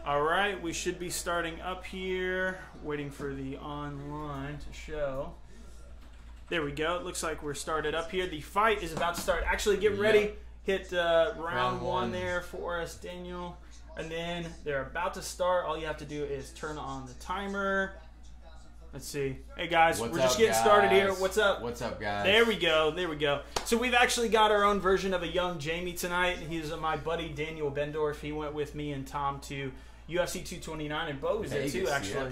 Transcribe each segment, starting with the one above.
All right, we should be starting up here. Waiting for the online to show. There we go. It looks like we're started up here. The fight is about to start. Actually, get ready. Hit round one there for us, Daniel. And then they're about to start. All you have to do is turn on the timer. Let's see. Hey, guys. We're just getting started here. What's up? What's up, guys? There we go. There we go. So we've actually got our own version of a young Jamie tonight. He's my buddy, Daniel Bendorf. He went with me and Tom to UFC 229, and Bo was there too, actually.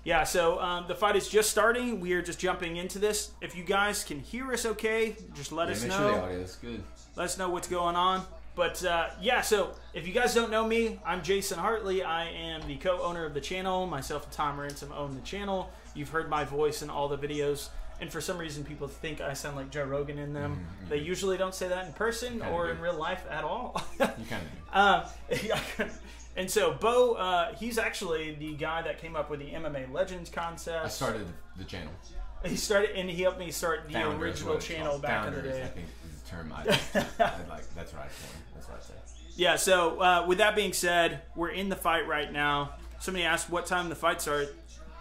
Yeah, so the fight is just starting. We are just jumping into this. If you guys can hear us okay, just let us know. Make sure the audio is good. Let us know what's going on. But, yeah, so if you guys don't know me, I'm Jason Hartley. I am the co-owner of the channel. Myself and Tom Ransom own the channel. You've heard my voice in all the videos. And for some reason, people think I sound like Joe Rogan in them. Mm-hmm. They usually don't say that in person or in real life at all. You kind of And so, Bo, he's actually the guy that came up with the MMA Legends concept. I started the channel. He started, and he helped me start the original channel back in the day. I think is the term I like. That's right. That's what I said. Yeah, so with that being said, we're in the fight right now. Somebody asked what time the fight started.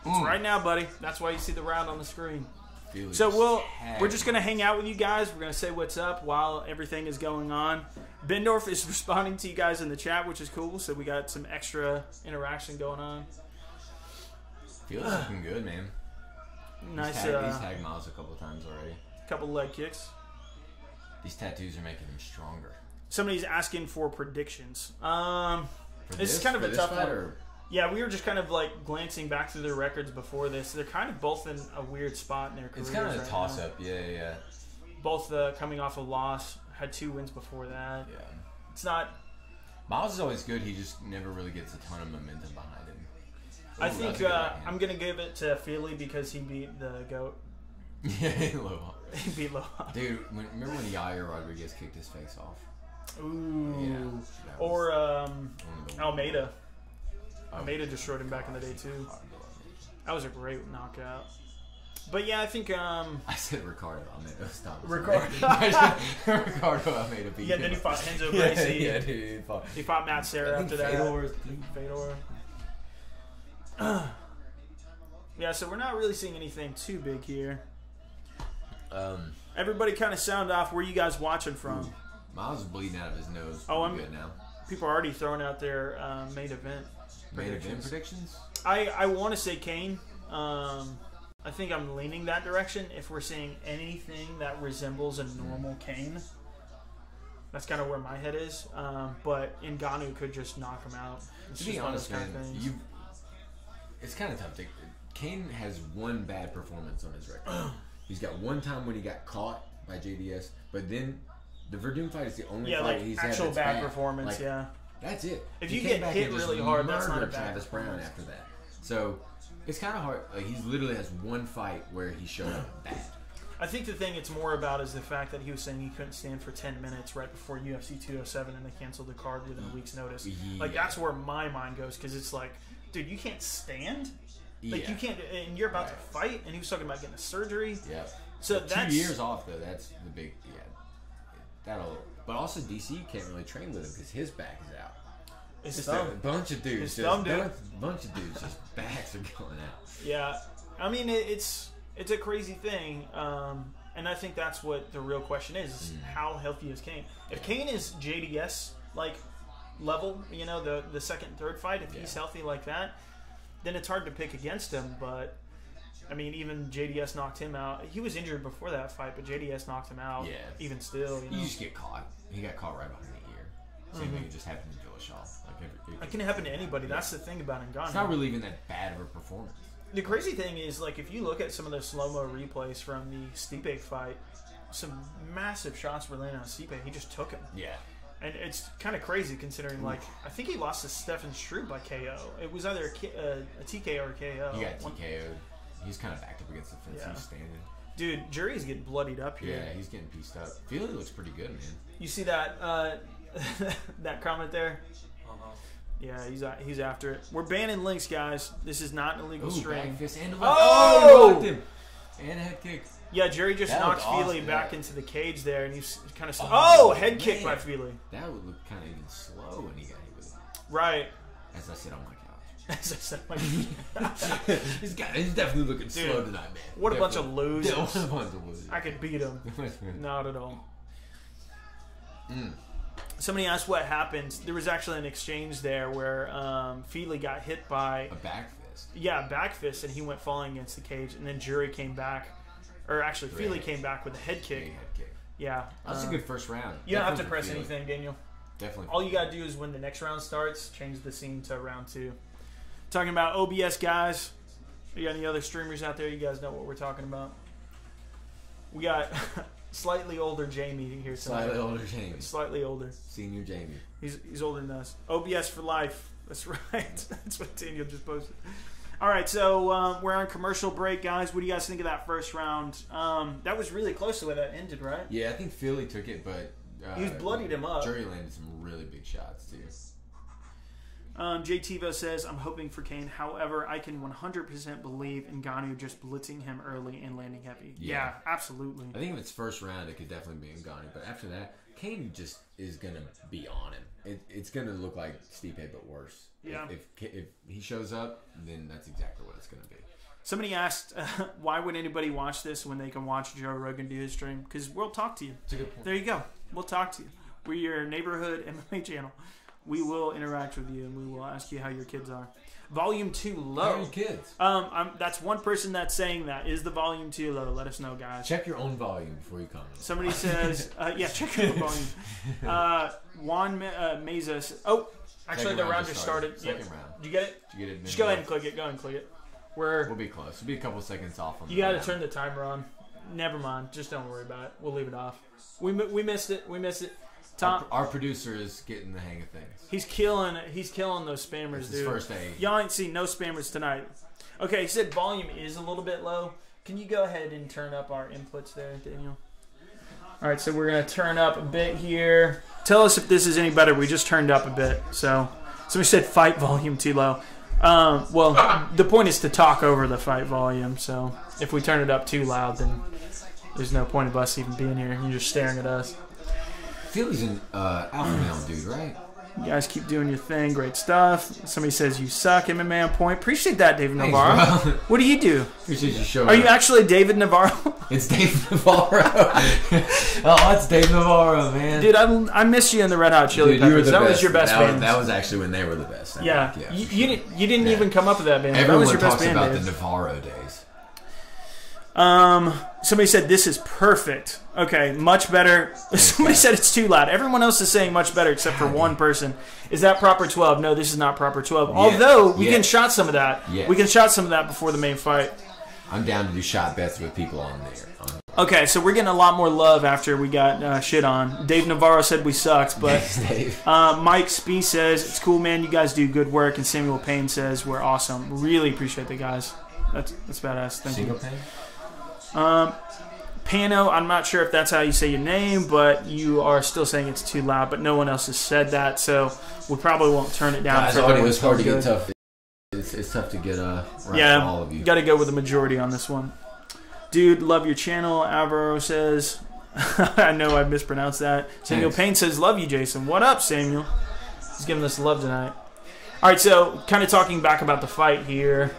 It's right now, buddy. That's why you see the round on the screen. So we're just going to hang out with you guys. We're going to say what's up while everything is going on. Bendorf is responding to you guys in the chat, which is cool. So we got some extra interaction going on. Feels looking good, man. Nice. He's tagged Miles a couple of times already. Couple leg kicks. These tattoos are making him stronger. Somebody's asking for predictions. This is kind of a tough one. Yeah, we were just kind of like glancing back through their records before this. They're kind of both in a weird spot in their careers. It's kind of a toss-up, yeah. Both coming off a loss, had 2 wins before that. Yeah. It's not... Miles is always good. He just never really gets a ton of momentum behind him. I think I'm going to give it to Feely because he beat the GOAT. Yeah, he beat Lohan. Dude, remember when Yair Rodriguez kicked his face off? Ooh. Yeah, or Almeida. Almeida destroyed him back in the day, too. That was a great knockout. But, yeah, I think... I said Ricardo Almeida. Stop. Ricardo Almeida beat him. Yeah, then he fought Henzo Gracie. Yeah, dude. He fought Matt Serra after that. Fedor. Yeah, so we're not really seeing anything too big here. Everybody kind of sound off. Where you guys watching from? Miles is bleeding out of his nose. I'm good now. People are already throwing out their main event predictions. I want to say Kane. I think I'm leaning that direction. If we're seeing anything that resembles a normal Kane, that's kind of where my head is. But Ngannou could just knock him out. To be honest, man, it's kind of tough. Kane has one bad performance on his record. He's got one time when he got caught by JDS, but then the Verdun fight is the only fight he's had actual that's bad performance. That's it. If you get hit really hard, that's not a bad Travis Brown after that. So it's kind of hard. Like, he literally has one fight where he showed up bad. I think the thing it's more about is the fact that he was saying he couldn't stand for 10 minutes right before UFC 207, and they canceled the card within a week's notice. Yeah. Like, that's where my mind goes, because it's like, dude, you can't stand. Like, you can't, and you're about to fight, and he was talking about getting a surgery. Yeah. So that's 2 years off, though. That's the big, that'll. But also, DC can't really train with him because his back is out. His thumb. A bunch of dudes. Bunch of dudes just backs are going out. Yeah. I mean, it's a crazy thing. And I think that's what the real question is how healthy is Kane? If Kane is JDS, like, level, the second and third fight, if he's healthy like that, then it's hard to pick against him. But, I mean, even JDS knocked him out. He was injured before that fight, but JDS knocked him out. Yeah. Even still, You just get caught. He got caught right behind the ear. Same thing just happened to Dillashaw. It can happen to anybody. That's the thing about Ngannou. It's not really even that bad of a performance. The crazy thing is, like, if you look at some of the slow-mo replays from the Stipe fight, some massive shots were landing on Stipe. He just took him. Yeah. And it's kind of crazy considering, like, I think he lost to Stefan Struve by KO. It was either a TKO or a KO. He got TKO'd. He's kind of backed up against the fence. He's standing. Dude, Jury's getting bloodied up here. Yeah, he's getting pieced up. Feely looks pretty good, man. You see that that comment there? Yeah, he's after it. We're banning links, guys. This is not an illegal stream. Back fist and he blocked him. And a head kick. Yeah, Jerry just knocked Feely back into the cage there, and he's kind of... head kick by Feely. That would look kind of even slow when he got hit with it. Right. As I sit on my couch. As I said, like, he's definitely looking slow tonight, man. What a bunch of losers. Yeah, what a bunch of losers. I could beat him. Not at all. Mm. Somebody asked what happened. There was actually an exchange there where Feely got hit by a back fist. Yeah, back fist, and he went falling against the cage, and then Jury came back, or actually Feely came back with a head kick. Yeah, that's a good first round. You don't have to press anything, Daniel. Definitely. All you gotta do is when the next round starts, change the scene to round 2. Talking about OBS guys. You got any other streamers out there? You guys know what we're talking about. We got slightly older Jamie here tonight. Slightly older Jamie. Slightly older. Senior Jamie. He's older than us. OBS for life. That's right. That's what Daniel just posted. All right, so we're on commercial break, guys. What do you guys think of that first round? That was really close to where that ended, right? Yeah, I think Philly took it, but he was bloodied him up. Jury landed some really big shots too. Jay Tivo says, I'm hoping for Kane. However, I can 100% believe in Ngannou just blitzing him early and landing heavy. Yeah, absolutely. I think if it's first round, it could definitely be Ngannou. But after that, Kane just is going to be on him. It's going to look like Stipe, but worse. Yeah. If he shows up, then that's exactly what it's going to be. Somebody asked, why would anybody watch this when they can watch Joe Rogan do his stream? Because we'll talk to you. That's a good point. There you go. We'll talk to you. We're your neighborhood MMA channel. We will interact with you, and we will ask you how your kids are. Volume 2 low. How are your kids? That's one person that's saying that. Is the volume 2 low? Let us know, guys. Check your own volume before you comment. Somebody says, yeah, check your own volume. Juan Meza says, oh, actually, the round just started. Second round. Did you get it? Did you get it? Just go ahead and click it. Go ahead and click it. We'll be close. We'll be a couple seconds off on you got to turn the timer on. Never mind. Just don't worry about it. We'll leave it off. We missed it. We missed it. Tom, our producer is getting the hang of things. He's killing those spammers, it's dude. His first day. Y'all ain't seen no spammers tonight. Okay, he said volume is a little bit low. Can you go ahead and turn up our inputs there, Daniel? All right, so we're going to turn up a bit here. Tell us if this is any better. We just turned up a bit. So somebody said fight volume too low. Well, the point is to talk over the fight volume. So if we turn it up too loud, then there's no point of us even being here. You're just staring at us. Philly's an alpha male dude, right? You guys keep doing your thing. Great stuff. Somebody says you suck. MMA on point. Appreciate that, David Thanks, Navarro. bro. What do you do? Appreciate you showing Are up. you actually David Navarro? It's Dave Navarro. Oh, that's Dave Navarro, man. Dude, I missed you in the Red Hot Chili Peppers. That was your best band. That was actually when they were the best. Yeah. You didn't even come up with that band. Everyone that was your talks best band, about Dave. the Navarro days. Somebody said this is perfect. Okay, much better. Somebody said it's too loud. Everyone else is saying much better except for one person. Is that proper 12? No, this is not proper 12. Yeah. Although we can shot some of that. Yeah. We can shot some of that before the main fight. I'm down to do shot bets with people on there. Okay, so we're getting a lot more love after we got shit on. Dave Navarro said we sucked, but Mike Spee says it's cool, man. You guys do good work, and Samuel Payne says we're awesome. Really appreciate the guys. That's badass. Thank you. Payne? Pano, I'm not sure if that's how you say your name, but you are still saying it's too loud, but no one else has said that, so we probably won't turn it down. Guys, audio is hard to get tough. It's tough to get right for all of you. Got to go with the majority on this one. Dude, love your channel. Alvaro says, I know I mispronounced that. Samuel Payne says, love you, Jason. What up, Samuel? He's giving us love tonight. All right, so kind of talking back about the fight here.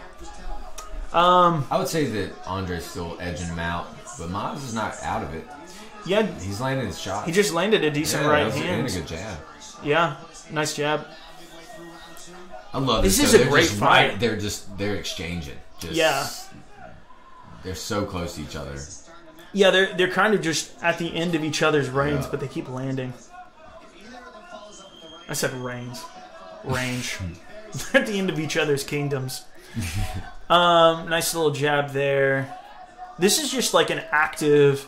I would say that Andre's still edging him out, but Miles is not out of it. Yeah, he's landing his shot. He just landed a decent right hand. And a good jab. Yeah, nice jab. I love this. This is a great fight. They're exchanging. They're so close to each other. Yeah, they're kind of just at the end of each other's reigns, but they keep landing. I said reigns. Range. They're at the end of each other's kingdoms. Nice little jab there. This is just like an active,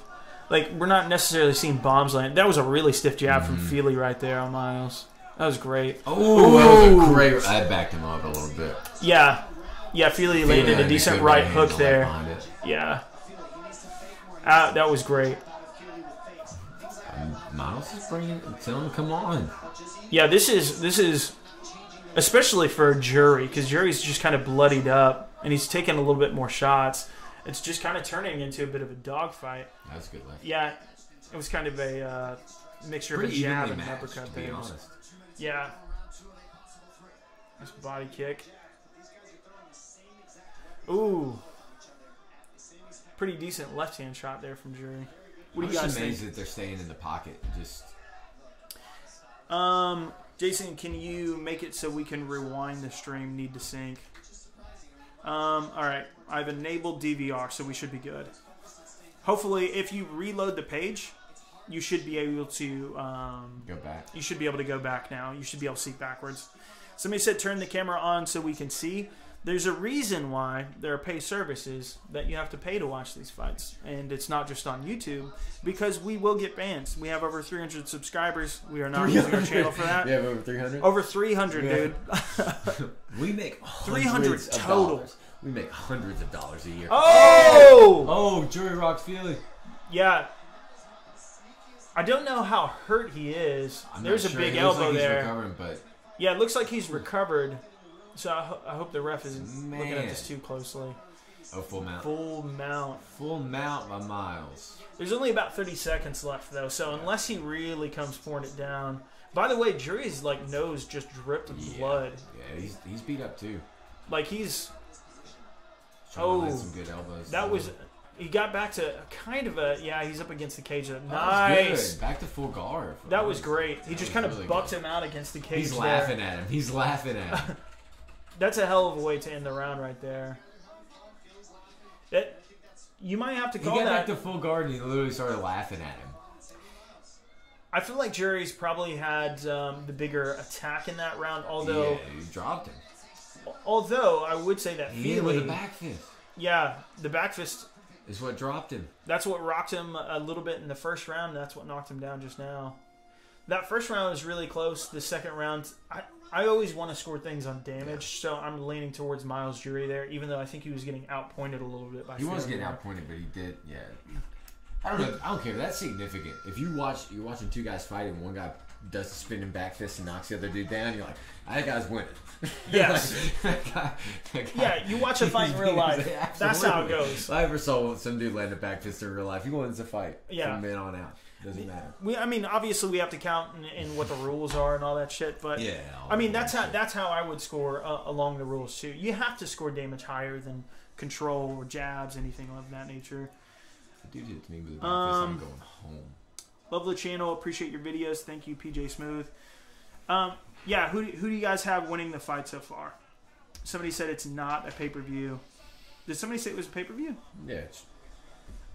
like we're not necessarily seeing bombs land. That was a really stiff jab from Feely right there on Miles. That was great. Oh, that was a great. I backed him up a little bit. Yeah, Feely landed a decent right hook there. Yeah, that was great. Miles is telling him, come on. Yeah, this is especially for Jury, because Jury's just kind of bloodied up and he's taking a little bit more shots. It's just kind of turning into a bit of a dogfight. That's a good left. Yeah, it was kind of a mixture of a jab and an uppercut there. To be honest. Yeah. Nice body kick. Ooh. Pretty decent left-hand shot there from Jury. What do you guys think? I'm just amazed that they're staying in the pocket. Just. Jason, can you make it so we can rewind the stream? Need to sync. All right. I've enabled DVR, so we should be good. Hopefully, if you reload the page, you should be able to go back. You should be able to go back now. You should be able to see backwards. Somebody said turn the camera on so we can see. There's a reason why there are pay services that you have to pay to watch these fights. And it's not just on YouTube, because we will get bans. We have over 300 subscribers. We are not using our channel for that. You have over 300? Over 300, dude. We make 300 total. Dollars. We make hundreds of dollars a year. Oh! Oh, Jury Rock Feely. Yeah. I don't know how hurt he is. There's a big elbow there. He's recovering, but... Yeah, it looks like he's recovered. So I hope the ref isn't looking at this too closely. Oh, full mount. Full mount. Full mount by Miles. There's only about 30 seconds left, though, so unless he really comes pouring it down. By the way, Jury's like nose just dripped with blood. Yeah, he's beat up, too. Like, he's... Some good elbows. That was... He got back to kind of a... Yeah, he's up against the cage. Nice. Good. Back to full guard. That was great. He just kind of bucked him out against the cage. He's laughing at him. He's laughing at him. That's a hell of a way to end the round right there. You might have to call that... He got back to full guard and he literally started laughing at him. I feel like Jury's probably had the bigger attack in that round, although... Yeah, he dropped him. Although, I would say that Feely... with a back fist. Yeah, the back fist... is what dropped him. That's what rocked him a little bit in the first round. That's what knocked him down just now. That first round was really close. The second round... I always want to score things on damage, so I'm leaning towards Miles Jury there, even though I think he was getting outpointed a little bit by... He was getting outpointed, but he did, yeah. I don't know. I don't care. That's significant. If you're watching two guys fight and one guy does the spinning back fist and knocks the other dude down, you're like, that guy's winning. Yes. that guy, yeah, you watch a fight in real life. That's how it goes. If I ever saw some dude land a back fist in real life, he wins the fight from then on out. Doesn't matter. I mean, obviously, we have to count in what the rules are and all that shit. But yeah, I mean, that's how I would score along the rules too. You have to score damage higher than control or jabs, anything of that nature. If you did it to me with a back fist, I'm going home. Love the channel. Appreciate your videos. Thank you, PJ Smooth. Yeah, who do you guys have winning the fight so far? Somebody said it's not a pay-per-view. Did somebody say it was a pay-per-view? Yeah.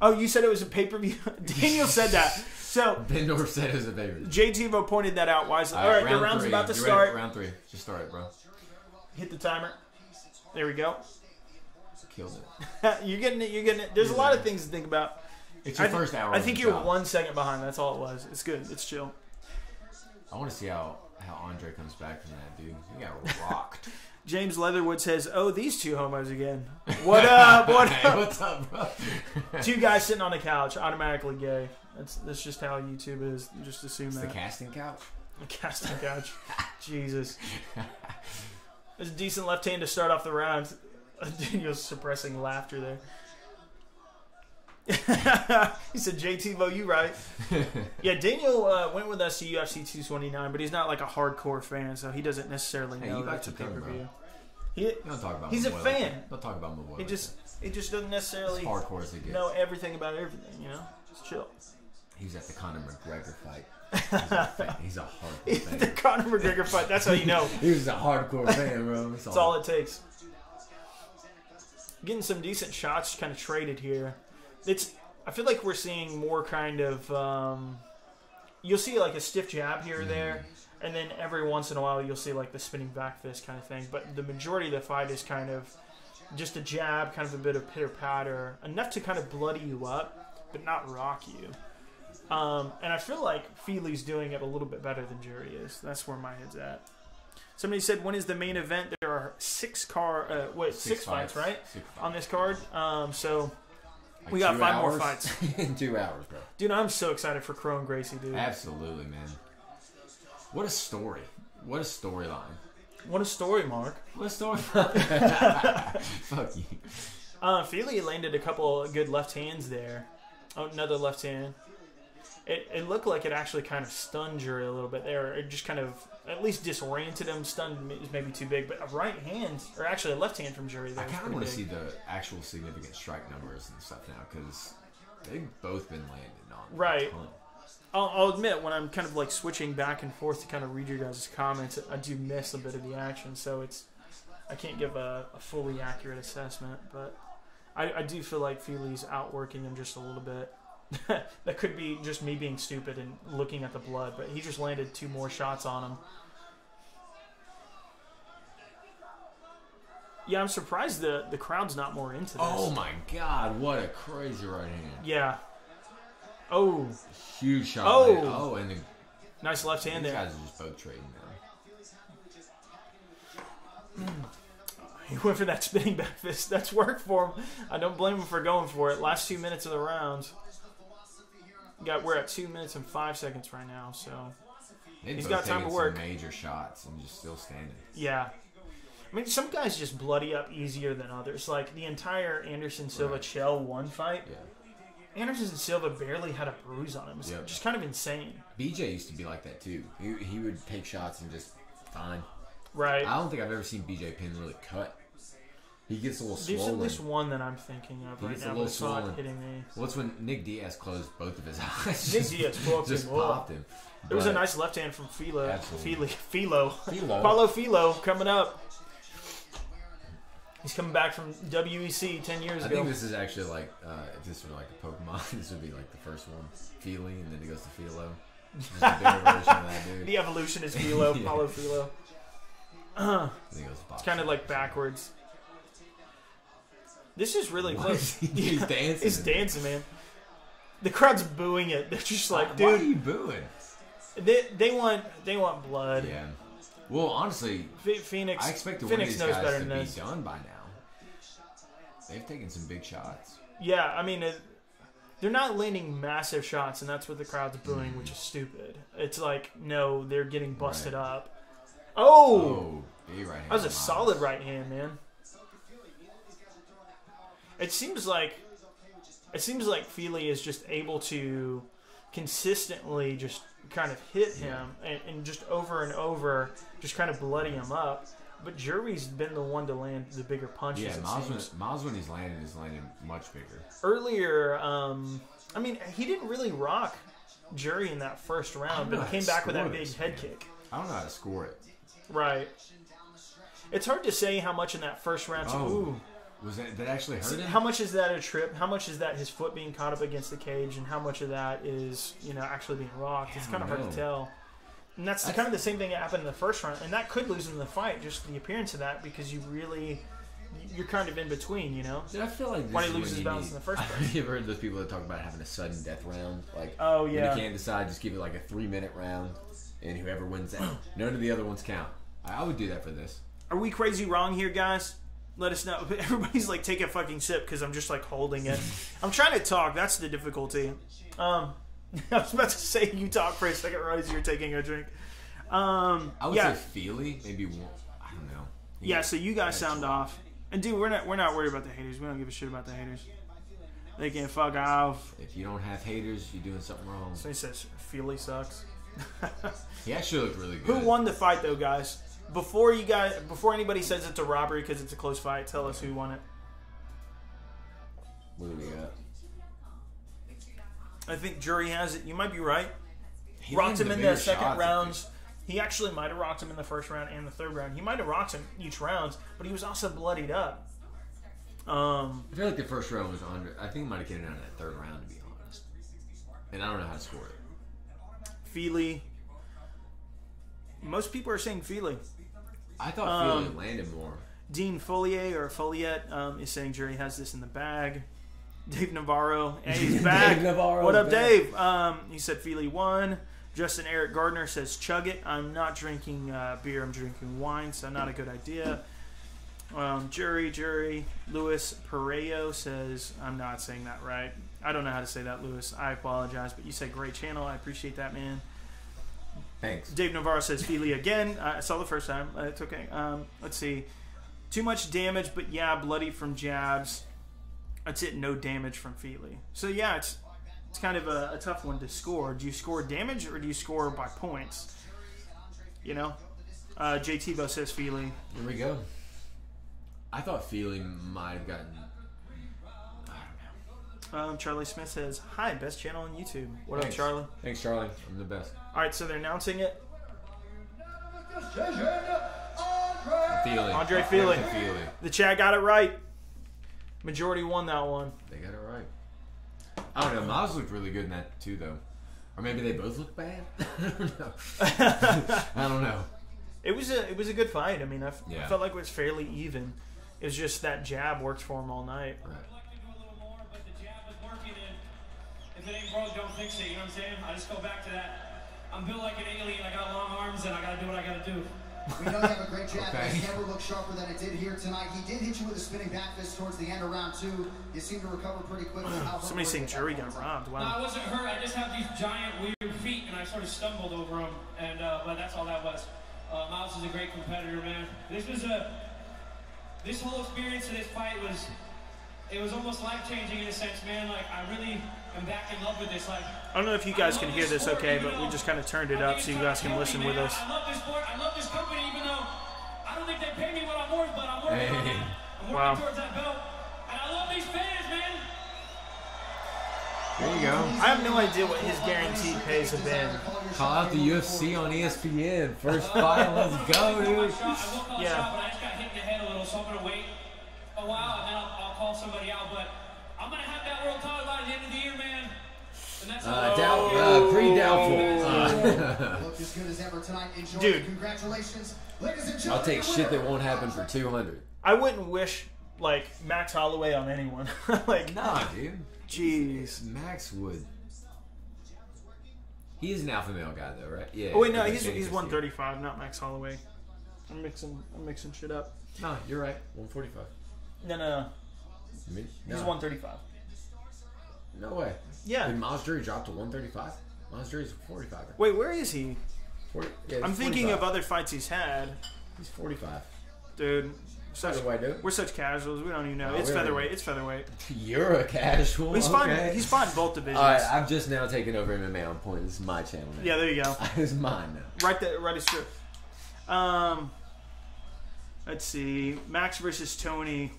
Oh, you said it was a pay-per-view? Daniel said that. So Ben North said it was a pay-per-view. JTvo pointed that out wisely. All right, the round's about to start. Ready? Round 3. Just start it, bro. Hit the timer. There we go. Killed it. You're getting it. You're getting it. There's a lot of things to think about. It's your first hour. I think you're 1 second behind. That's all it was. It's good. It's chill. I want to see how Andre comes back from that, dude. He got rocked. James Leatherwood says, "Oh, these two homos again. What up? What up? Hey, what's up, bro? Two guys sitting on a couch, automatically gay. That's just how YouTube is. You just assume it's that. The casting couch. The casting couch. Jesus. It's a decent left hand to start off the round. Daniel's suppressing laughter there. He said, JTvo, you right. Yeah, Daniel went with us to UFC 229, but he's not like a hardcore fan, so he doesn't necessarily know that's a pay-per-view. He's a fan. Don't talk about my boy. He just doesn't necessarily hardcore as he gets. Know everything about everything, you know? Just chill. He's at the Conor McGregor fight. He's a hardcore fan. The Conor McGregor fight, that's how you know. He was a hardcore fan, bro. That's all it takes. Getting some decent shots kind of traded here. I feel like we're seeing more kind of you'll see like a stiff jab here or there, and then every once in a while you'll see like the spinning back fist kind of thing, but the majority of the fight is kind of just a jab, kind of a bit of pitter patter, enough to kind of bloody you up but not rock you, and I feel like Feely's doing it a little bit better than Jury is. That's where my head's at. Somebody said, when is the main event? There are six fights, right? On this card, so we got 5 more fights. In 2 hours, bro. Dude, I'm so excited for Crow and Gracie, dude. Absolutely, man. What a story. What a storyline. What a story, Mark. What a storyline. Fuck you. Feely landed a couple of good left hands there. Oh, another left hand. It looked like it actually kind of stunned Jury a little bit there. It just kind of at least disoriented him. Stunned is maybe too big, but a right hand, or actually a left hand from Jury there. I kind of want to see the actual significant strike numbers and stuff now, because they've both been landing on. Right. I'll admit, when I'm kind of like switching back and forth to kind of read your guys' comments, I do miss a bit of the action, so I can't give a fully accurate assessment, but I do feel like Feely's outworking him just a little bit. That could be just me being stupid and looking at the blood, but he just landed 2 more shots on him. Yeah, I'm surprised the crowd's not more into this. Oh my God, what a crazy right hand. Yeah. Oh. Huge shot. Oh. Oh, and nice left hand there. These guys are just both trading now. He went for that spinning back fist. That's work for him. I don't blame him for going for it. Last 2 minutes of the round. We're at 2 minutes and 5 seconds right now, so he's got time to work. Some major shots and just still standing. Yeah. I mean, some guys just bloody up easier than others. Like the entire Anderson Silva Chael 1 fight. Yeah. Anderson Silva barely had a bruise on him. It's just kind of insane. BJ used to be like that too. He would take shots and just fine. Right. I don't think I've ever seen BJ Penn really cut. He gets a little swollen. There's at least one that I'm thinking of right now. It's not hitting me. Well, it's when Nick Diaz closed both of his eyes. Nick Diaz just popped him. There was a nice left hand from Filo. Absolutely. Filo. Paulo Filo coming up. He's coming back from WEC 10 years ago. I think this is actually like, if this were like a Pokemon, this would be like the first one. Feely, and then it goes to Philo. This is a bigger version of that dude. The evolution is Philo, Paulo Philo. It's kind of like backwards. This is really close. He's dancing. He's dancing, man. The crowd's booing it. They're just like, dude. Why are you booing? They want blood. Yeah. Well, honestly, Phoenix. I expect one Phoenix of these knows guys better to than be this. done by now. They've taken some big shots. Yeah, I mean, they're not landing massive shots, and that's what the crowd's booing, which is stupid. It's like, no, they're getting busted up. Oh! Big right hand. That was a solid right hand, man. It seems like Feely is just able to consistently just kind of hit him and just over and over just kind of bloody him up. But Jury's been the one to land the bigger punches. Yeah, Miles when he's landing is landing much bigger. Earlier, I mean, he didn't really rock Jury in that first round, but he came back with that big head kick. I don't know how to score it. Right. It's hard to say how much in that first round. Ooh. Was that actually hurt him? How much is that a trip? How much is that his foot being caught up against the cage, and how much of that is actually being rocked? It's kind of hard to tell. And that's kind of the same thing that happened in the first round, and that could lose him the fight, just the appearance of that, because you're kind of in between, Dude, I feel like this when he loses balance in the first place. You ever heard those people that talk about having a sudden death round? Like, oh yeah, when you can't decide, just give it like a 3-minute round, and whoever wins that, none of the other ones count. I would do that for this. Are we crazy wrong here, guys? Let us know. Everybody's like, take a fucking sip because I'm just like holding it. I'm trying to talk. That's the difficulty. I was about to say you talk for a second, right as you're taking a drink. I would say Feely, maybe one. I don't know. Yeah, so you guys sound off. And dude, we're not worried about the haters. We don't give a shit about the haters. They can fuck off. If you don't have haters, you're doing something wrong. So he says Feely sucks. He actually looked really good. Who won the fight though, guys? Before anybody says it's a robbery because it's a close fight, tell us who won it. What do we got? I think Jury has it. You might be right. He rocked him in the second rounds. I He actually might have rocked him in the first round and the third round. He might have rocked him each round, but he was also bloodied up. I feel like the first round was under. I think it might have came down to that third round, to be honest. And I don't know how to score it. Feely. Most people are saying Feely. I thought Feely landed more. Dean Folliet is saying Jury has this in the bag. Dave Navarro, hey, he's back. What up, Dave? He said Feely won. Justin Eric Gardner says chug it. I'm not drinking beer. I'm drinking wine, so not a good idea. Jury. Luis Pereyo says, I'm not saying that right. I don't know how to say that, Luis. I apologize, but you said great channel. I appreciate that, man. Thanks. Dave Navarro says Feely again. I saw the first time. It's okay. Let's see. Too much damage, but yeah, bloody from jabs. That's it. No damage from Feely. So yeah, It's kind of a tough one to score. Do you score damage or do you score by points? You know? JT says Feely. Here we go. I thought Feely might have gotten... I don't know. Charlie Smith says, hi, best channel on YouTube. What Thanks. up, Charlie? Thanks, Charlie. I'm the best. All right, so they're announcing it. Feely. Andre Feely. Feely. The chat got it right. Majority won that one. They got it right. I don't know. Miles looked really good in that too, though. Or maybe they both look bad. I don't know. I don't know. It was a good fight. I mean, I Yeah. felt like it was fairly even. It was just that jab worked for him all night. Right. If it ain't broke, don't fix it. You know what I'm saying? I just go back to that. I'm built like an alien. I got long arms, and I gotta do what I gotta do. We know you have a great jab, but Okay. it never looked sharper than it did here tonight. He did hit you with a spinning back fist towards the end of round 2. You seem to recover pretty quickly. Somebody saying Jury got robbed. No, I Wow. wasn't hurt. I just have these giant, weird feet, and I sort of stumbled over them. And but that's all that was. Miles is a great competitor, man. This whole experience of this fight was almost life-changing in a sense, man. Like, I really am back in love with this. Like, I don't know if you guys can hear this okay, but we just kind of turned it up so you guys can listen with us. I love this sport. I love this company, even though I don't think they pay me what I'm worth, but I'm working on that. I'm working Wow. towards that belt. And I love these fans, man. There you go. I have no idea what his guaranteed pays have been. Call out the UFC on ESPN. First fight. Let's go, dude. I will call Yeah. a shot, but I just got hit in the head a little, so I'm going to wait a while, and then I'll call somebody out. But I'm going to have that world title by the end of the year, man. And that's Pretty doubtful. Looked as good as ever tonight. Enjoy. Dude. Congratulations. Ladies and gentlemen, I'll take your shit that winner. won't happen for 200. I wouldn't wish like Max Holloway on anyone. Like, Nah, dude. jeez. Max would. He is an alpha male guy, though, right? Yeah. Oh wait, no, Okay, he's 135, not Max Holloway. I'm mixing shit up. No, you're right. 145. No. You mean? He's No. 135. No way. Yeah. Did Miles Jury drop to 135? Miles Jury's 45. Wait, where is he? 40, yeah, I'm he's thinking 45. of other fights he's had, He's 45. dude. Such, Featherweight, dude. we're such casuals. We don't even know. No, It's we don't featherweight. even- It's featherweight. You're a casual. He's okay. fine. He's fine in both divisions. All right, I've just now taken over MMA on point. This is my channel now. Yeah, there you go. It's mine now. Write a script. Let's see. Max versus Tony.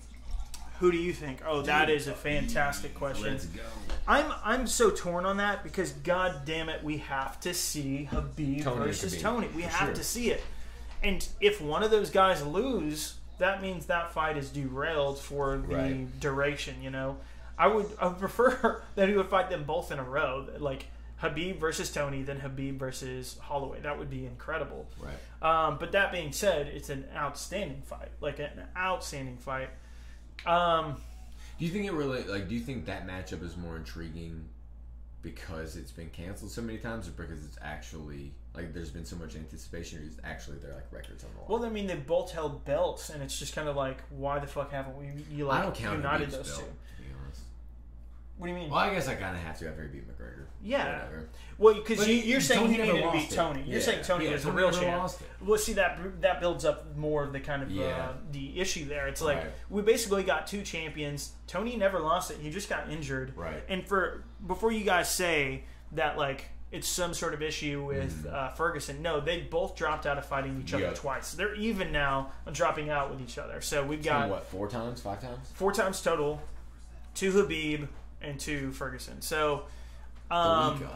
Who do you think? Oh, that is a fantastic question. Let's go. I'm so torn on that because god damn it, we have to see Habib Tony versus Khabib, Tony. We for have sure. to see it. And if one of those guys lose, that means that fight is derailed for the Right. duration, you know. I would prefer that he would fight them both in a row. Like Habib versus Tony, then Habib versus Holloway. That would be incredible. Right. But that being said, it's an outstanding fight. Like an outstanding fight. Do you think it really do you think that matchup is more intriguing because it's been canceled so many times, or because it's actually there's been so much anticipation, or is actually they're records on the line? Well, I mean, they both held belts, and it's just kind of like, why the fuck haven't we I don't count united Habib's those belt, two? to be honest. What do you mean? Well, I guess I kind of have to after he beat McGregor. Yeah. Whatever. Well, because But you're saying Tony he never needed to beat lost it. Tony. You're Yeah. saying Tony Yeah, was the Tony real never champ. lost it. Well, see, that builds up more of the kind of Yeah. the issue there. It's like Right. we basically got two champions. Tony never lost it. He just got injured. Right. And before you guys say that it's some sort of issue with Ferguson, no, they both dropped out of fighting each other Yeah. twice. They're even now on dropping out with each other. So we've got What, 4 times, 5 times? 4 times total, 2 Habib and 2 Ferguson. So of them.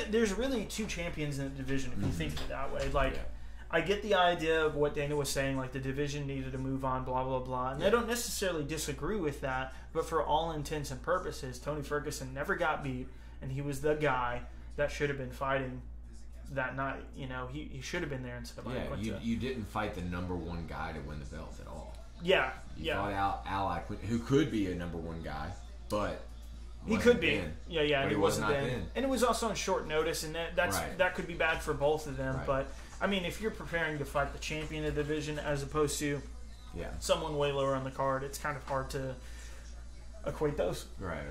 there's really 2 champions in the division if you think of it that way. Yeah. I get the idea of what Dana was saying, the division needed to move on, blah, blah, blah. And I don't necessarily disagree with that, but for all intents and purposes, Tony Ferguson never got beat, and he was the guy that should have been fighting that night. You know, he should have been there instead of Yeah, you didn't fight the number 1 guy to win the belt at all. Yeah, You yeah. fought out Ally, who could be a number 1 guy, but He wasn't could be. then. Yeah, But and he he was wasn't not then. then. And it was also on short notice, and Right. that could be bad for both of them. Right. But, I mean, if you're preparing to fight the champion of the division as opposed to Yeah. someone way lower on the card, it's kind of hard to equate those. Right.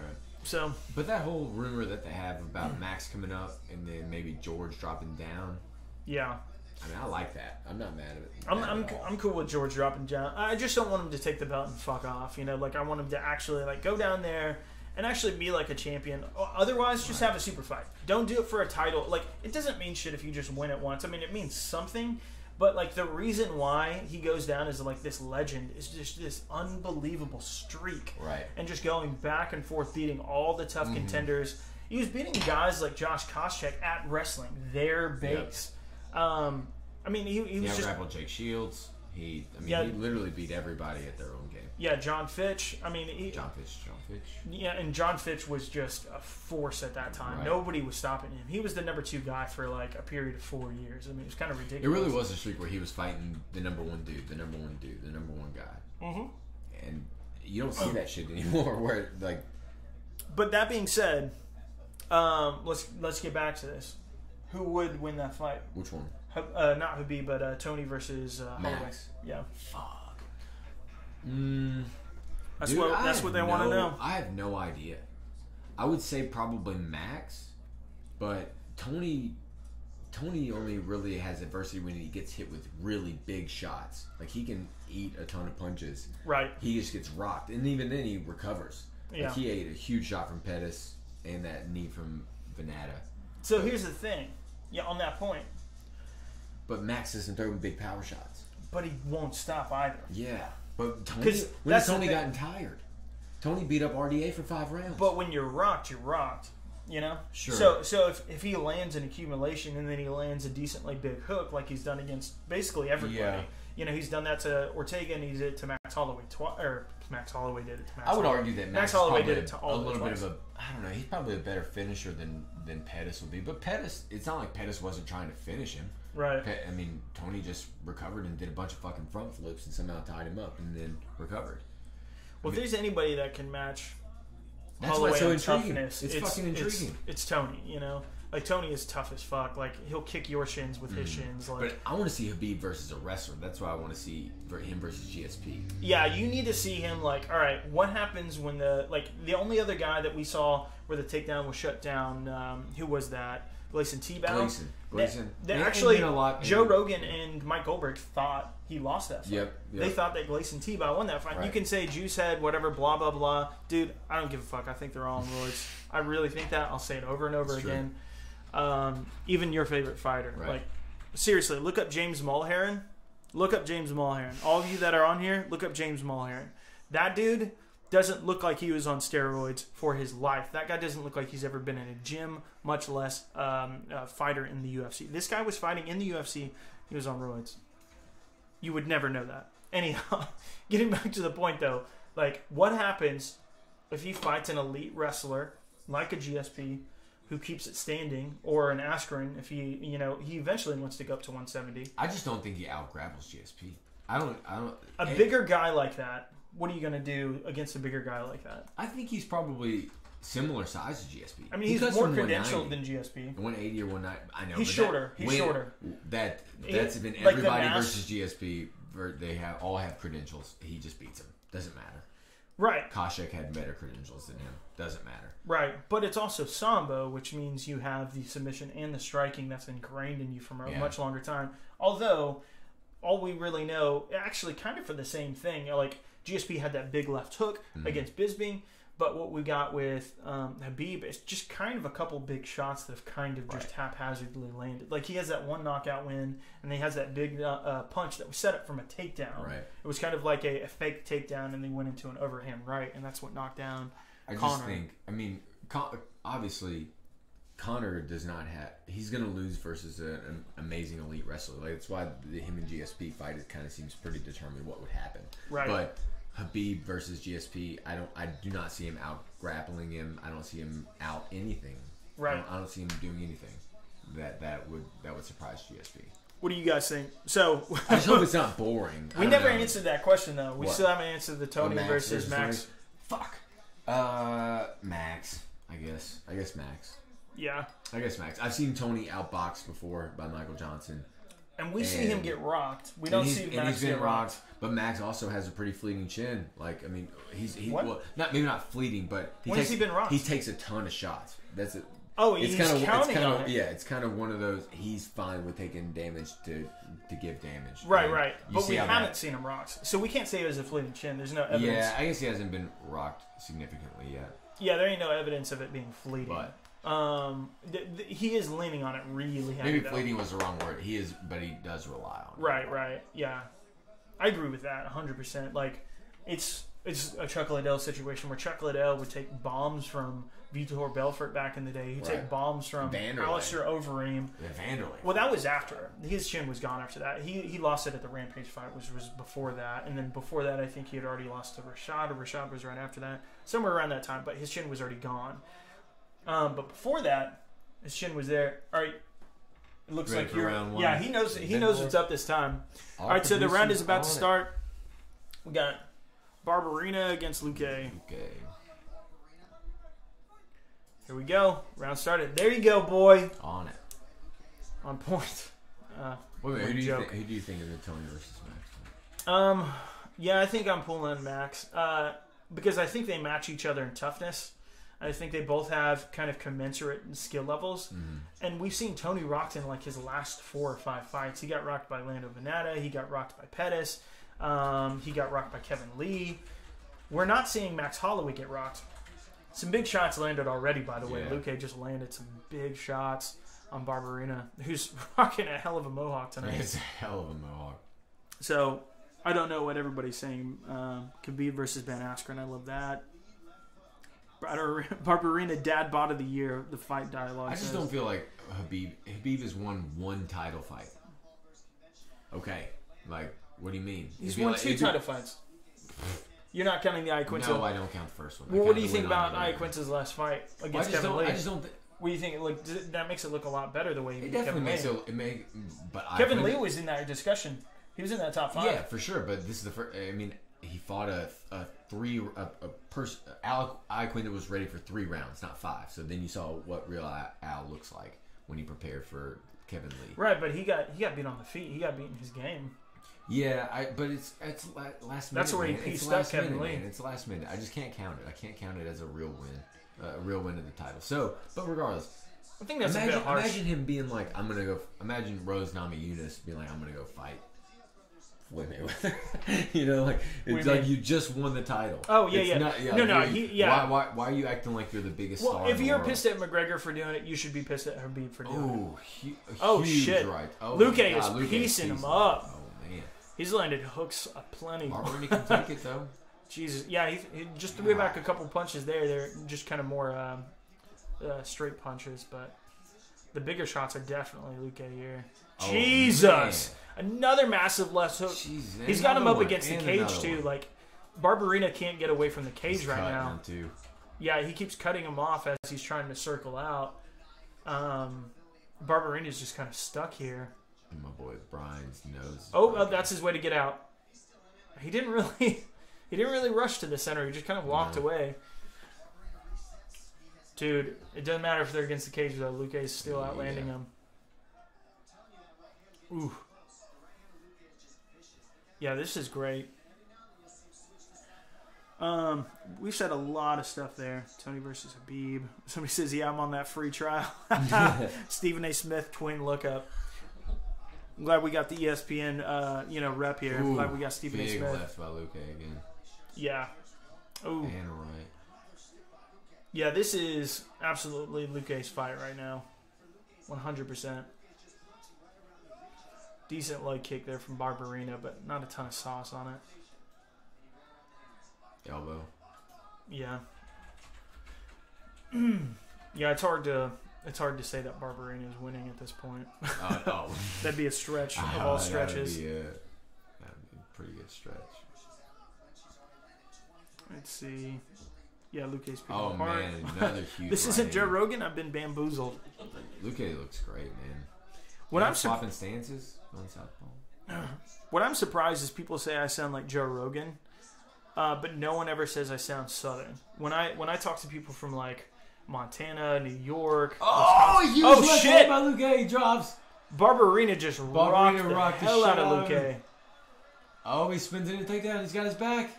So, But that whole rumor that they have about Max coming up and then maybe George dropping down, yeah. I mean, I like that. I'm not mad at it. I'm cool with George dropping down. I just don't want him to take the belt and fuck off. You know, I want him to actually go down there and actually be like a champion. Otherwise, just have a super fight. Don't do it for a title. Like, it doesn't mean shit if you just win it once. I mean, it means something. But, like, the reason why he goes down as, like, this legend is just this unbelievable streak. Right. And just going back and forth, beating all the tough contenders. He was beating guys like Josh Koscheck at wrestling, their base. Yep. I mean, he was just... grappled Jake Shields. He literally beat everybody at their own game. Yeah, John Fitch. I mean... John Fitch. Yeah, and John Fitch was just a force at that time. Right. Nobody was stopping him. He was the number 2 guy for like a period of 4 years. I mean, it was kind of ridiculous. It really was a streak where he was fighting the number 1 dude, the number 1 dude, the number 1 guy. Mm-hmm. And you don't see that shit anymore. Where like, but that being said, let's get back to this. Who would win that fight? Which one? Not Habib, but Tony versus Max. Yeah. Fuck. That's what they want to know. I have no idea. I would say probably Max, but Tony only really has adversity when he gets hit with really big shots. Like, he can eat a ton of punches. Right. He just gets rocked, and even then he recovers. Yeah. Like, he ate a huge shot from Pettis and that knee from Venata. So here's the thing. Yeah, on that point. But Max isn't throwing big power shots. But he won't stop either. Yeah. But Tony, when has Tony gotten tired? Tony beat up RDA for 5 rounds. But when you're rocked, you're rocked. You know? Sure. So if he lands an accumulation and then he lands a decently big hook like he's done against basically everybody. Yeah. You know, he's done that to Ortega and he did it to Max Holloway twice. Or Max Holloway did it to Max I would Holloway. argue that Max Holloway did it to all a little twice. bit of a... I don't know. He's probably a better finisher than Pettis would be. But Pettis... It's not like Pettis wasn't trying to finish him. Right. I mean, Tony just recovered and did a bunch of fucking front flips and somehow tied him up and then recovered. Well, if there's anybody that can match that's Holloway why it's so on intriguing. toughness, it's fucking intriguing. It's Tony, you know? Like, Tony is tough as fuck. Like, he'll kick your shins with his shins. Like, but I want to see Habib versus a wrestler. That's why I want to see him versus GSP. Yeah, you need to see him, like, all right, what happens when the only other guy that we saw where the takedown was shut down, who was that? Gleison Tebow. Gleison. Actually, Joe Rogan and Mike Goldberg thought he lost that fight. Yep. They thought that Gleison Tebow won that fight. Right. You can say juice head, whatever, blah, blah, blah. Dude, I don't give a fuck. I think they're all on roids. I really think that. I'll say it over and over again. Even your favorite fighter. Right. Like, seriously, look up James Mulheron. Look up James Mulheron. All of you that are on here, look up James Mulheron. That dude doesn't look like he was on steroids for his life. That guy doesn't look like he's ever been in a gym, much less a fighter in the UFC. This guy was fighting in the UFC. He was on roids. You would never know that. Anyhow, getting back to the point, though, like, what happens if he fights an elite wrestler like a GSP who keeps it standing, or an Askren if he eventually wants to go up to 170? I just don't think he out-grapples GSP. I don't. A bigger guy like that, what are you going to do against a bigger guy like that? I think he's probably similar size to GSP. I mean, he's more credentialed than GSP. 180 or 190. I know. He's shorter. He's shorter. That's been like everybody versus GSP. They all have credentials. He just beats him. Doesn't matter. Right. Koscheck had better credentials than him. Doesn't matter. Right. But it's also Sambo, which means you have the submission and the striking that's ingrained in you from a much longer time. Although, all we really know, actually kind of for the same thing, like, GSP had that big left hook against Bisping, but what we got with Habib is just kind of a couple big shots that have kind of just haphazardly landed. Like, he has that one knockout win, and he has that big punch that was set up from a takedown. Right. It was kind of like a fake takedown, and they went into an overhand right, and that's what knocked down Conor. Just think, I mean, obviously, Conor does not have... He's going to lose versus an amazing elite wrestler. Like, that's why him and GSP fight, it kind of seems pretty determined what would happen. Right. But Habib versus GSP, I do not see him out grappling him. I don't see him out anything. Right. I don't see him doing anything that would surprise GSP. What do you guys think? So I just hope it's not boring. We never answered that question though. We What? still haven't answered the Tony versus Max. Fuck. Max. I guess Max. Yeah. I guess Max. I've seen Tony outboxed before by Michael Johnson. And we see him get rocked. We don't see Max get rocked. But Max also has a pretty fleeting chin. Like, I mean, well, not fleeting, but when has he been rocked? He takes a ton of shots. That's it. Oh, he's counting on it. Yeah, it's kind of one of those. He's fine with taking damage to give damage. Right. But we haven't seen him rocked, so we can't say it was a fleeting chin. There's no evidence. Yeah, I guess he hasn't been rocked significantly yet. Yeah, there ain't no evidence of it being fleeting. But he is leaning on it really heavy. maybe though. fleeting was the wrong word. He is, but he does rely on it. Right. Yeah, I agree with that 100%. Like, it's a Chuck Liddell situation where Chuck Liddell would take bombs from Vitor Belfort back in the day. He'd take bombs from Alistair Overeem. Yeah, Vanderlei. Well, that was after. His chin was gone after that. He lost it at the Rampage fight, which was before that. And then before that, I think he had already lost to Rashad, or Rashad was right after that. Somewhere around that time, but his chin was already gone. But before that, his chin was there. All right. It looks Ready like for you're... round one? Yeah, he knows what's up this time. All right, so the round is about to start. We got Barberena against Luque. Okay. Here we go. Round started. There you go, boy. On it. On point. Wait, who do you think is the Tony versus Max? Yeah, I think I'm pulling Max. Because I think they match each other in toughness. I think they both have kind of commensurate skill levels. Mm-hmm. And we've seen Tony rocked in like his last 4 or 5 fights. He got rocked by Lando Venata. He got rocked by Pettis. He got rocked by Kevin Lee. We're not seeing Max Holloway get rocked. Some big shots landed already, by the way. Luque just landed some big shots on Barberena, who's rocking a hell of a mohawk tonight. It's a hell of a mohawk. So, I don't know what everybody's saying. Khabib versus Ben Askren, I love that. Barberena, dad bod of the year, the fight dialogue. I just don't feel like Khabib has won 1 title fight. Okay. Like, what do you mean? He's won 2 title fights. You're not counting the Iaquinta. No, I don't count the first one. Well, what do you think about Iaquinta's last fight against Kevin Lee? I just don't. What do you think? Like, that makes it look a lot better the way he It beat definitely Kevin makes Lee. but Kevin Lee was in that discussion. He was in that top 5. Yeah, for sure. But this is the first. I mean, he fought a person. Iaquinta was ready for 3 rounds, not 5. So then you saw what real Al looks like when he prepared for Kevin Lee. Right, but he got beat on the feet. He got beat in his game. Yeah, but it's last minute. That's where he pieced up Kevin Lee. It's last minute. I just can't count it. I can't count it as a real win of the title. So, but regardless, I think that's a bit harsh. Imagine him being like, I'm gonna go. Imagine Rose Namajunas being like, I'm gonna go fight Floyd Mayweather. You know, like it's like you just won the title. Oh yeah. No. Why are you acting like you're the biggest star? Well, if you're pissed at McGregor for doing it, you should be pissed at Khabib for doing it. Oh shit! Right. Oh, Luque is piecing him up. Oh man, he's landed hooks aplenty. Barberena can take it though. Jesus, yeah, he just threw back a couple punches there. They're just kind of more straight punches, but the bigger shots are definitely Luque here. Oh, Jesus! Man. Another massive left hook. Jesus, he's got him up against the cage, too. Like, Barberena can't get away from the cage right now. Too. Yeah, he keeps cutting him off as he's trying to circle out. Barberena's just kind of stuck here. And my boy Brian's nose. Oh, that's his way to get out. He didn't really rush to the center. He just kind of walked away. Dude, it doesn't matter if they're against the cage, though. Luque is still outlanding him. Ooh. Yeah, this is great. We've said a lot of stuff there. Tony versus Khabib. Somebody says, yeah, I'm on that free trial. Stephen A. Smith, twin lookup. I'm glad we got the ESPN, rep here. I'm glad we got Stephen A. Smith. Big left by Luque again. Yeah. Ooh. And right. Yeah, this is absolutely Luque's fight right now. 100%. Decent leg kick there from Barberena, but not a ton of sauce on it. Elbow. Yeah. Yeah, it's hard to say that Barberena is winning at this point. That'd be a stretch of all stretches. That'd be a pretty good stretch. Let's see. Yeah, Luque's picking apart. Man, another huge. This isn't Joe Rogan. I've been bamboozled. Luque looks great, man. When I'm swapping stances on southpaw. What I'm surprised is people say I sound like Joe Rogan, but no one ever says I sound Southern. When I talk to people from like Montana, New York. Oh shit! By Luque drops. Barberena just rocked the hell out of Luque. Oh, he spins in a takedown. He's got his back.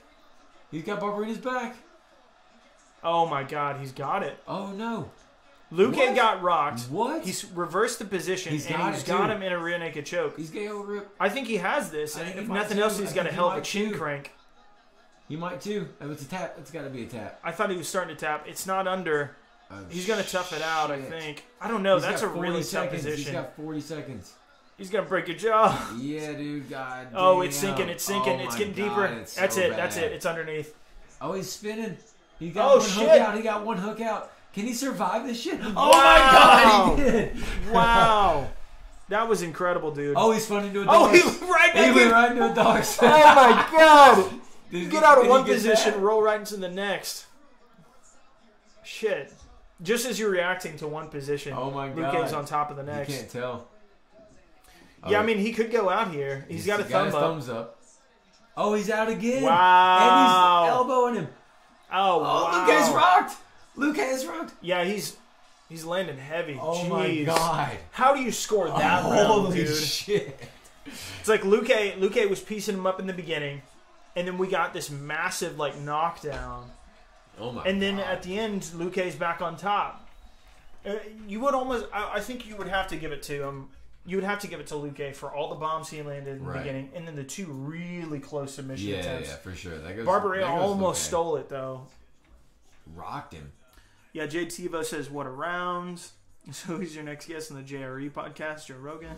He's got Barberena's back. Oh my God, he's got it. Oh no. Luque got rocked. What? He's reversed the position he's got him in a rear naked choke. He's gay over it. I think he has this. And if nothing else, he's got a hell of a chin crank. He might too. If it's a tap, it's got to be a tap. I thought he was starting to tap. It's not under. He's going to tough it out, I think. I don't know. That's a really tough position. He's got 40 seconds. He's going to break your jaw. Yeah, dude. God damn. Oh, it's sinking. It's sinking. Oh it's getting God, deeper. it's That's so it. bad. That's it. It's underneath. Oh, he's spinning. He got one hook out. He got one hook out. Can he survive this shit? Oh, Wow. my God, he did. Wow. That was incredible, dude. Oh, he spun into a dog. Oh, he went right back He went in. right into a dog. Oh, my God. Did Get out of did one he get position, that? roll right into the next. Shit. Just as you're reacting to one position, Oh my Luke's God. on top of the next. You can't tell. Yeah, I mean, he could go out here. He's got a his thumbs up. Oh, he's out again. Wow. And he's elbowing him. Oh, wow. Luke has rocked. Luke has rocked. Yeah, he's landing heavy. Oh, Jeez. my God. How do you score that round, Holy dude? shit. It's like Luke was piecing him up in the beginning, and then we got this massive, like, knockdown. Oh, my And then God. at the end, Luke's back on top. You would almost... I think you would have to give it to him. You would have to give it to Luke for all the bombs he landed in the beginning, and then the two really close submission attempts. Yeah, for sure. That goes, Barbarella that goes almost Luke. stole it, though. Rocked him. Yeah, Jade Tivo says, what a round. So who's your next guest on the JRE podcast? Joe Rogan?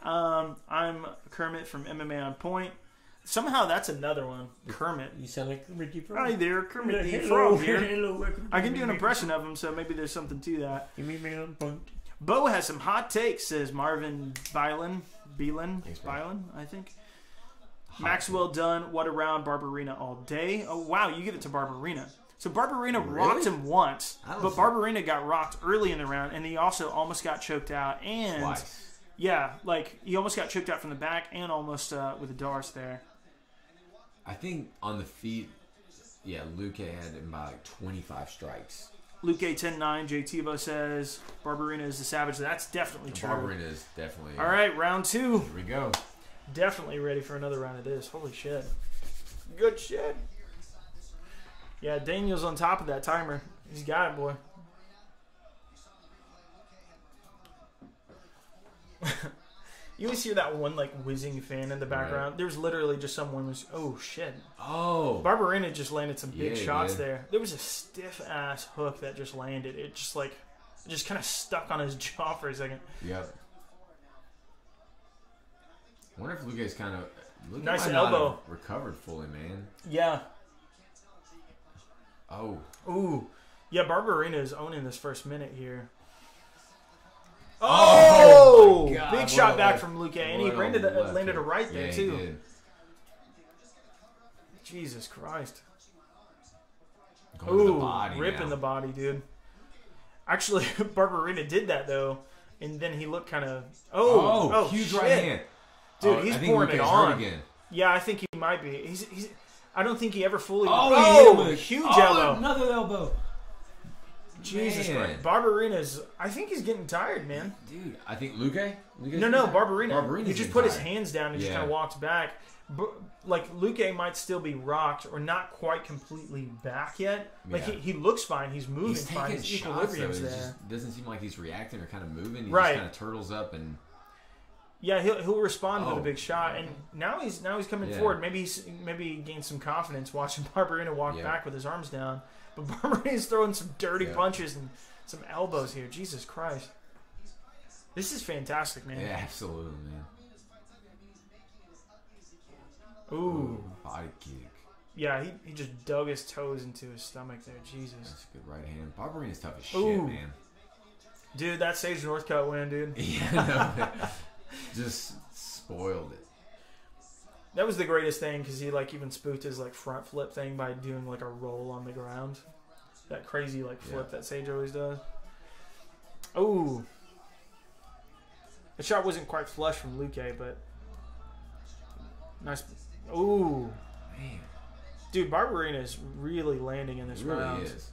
I'm Kermit from MMA On Point. Somehow that's another one. Kermit. You sound like Ricky Frog. Hi there, Kermit the Hello. Frog here. Hello. I can do an impression of him, so maybe there's something to that. You mean me on point? Bo has some hot takes, says Marvin Bylan, I think. Maxwell Dunn, what a round, Barbarina all day. Oh, wow, you give it to Barbarina. So Barbarina rocked him once, but Barbarina got rocked early in the round, and he also almost got choked out. And Twice. yeah, like he almost got choked out from the back and almost with a Darce there. I think on the feet, yeah, Luke had him by like 25 strikes. Luke 10-9, J. Tivo says Barbarina is the savage. That's definitely true. Barbarina is definitely. All right, round 2. Here we go. Definitely ready for another round of this. Holy shit. Good shit. Yeah, Daniel's on top of that timer. He's got it, boy. You always hear that one, like, whizzing fan in the background. Right. There's literally just someone was, oh, shit. Oh. Barbarina just landed some big Yeah, shots yeah. there. There was a stiff-ass hook that just landed. It just, like, kind of stuck on his jaw for a second. Yep. I wonder if Luke's kind of... Nice might not elbow. have recovered fully, man. Yeah. Oh. Ooh. Yeah, Barbarina is owning this first minute here. Oh! Oh! My God, Big what shot a back left- from Luke, and he what a landed left a right there, yeah, too. He did. Jesus Christ. Going to the Ooh, body ripping now. the body, dude. Actually, Barbarina did that, though, and then he looked kind of... Oh, huge shit. right hand. Dude, he's I think pouring it Luke's on. hurt again. Yeah, I think he might be. He's. I don't think he ever fully... Huge elbow. Another elbow. Jesus Man. Christ. Barbarina's... I think he's getting tired, man. Dude, I think Luke? No, Barbarina. Barbarina's He just getting put his tired. hands down and just Yeah. kind of walked back. Like, Luke might still be rocked or not quite completely back yet. Like, Yeah. he looks fine. He's moving He's fine. taking His shots, though. equilibrium's It there. just doesn't seem like he's reacting or kind of moving. He Right. just kind of turtles up and... Yeah, he'll respond with Oh. a big shot, and now he's coming Yeah. forward. Maybe he gained some confidence watching Barbarina walk Yeah. back with his arms down. But Barbarina's throwing some dirty Yeah. punches and some elbows here. Jesus Christ, this is fantastic, man. Yeah, absolutely, man. Ooh, Body kick. yeah, he just dug his toes into his stomach there. Jesus, That's a good right hand. Barbarina's tough as shit, Ooh. man. dude, that Sage Northcutt win, dude. Yeah, no, just spoiled it. That was the greatest thing because he like even spooked his like front flip thing by doing like a roll on the ground. That crazy like flip that Sage always does. Ooh. The shot wasn't quite flush from Luke, but nice. Ooh. Man, Dude, Barbarina is really landing in this it really round. is.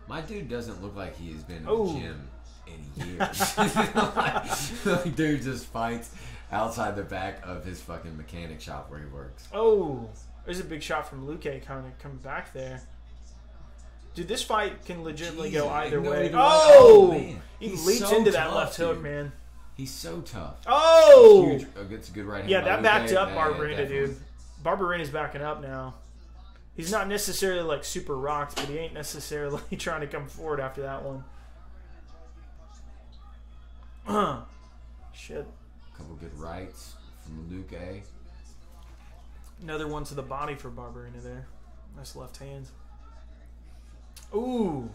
My dude doesn't look like he has been in Ooh. the gym in years. like, dude just fights outside the back of his fucking mechanic shop where he works. Oh. There's a big shot from Luke kind of coming back there. Dude, this fight can legitimately go Jesus, either it can go way. either way. Oh! Man. He He's leaps so into that tough, left hook, dude. man. He's so tough. Oh! Huge, gets a good right hand. Yeah, by that Luke. backed up Yeah, Barbarina, definitely. dude. Barbarina's backing up now. He's not necessarily like super rocked, but he ain't necessarily trying to come forward after that one. Shit. Couple good rights from Luke A. Another one to the body for Barberina there. Nice left hand. Ooh.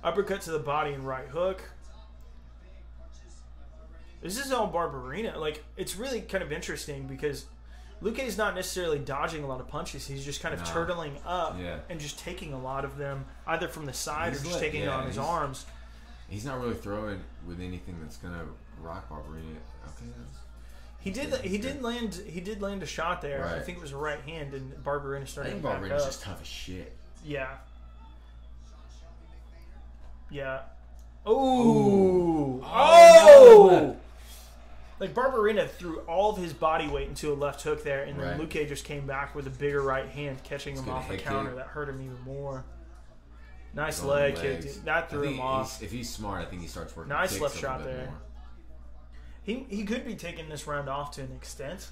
Uppercut to the body and right hook. This is all Barberina. Like, it's really kind of interesting because Luque is not necessarily dodging a lot of punches. He's just kind of turtling up and just taking a lot of them either from the side or just taking it on his arms. He's not really throwing with anything that's going to rock Barberina. Okay, He did land a shot there. Right. I think it was a right hand, and Barberina started. I think Barberina's just tough as shit. Yeah. Yeah. Oh! Like Barberina threw all of his body weight into a left hook there, and then Luque just came back with a bigger right hand, catching him off the counter. That hurt him even more. Nice leg kick. That threw him off. If he's smart, I think he starts working. Nice left shot there. More. He could be taking this round off to an extent.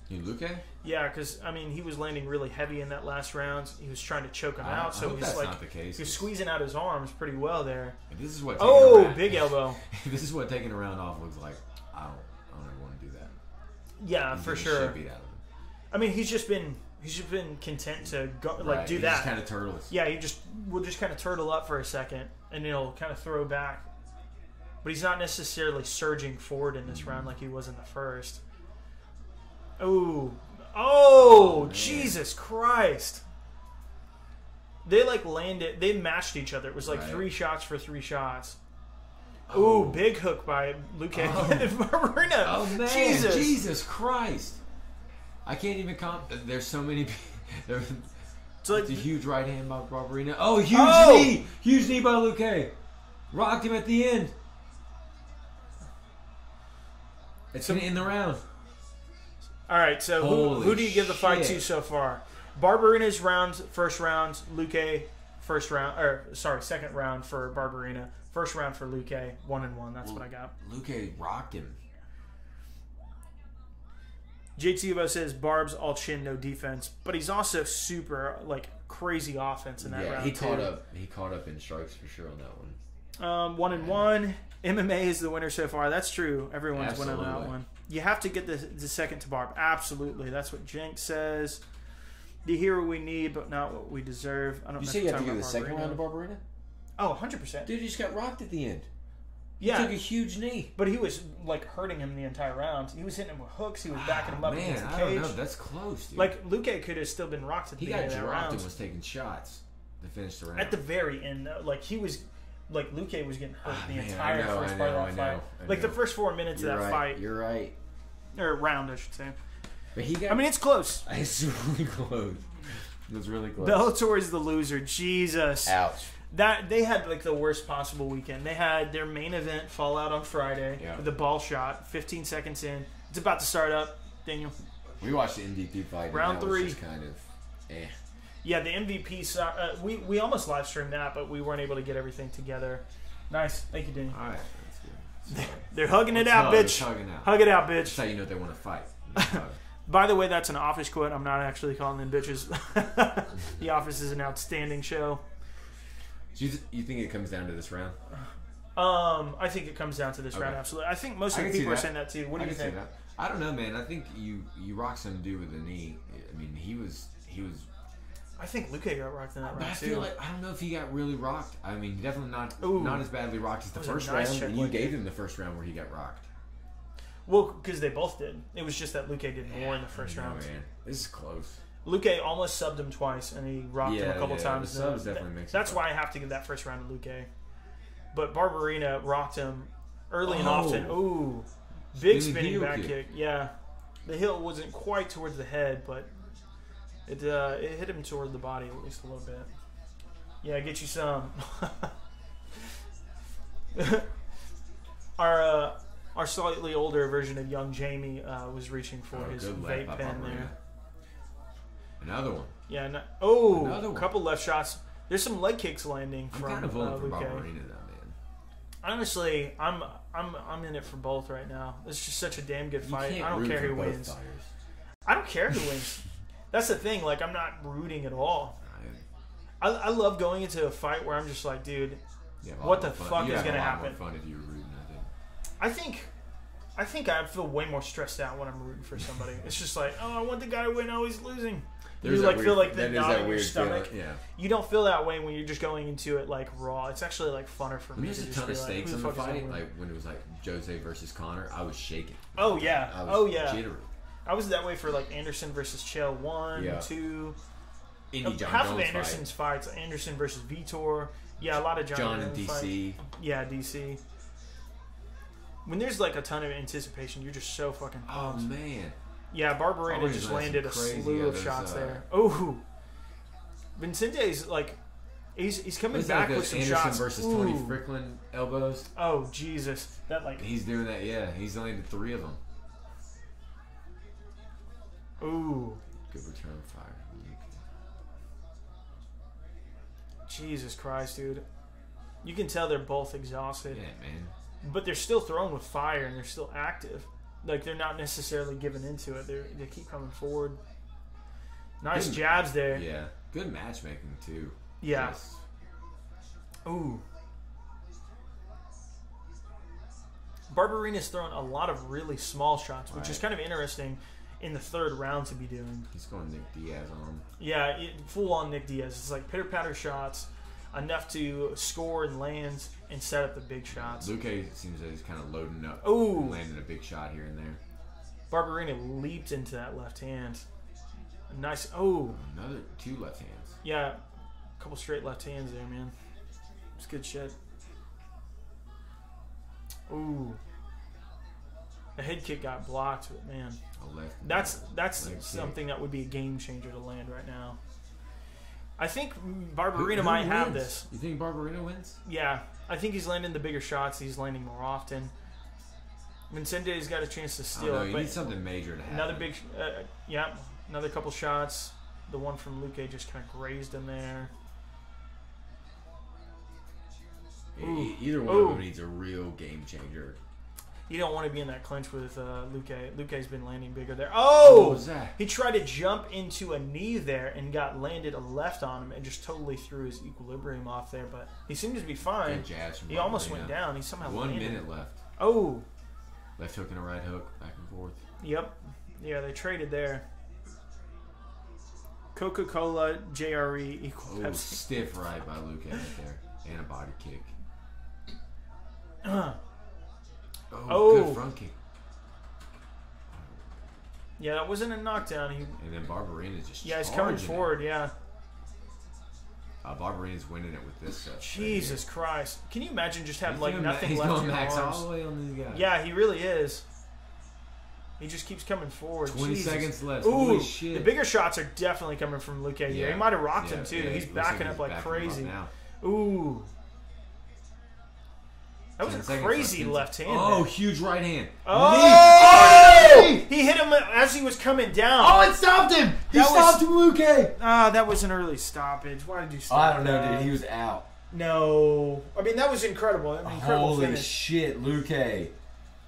You Luque? Yeah, because I mean he was landing really heavy in that last round. He was trying to choke him out, so he's like not the case. He was squeezing out his arms pretty well there. If this is what big elbow. If this is what taking a round off looks like, I don't ever want to do that. Yeah, for sure. I mean, he's just been content to go do that. Just kind of turtles. Yeah, will just kind of turtle up for a second, and he'll kind of throw back. But he's not necessarily surging forward in this round like he was in the first. Oh, Jesus Christ. They landed, they matched each other. It was like 3 shots for 3 shots. Ooh, big hook by Luque. Barberina. Oh, man. Jesus Christ. I can't even there's so many it's a huge right hand by Barberina. Oh, huge knee. Huge knee by Luque. Rocked him at the end. It's going to end the round. All right, so who do you give the fight to so far? Barberina's first round, Luque, second round for Barberina. First round for Luque, 1-1. That's what I got. Luque rocked him. JT says Barb's all chin, no defense, but he's also super crazy offense in that round. He caught up in strikes for sure on that one. 1-1. MMA is the winner so far. That's true. Everyone's winning that one. You have to get the second to Barb. Absolutely. That's what Jenk says. The hero we need, but not what we deserve. I don't know. You say you have to give the second round to Barberina? Oh, 100%. Dude, he just got rocked at the end. Yeah. He took a huge knee. But he was hurting him the entire round. He was hitting him with hooks. He was backing him up against the cage. I don't know. That's close, dude. Luque could have still been rocked at the end of that round. He got dropped and was taking shots to finish the round. At the very end, though. He was... Luque was getting hurt the entire first part of that fight. The first 4 minutes of that fight. You're right. Or round, I should say. But he got... I mean, it's close. It's really close. It was really close. Bellator is the loser. Jesus. Ouch. They had the worst possible weekend. They had their main event fall out on Friday with the ball shot, 15 seconds in. It's about to start up, Daniel. We watched the MVP fight. Round 3. Was just kind of Yeah, the MVP. We almost live streamed that, but we weren't able to get everything together. Nice. Thank you, Daniel. All right. That's good. They're hugging it out, bitch. Hug it out, bitch. That's how you know they want to fight. By the way, that's an Office quote. I'm not actually calling them bitches. The Office is an outstanding show. So you think it comes down to this round? I think it comes down to this round, absolutely. I think most of the people are saying that too. What do you think? I don't know, man. I think you rock some dude with a knee. I mean, he was. I think Luque got rocked in that round, too. I feel I don't know if he got really rocked. I mean, definitely not as badly rocked as the first round. And you gave him the first round where he got rocked. Well, because they both did. It was just that Luque did more in the first round. Man. This is close. Luque almost subbed him twice, and he rocked him a couple times. The subs definitely makes That's why I have to give that first round to Luque. But Barberina rocked him early and often. Ooh. Big spinning back kick. Yeah. The heel wasn't quite towards the head, but it hit him toward the body at least a little bit. Yeah, get you some. Our slightly older version of young Jamie was reaching for his vape pen there. Another one. Yeah. Another one. A couple left shots. There's some leg kicks landing from Luque. I'm kind of voting for Barberina, though, man. Honestly, I'm in it for both right now. It's just such a damn good fight. I don't care who wins. I don't care who wins. That's the thing. Like, I'm not rooting at all. I love going into a fight where I'm just like, dude, what the fuck is gonna happen? Fun if you were rooting, I think. I think I feel way more stressed out when I'm rooting for somebody. It's just like, oh, I want the guy to win. Oh, he's losing. You like feel like the knot in your stomach. Yeah. You don't feel that way when you're just going into it like raw. It's actually like funner for me. There's a ton of stakes in the fight. Like when it was like Jose versus Connor, I was shaking. Oh yeah. I was jittery. I was that way for like Anderson versus Chael 1, 2. Half of Anderson's fights, Anderson versus Vitor. Yeah, a lot of John and DC. Yeah, DC. When there's like a ton of anticipation, you're just so fucking pumped. Oh man. Yeah, Barberena just landed a slew of shots there. Oh, Vincente's like, he's coming back with some Anderson shots. Versus Tony Strickland elbows. Oh Jesus, that like he's doing that. Yeah, he's landed 3 of them. Ooh, good return fire. Jesus Christ, dude! You can tell they're both exhausted. Yeah, man. But they're still throwing with fire and they're still active. Like, they're not necessarily giving into it. They keep coming forward. Nice jabs there. Yeah. Good matchmaking, too. Yeah. Yes. Ooh. Barberena's throwing a lot of really small shots, which is kind of interesting in the 3rd round to be doing. He's going Nick Diaz on him. Yeah, full-on Nick Diaz. It's like pitter-patter shots, enough to score and land and set up the big shots. Luque seems that he's kind of loading up. Ooh. And landing a big shot here and there. Barberena leaped into that left hand. Nice. Oh. Another 2 left hands. Yeah. A couple straight left hands there, man. It's good shit. Ooh. The head kick got blocked, but man. That's something that would be a game changer to land right now. I think Barberena might have this. You think Barberena wins? Yeah. I think he's landing the bigger shots. He's landing more often. Vincente's got a chance to steal it. You need something major to happen. Another big, another couple shots. The one from Luque just kind of grazed him there. Either one of them needs a real game changer. You don't want to be in that clinch with Luque. Luque's been landing bigger there. What was that? He tried to jump into a knee there and got landed a left on him and just totally threw his equilibrium off there. But he seems to be fine. He almost went down. He somehow landed. 1 minute left. Oh. Left hook and a right hook, back and forth. Yep. Yeah, they traded there. Coca-Cola, JRE equal Pepsi. Stiff right by Luque right there. And a body kick. Good front kick. Yeah, that wasn't a knockdown. And then Barberena's just he's coming forward, yeah. Barberena's winning it with this stuff. Jesus Christ. Can you imagine just having like nothing he's left going in your max arms? all the way on these guys. Yeah, he really is. He just keeps coming forward. 20 seconds left. Ooh, holy shit. The bigger shots are definitely coming from Luque here. Yeah. He might have rocked him too. Yeah, he's backing up like crazy. Ooh. That was a crazy left hand. Oh, huge right hand. Oh! He hit him as he was coming down. Oh, it stopped him. He stopped him, Luque. That was an early stoppage. Why did you stop I don't know, dude. He was out. No. I mean, that was incredible. Incredible Holy finish. shit, Luque.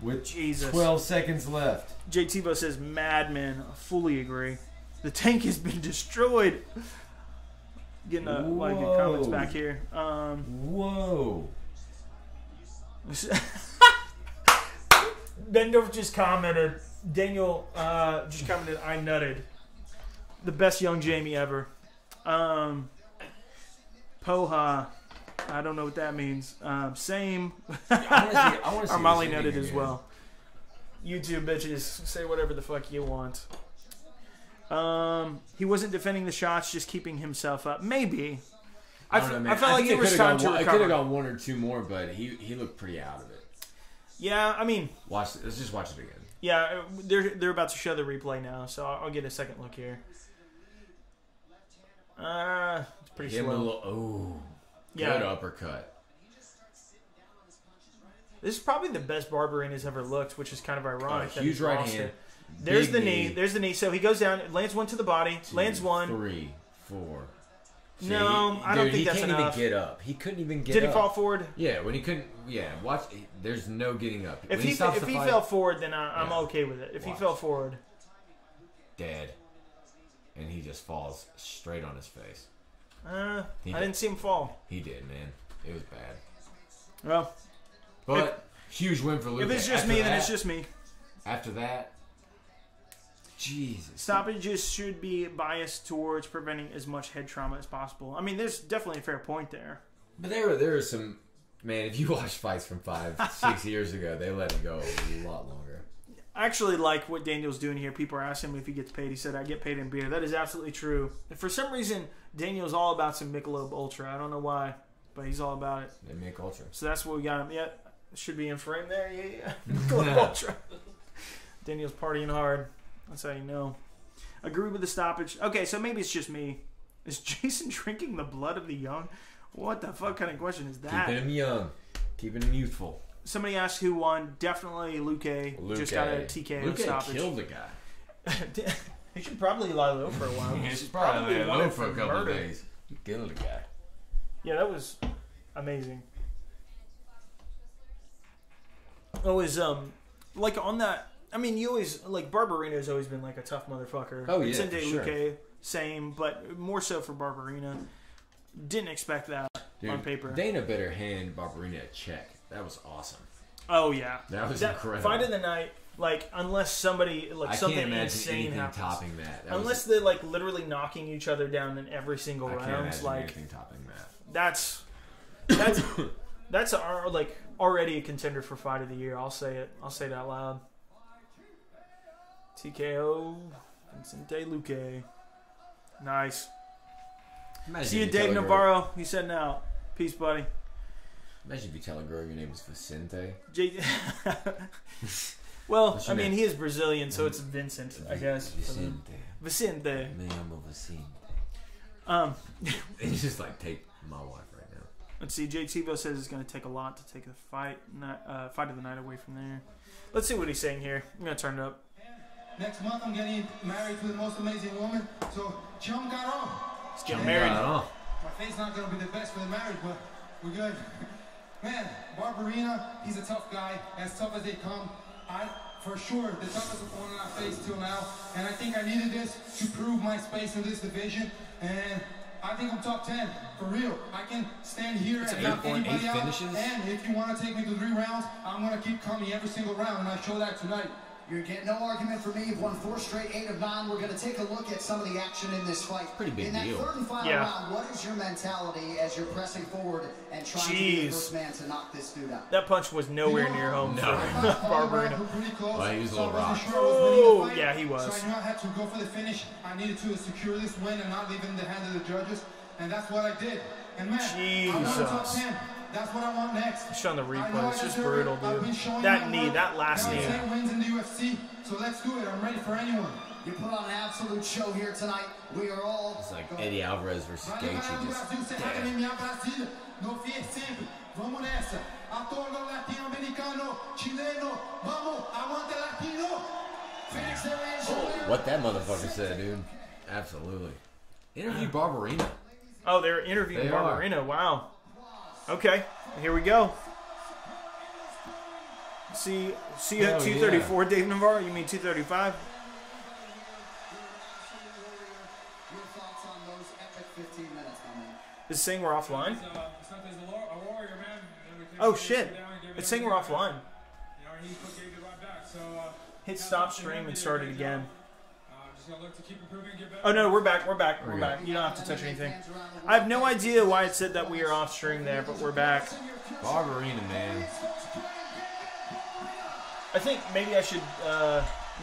With 12 seconds left. J. Tebow says, madman. I fully agree. The tank has been destroyed. Getting a lot of good comments back here. Whoa. Bendorf just commented. Daniel just commented, I nutted. The best young Jamie ever. Poha. I don't know what that means. Same. I want to see Armali nutted as well. YouTube bitches, say whatever the fuck you want. He wasn't defending the shots, just keeping himself up. Maybe. I felt like it was time to recover. It could have gone 1 or 2 more, but he looked pretty out of it. Yeah, I mean... Let's just watch it again. Yeah, they're about to show the replay now, so I'll get a second look here. It's pretty slow. Good uppercut. This is probably the best Barberena's ever looked, which is kind of ironic. Huge right hand. There's the knee. There's the knee. So he goes down, lands one to the body, lands one. 3, 4... No, I don't think that's enough. He couldn't even get up. He couldn't even get up. Did he fall forward? Yeah, when he couldn't. Yeah, watch. There's no getting up. If he fell forward, then I'm okay with it. If he fell forward, dead. and he just falls straight on his face. I didn't see him fall. He did, man. It was bad. Well, but huge win for Luke. If it's just me, then it's just me. After that, Jesus. Stoppages should be biased towards preventing as much head trauma as possible. I mean, there's definitely a fair point there. But there are some... Man, if you watch fights from 5-6 years ago, they let it go a lot longer. I actually like what Daniel's doing here. People are asking him if he gets paid. He said, I get paid in beer. That is absolutely true. And for some reason, Daniel's all about some Michelob Ultra. I don't know why, but he's all about it. They make Ultra. So that's what we got him. Yeah, should be in frame there. Yeah. Michelob Ultra. Daniel's partying hard. That's how you know. Agree with the stoppage. Okay, so maybe it's just me. Is Jason drinking the blood of the young? What the fuck kind of question is that? Keeping him young. Keeping him youthful. Somebody asked who won. Definitely Luke. Just got a TKO stoppage. Killed the guy. He should probably lie low for a while. He should probably lie low for a couple of days. He killed the guy. Yeah, that was amazing. Always, like on that... I mean, you always like Barberina's always been like a tough motherfucker. Oh yeah, Vicente sure. Luque, same, but more so for Barberina. Didn't expect that on paper. Dana better hand Barberina a check. That was awesome. Oh yeah, that was incredible. Fight of the night, like unless somebody like something insane happens, topping that. Unless they're like literally knocking each other down in every single round. Can't imagine like anything topping that. That's like already a contender for fight of the year. I'll say it. I'll say it out loud. TKO, Vicente Luque. Nice. Imagine see you, Dave Navarro. He's heading out. Peace, buddy. Imagine if you tell a girl your name is Vicente. Well, I mean, he is Brazilian, so it's Vincent, I guess. Vicente. Me amo Vicente. It's just like, take my wife right now. Let's see. Jay Tebow says it's going to take a lot to take the fight of the night away from there. Let's see what he's saying here. I'm going to turn it up. Next month, I'm getting married to the most amazing woman. So, chum caro. He's getting married. My fate's not going to be the best for the marriage, but we're good. Man, Barberina, he's a tough guy. As tough as they come. For sure, the toughest opponent I faced till now. And I think I needed this to prove my space in this division. And I think I'm top 10. For real. I can stand here and knock anybody out. Finishes. And if you want to take me to 3 rounds, I'm going to keep coming every single round. And I show that tonight. You're getting no argument for me. You've won 4 straight, 8 of 9. We're going to take a look at some of the action in this fight. Pretty big deal. In that 3rd and final round, what is your mentality as you're pressing forward and trying to be the first man to knock this dude out? That punch was nowhere near home for Barberina. Well, he was a little rock. Oh, yeah, he was. So I knew I had to go for the finish. I needed to secure this win and not leave it in the hands of the judges. And that's what I did. And man, I won the top 10. That's what I want next. Showing the replay, it's just brutal, dude. That knee, that last knee. 10 wins in the UFC, so let's do it. I'm ready for anyone. You put on an absolute show here tonight. We are all... It's like Eddie Alvarez versus Gaethje. What that motherfucker said, dude. Absolutely. Interview Barberina. Oh, they're interviewing Barberina. Wow. Okay, here we go. See you at 234, Dave Navarro. You mean 235? Your thoughts on those epic 15 minutes, my man? Is it saying we're offline? Oh shit! It's saying we're offline. Hit stop stream and start it again. Oh no, we're back. We're back. We're back. You don't have to touch anything. I have no idea why it said that we are off stream there, but we're back. Barberina, man. I think maybe I should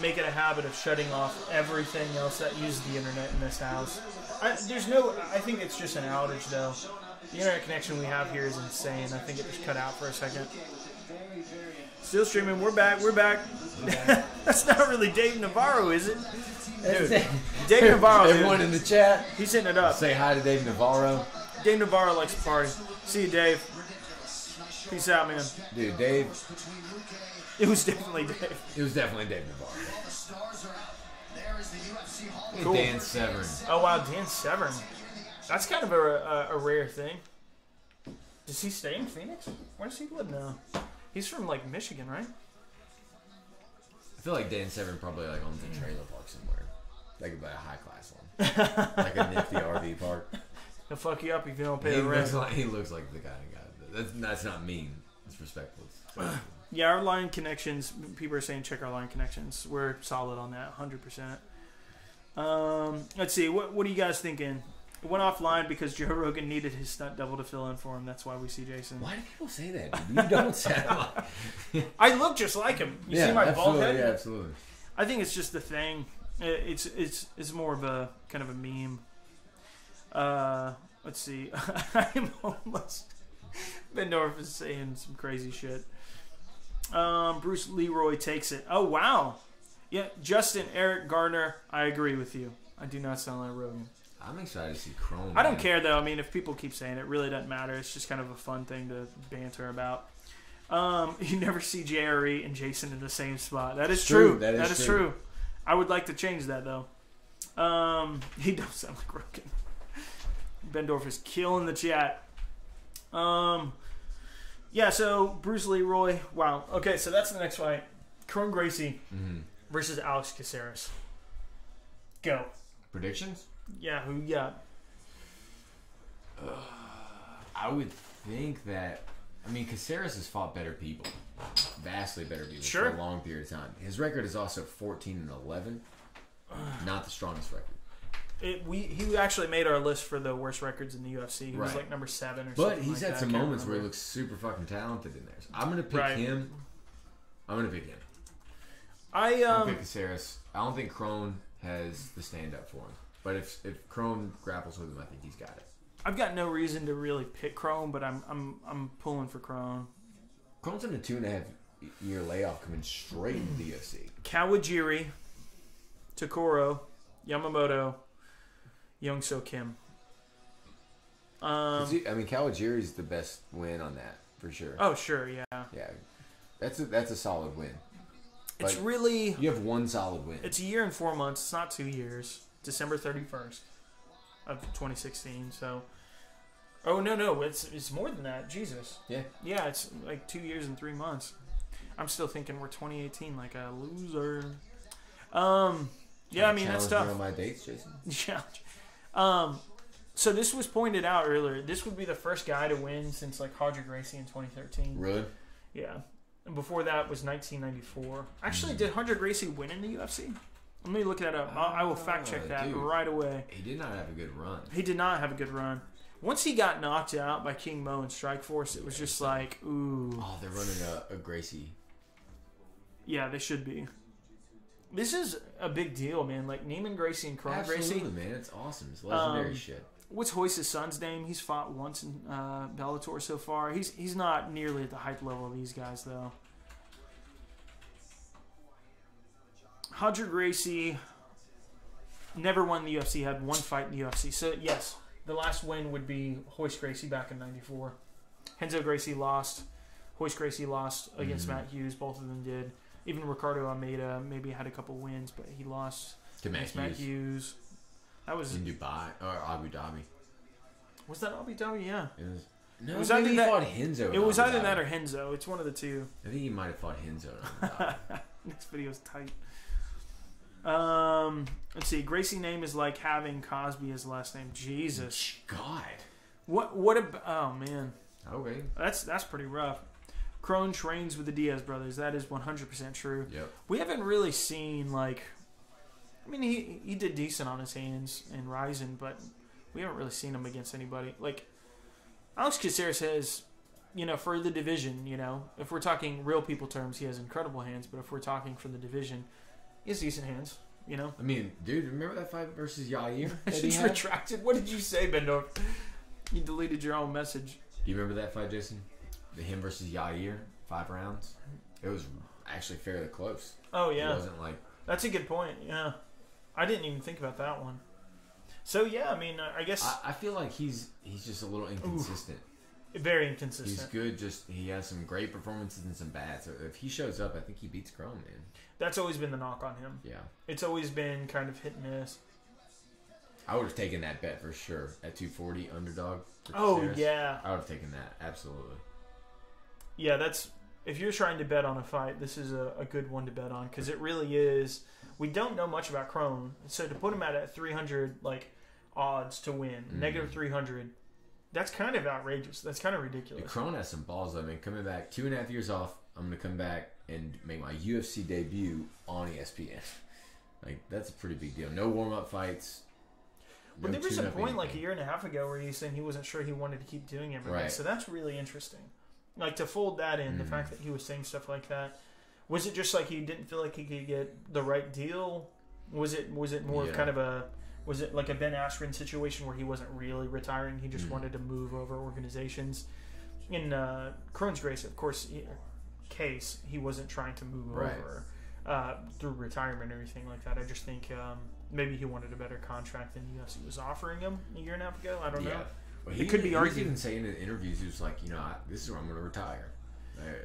make it a habit of shutting off everything else that uses the internet in this house. I think it's just an outage though. The internet connection we have here is insane. I think it just cut out for a second. Still streaming. We're back. We're back. That's not really Dave Navarro, is it? Dude, Dave Navarro. Everyone in the chat. He's hitting it up. Say hi to Dave Navarro. Dave Navarro likes to party. See you, Dave. Peace out, man. Dude, Dave. It was definitely Dave. It was definitely Dave Navarro. Cool. Dan Severn. Oh, wow, Dan Severn. That's kind of a rare thing. Does he stay in Phoenix? Where does he live now? He's from, like, Michigan, right? I feel like Dan Severn probably, like, owns a trailer park somewhere. Like a high-class one. Like a nifty RV park. He'll fuck you up if you don't pay the rent. He looks like the guy who got it. That's not mean. It's respectful. Yeah, our line connections, people are saying check our line connections. We're solid on that, 100%. Let's see, what are you guys thinking? It went offline because Joe Rogan needed his stunt double to fill in for him. That's why we see Jason. Why do people say that, dude? You don't sound like... I look just like him. You see my bald head? Yeah, absolutely. I think it's just the thing. It's more of a kind of a meme. Let's see. I'm homeless. Bendorf is saying some crazy shit. Bruce Leroy takes it. Oh, wow. Yeah, Justin, Eric Gardner, I agree with you. I do not sound like Rogan. I'm excited to see Chrome. I don't care, though. I mean, if people keep saying it, it really doesn't matter. It's just kind of a fun thing to banter about. You never see JRE and Jason in the same spot. That is true. That is true. I would like to change that, though. He does sound like Rogan. Bendorf is killing the chat. Yeah, so Bruce Leroy. Wow. Okay, so that's the next fight. Kron Gracie versus Alex Caceres. Go. Predictions? Yeah, who you got? I would think that... I mean, Caceres has fought better people. Vastly better people for a long period of time. His record is also 14-11. Not the strongest record. He actually made our list for the worst records in the UFC. He was like number 7 or something. But he's had some moments where he looks super fucking talented in there. So I'm gonna pick him. I'm gonna pick him. I'm gonna pick Caceres. I don't think Kron has the stand up for him. But if Kron grapples with him, I think he's got it. I've got no reason to really pick Kron, but I'm pulling for Kron. Kron's in a 2.5-year layoff coming straight into the UFC. Kawajiri, Takoro, Yamamoto, Young So Kim. I mean, Kawajiri's the best win on that for sure. Oh, sure, yeah. Yeah, that's a solid win. It's really you have one solid win. It's a year and 4 months. It's not 2 years. December 31st of 2016. So, oh no, it's more than that. Jesus. Yeah, it's like 2 years and 3 months. I'm still thinking we're 2018 like a loser. Yeah, I mean that's tough. On my dates, Jason. Yeah. So this was pointed out earlier. This would be the first guy to win since like Roger Gracie in 2013. Really? Yeah. And before that was 1994. Actually, did Roger Gracie win in the UFC? Let me look that up. I will fact check that right away. He did not have a good run. He did not have a good run. Once he got knocked out by King Mo in Strikeforce, it was just like, ooh. Oh, they're running a Gracie. Yeah, they should be. This is a big deal, man. Like Neiman Gracie and Kron Gracie. Absolutely, man. It's awesome. It's legendary shit. What's Royce's son's name? He's fought once in Bellator so far. He's not nearly at the hype level of these guys, though. Roger Gracie never won the UFC, had one fight in the UFC. So, yes, the last win would be Royce Gracie back in 94. Renzo Gracie lost. Royce Gracie lost against Matt Hughes. Both of them did. Even Ricardo Almeida maybe had a couple wins, but he lost to Matt Hughes. That was in Dubai or Abu Dhabi. Was that Abu Dhabi? Yeah. It was either that. Fought Henzo. It was either that or Henzo. It's one of the two. I think he might have fought Henzo. Next video's tight. Let's see. Gracie name is like having Cosby as last name. Jesus. God. What about? Oh man. Okay. That's pretty rough. Kron trains with the Diaz brothers. That is 100% true. Yep. We haven't really seen like. I mean, he did decent on his hands in Ryzen, but we haven't really seen him against anybody. Like, Alex Caceres has, for the division, if we're talking real people terms, he has incredible hands, but if we're talking for the division, he has decent hands, I mean, dude, remember that fight versus Yair? She's retracted. What did you say, Bendorf? You deleted your own message. Do you remember that fight, Jason? Him versus Yair, 5 rounds? It was actually fairly close. Oh, yeah. It wasn't like... That's a good point, yeah. I didn't even think about that one. So yeah, I mean, I guess I feel like he's just a little inconsistent. Very inconsistent. He's good. He has some great performances and some bad. So if he shows up, I think he beats Kron, man. That's always been the knock on him. Yeah, it's always been kind of hit and miss. I would have taken that bet for sure at 240 underdog. Oh yeah, I would have taken that absolutely. Yeah, that's if you're trying to bet on a fight, this is a good one to bet on because it really is. We don't know much about Crone, so to put him at a 300 like odds to win, negative 300, that's kind of outrageous. That's kind of ridiculous. Crone has some balls. I mean, coming back 2.5 years off, I'm going to come back and make my UFC debut on ESPN. Like, that's a pretty big deal. No warm-up fights. But No there was a tune-up point like a anything. year and a half ago where he was saying he wasn't sure he wanted to keep doing everything. Right. So that's really interesting. Like, to fold that in, the fact that he was saying stuff like that. Was it just like he didn't feel like he could get the right deal? Was it more of kind of a... Was it like a Ben Askren situation where he wasn't really retiring? He just wanted to move over organizations. In Crone's case, he wasn't trying to move over through retirement or anything like that. I just think maybe he wanted a better contract than UFC was offering him a year and a half ago. I don't know. Well, It could be argued. He was even saying in interviews, he was like, this is where I'm going to retire.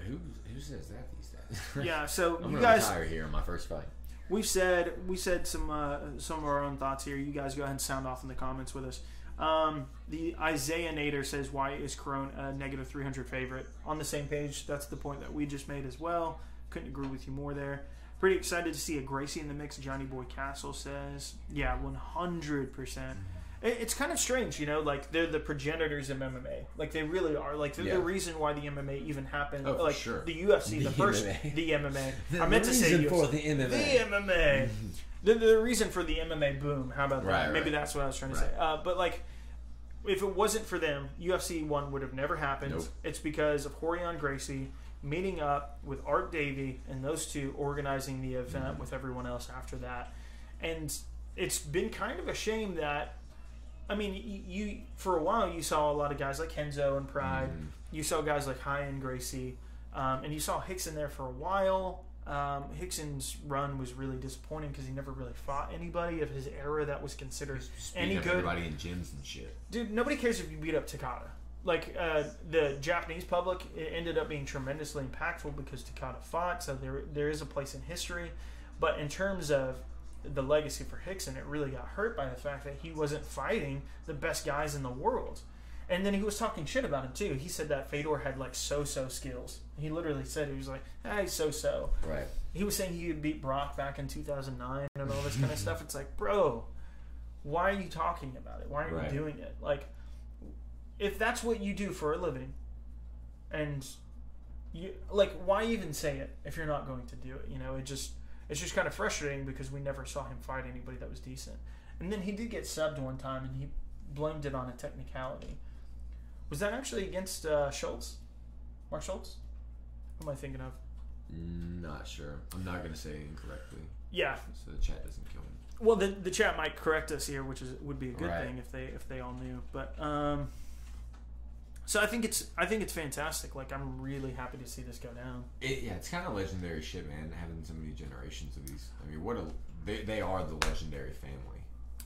Who says that these days? Yeah, so I'm you going to guys, retire here in my first fight. we said some of our own thoughts here. You guys go ahead and sound off in the comments with us. The Isaiah Nader says, why is Crone a negative 300 favorite? On the same page, that's the point that we just made as well. Couldn't agree with you more there. Pretty excited to see a Gracie in the mix, Johnny Boy Castle says. Yeah, 100%. It's kind of strange, like they're the progenitors of MMA. Like they really are. Like they're the reason why the MMA even happened. Oh, for like sure. the UFC, the MMA. I meant to say UFC. For the MMA. The MMA. The reason for the MMA boom. How about that? Right, Maybe right. that's what I was trying to say. But like, if it wasn't for them, UFC 1 would have never happened. Nope. It's because of Rorion Gracie meeting up with Art Davie and those two organizing the event with everyone else after that. And it's been kind of a shame that, I mean, you for a while you saw a lot of guys like Henzo and Pride. You saw guys like High and Gracie. And you saw Hickson there for a while. Hickson's run was really disappointing because he never really fought anybody of his era that was considered any good. Everybody in gyms and shit. Dude, nobody cares if you beat up Takada. Like, the Japanese public, it ended up being tremendously impactful because Takada fought, so there is a place in history. But in terms of the legacy for Hickson, it really got hurt by the fact that he wasn't fighting the best guys in the world. And then he was talking shit about him, too. He said that Fedor had, like, so-so skills. He literally said, he was like, he's so-so. Right. He was saying he could beat Brock back in 2009 and all this kind of stuff. It's like, bro, why are you talking about it? Why are you doing it? Like, if that's what you do for a living, and you like, why even say it if you're not going to do it? It's just kind of frustrating because we never saw him fight anybody that was decent. And then he did get subbed one time, and he blamed it on a technicality. Was that actually against Schultz? Mark Schultz? Who am I thinking of? Not sure. I'm not going to say incorrectly. Yeah. So the chat doesn't kill me. Well, the chat might correct us here, which would be a good thing if they all knew. But so I think it's fantastic. Like, I'm really happy to see this go down. It's kind of legendary shit, man. Having so many generations of these. I mean, they are the legendary family.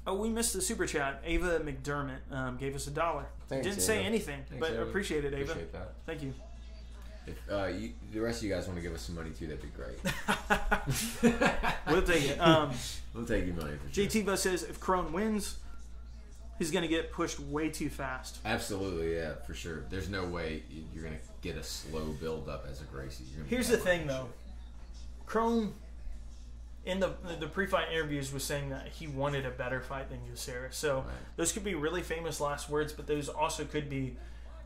Oh, we missed the super chat. Ava McDermott gave us $1. Thanks, Didn't Ava. say anything, Thanks, but Ava. appreciate it, Ava. Appreciate that. Thank you. If the rest of you guys want to give us some money too, that'd be great. We'll take it. We'll take your money for sure. JT says if Crone wins, he's going to get pushed way too fast. Absolutely, yeah, for sure. There's no way you're going to get a slow build up as a Gracie. Here's the thing, though. Crone, in the pre-fight interviews, was saying that he wanted a better fight than Gutierrez. So those could be really famous last words, but those also could be,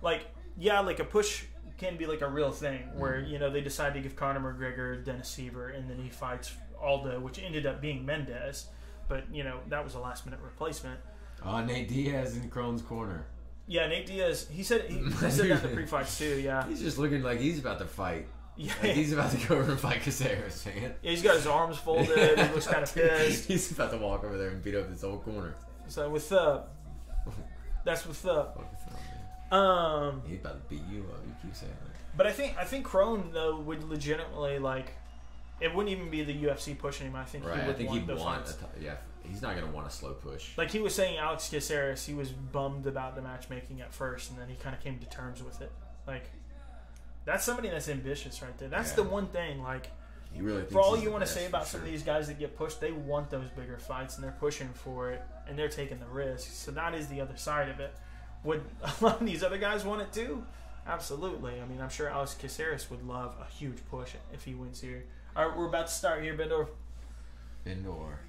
like a push can be like a real thing where they decide to give Conor McGregor Dennis Siver, and then he fights Aldo, which ended up being Mendez, but that was a last minute replacement. Nate Diaz in Crone's corner. Yeah, Nate Diaz. He said that in the pre-fights too. Yeah, he's just looking like he's about to fight. Yeah, like he's about to go over and fight Caceres, man. Yeah, he's got his arms folded. He looks kind of pissed. He's about to walk over there and beat up his whole corner. So what's up? That's what's up. He's about to beat you up. You keep saying that. But I think Crone though would legitimately it wouldn't even be the UFC pushing him. I think he would want those fights. He's not gonna want a slow push. Like he was saying, Alex Caceres, he was bummed about the matchmaking at first, and then he kind of came to terms with it. Like that's somebody that's ambitious right there. That's the one thing. Like he really thinks for all he's you the want to best, say about for some sure. of these guys that get pushed, they want those bigger fights and they're pushing for it and they're taking the risks. So that is the other side of it. Would a lot of these other guys want it too? Absolutely. I mean, I'm sure Alex Caceres would love a huge push if he wins here. All right, we're about to start here, Bendor. Indoor.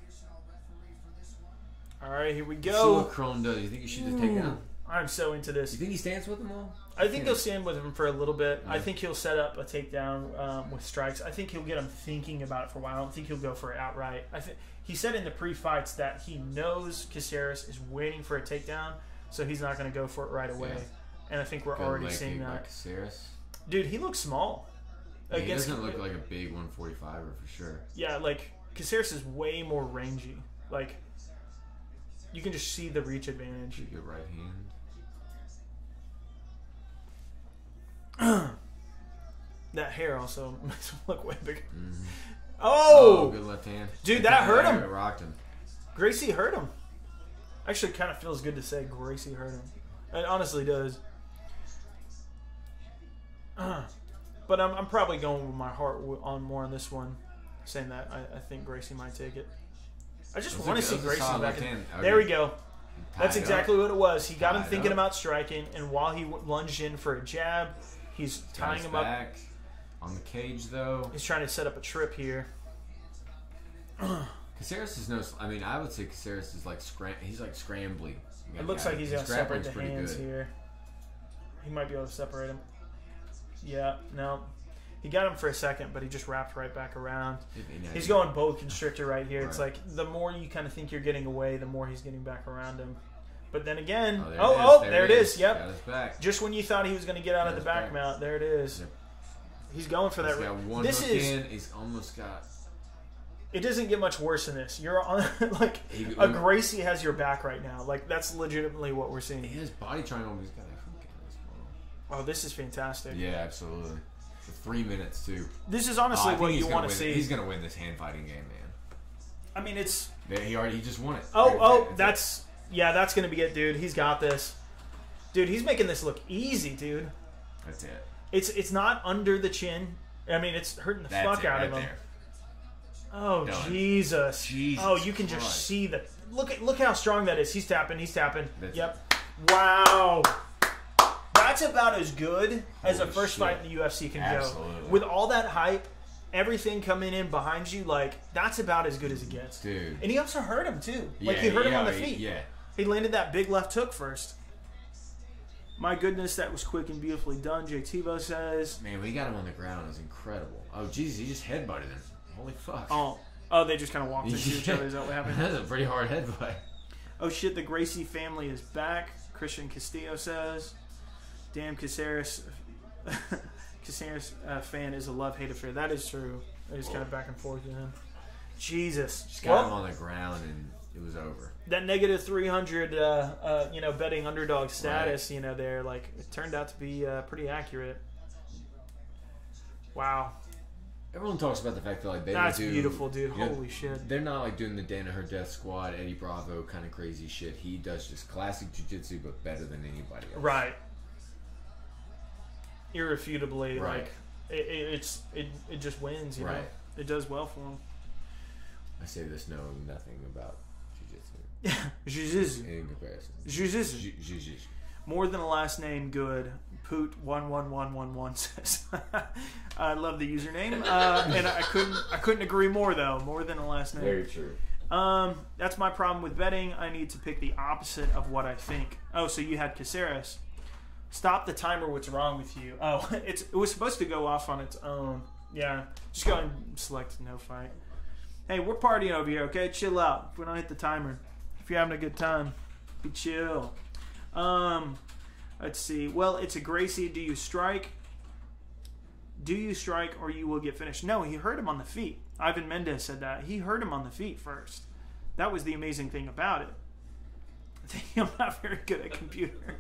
All right, here we See go. what Chrome does. You think he should just take down? I'm so into this. You think he stands with him though? I think he'll stand with him for a little bit. Yeah. I think he'll set up a takedown with strikes. I think he'll get him thinking about it for a while. I don't think he'll go for it outright. He said in the pre-fights that he knows Caceres is waiting for a takedown, so he's not going to go for it right away. Yeah. And I think we're already seeing that. Caceres. Dude, he looks small. Yeah, he doesn't look like a big 145er for sure. Yeah, like Caceres is way more rangy. Like you can just see the reach advantage. Good right hand. That hair also makes him look way bigger. Mm-hmm. Oh, good left hand. Dude, that hurt him. It rocked him. Gracie hurt him. Actually, kind of feels good to say Gracie hurt him. It honestly does. But I'm probably going with my heart on more on this one, saying that I think Gracie might take it. I just want to see Gracie back in. Okay. There we go. That's exactly what it was. He got him thinking about striking, and while he lunged in for a jab, he's tying him up. On the cage, though. He's trying to set up a trip here. Caceres is no... I mean, I would say Caceres is like... He's like scrambly. It looks like he's going to separate the hands here. He might be able to separate him. Yeah, no. He got him for a second, but he just wrapped right back around. He's going bow constrictor right here. It's like the more you kind of think you're getting away, the more he's getting back around him. But then again... there it is. Yep. Got his back. Just when you thought he was going to get out of the back mount, there it is. Yep. He's going for that. He's got one hook in. He's almost got... It doesn't get much worse than this. You're on a Gracie has your back right now. Like that's legitimately what we're seeing. His body triangle. He's got a hook in as well. Oh, this is fantastic. Yeah, absolutely. For 3 minutes too. This is honestly what you want to see. He's gonna win this hand fighting game, man. I mean, it's he just won it. That's gonna be it, dude. He's got this, dude. He's making this look easy, dude. That's it. It's not under the chin. I mean, it's hurting the fuck out of him. There. Oh, done. Jesus. Oh, you can just see the... Look how strong that is. He's tapping. Yep. Wow. That's about as good as a first fight in the UFC can go. With all that hype, everything coming in behind you, like, that's about as good as it gets. Dude. And he also hurt him, too. Like, he hurt him on the feet. Yeah. He landed that big left hook first. My goodness, that was quick and beautifully done, Jay Tebow says. Man, when he got him on the ground, it was incredible. Oh, Jesus, he just headbutted him. Holy fuck. Oh, they just kind of walked into each other. Is that what happened? That's a pretty hard headbutt. Oh, shit, the Gracie family is back, Christian Castillo says. Damn, Caceres fan is a love-hate affair. That is true. I just kind of back and forth with him. Jesus. Just got him on the ground, and it was over. That negative 300, betting underdog status, right. There, like, it turned out to be pretty accurate. Wow. Everyone talks about the fact that like that's beautiful, dude. Holy shit. They're not like doing the Danaher Death Squad, Eddie Bravo kind of crazy shit. He does just classic jiu-jitsu, but better than anybody else. Right. Irrefutably, right. Like it just wins. You know, it does well for him. I say this knowing nothing about jiu-jitsu. Yeah, jiu-jitsu. In comparison, jiu-jitsu. More than a last name, good. Poot 11111 says. I love the username, and I couldn't agree more though. More than a last name. Very true. That's my problem with betting. I need to pick the opposite of what I think. Oh, so you had Caceres. Stop the timer. What's wrong with you? Oh, it was supposed to go off on its own. Yeah, just go and select no fight. Hey, we're partying over here, okay? Chill out. If we don't hit the timer, if you're having a good time, be chill. Let's see. Well, it's a Gracie. Do you strike? Do you strike or you will get finished? No, he hurt him on the feet. Ivan Mendez said that. He hurt him on the feet first. That was the amazing thing about it. I'm not very good at computer.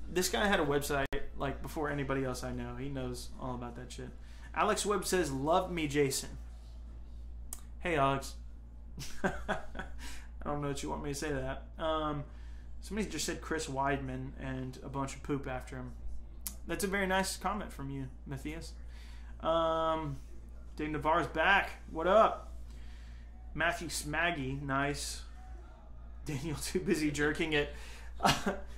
This guy had a website like before anybody else I know. He knows all about that shit. Alex Webb says, love me, Jason. Hey, Alex. I don't know what you want me to say to that. Somebody just said Chris Weidman and a bunch of poop after him. That's a very nice comment from you, Matthias. Dave Navarro's back. What up? Matthew Smaggy, nice. Daniel too busy jerking it.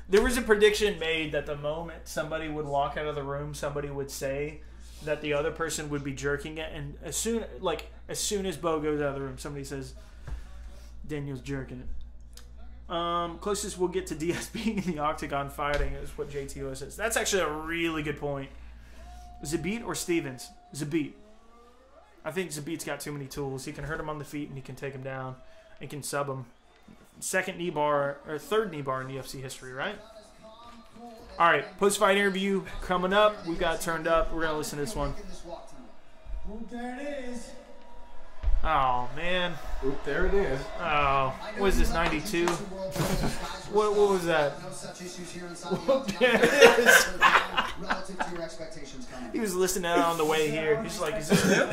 There was a prediction made that the moment somebody would walk out of the room, somebody would say that the other person would be jerking it, and as soon as Bo goes out of the room, somebody says Daniel's jerking it. Closest we'll get to Diaz being in the octagon fighting is what JTO says. That's actually a really good point. Zabit or Stevens? Zabit. I think Zabit's got too many tools. He can hurt him on the feet and he can take him down. He can sub him. Third knee bar in the UFC history, right? All right, post-fight interview coming up. We've got it turned up. We're going to listen to this one. Oop, there it is. Oh, man. Oop, there it is. Oh, what is this, 92? What was that? No such issues here inside Whoop, there it is. relative to your expectations coming. He was listening out on the way here. He's like, is this new?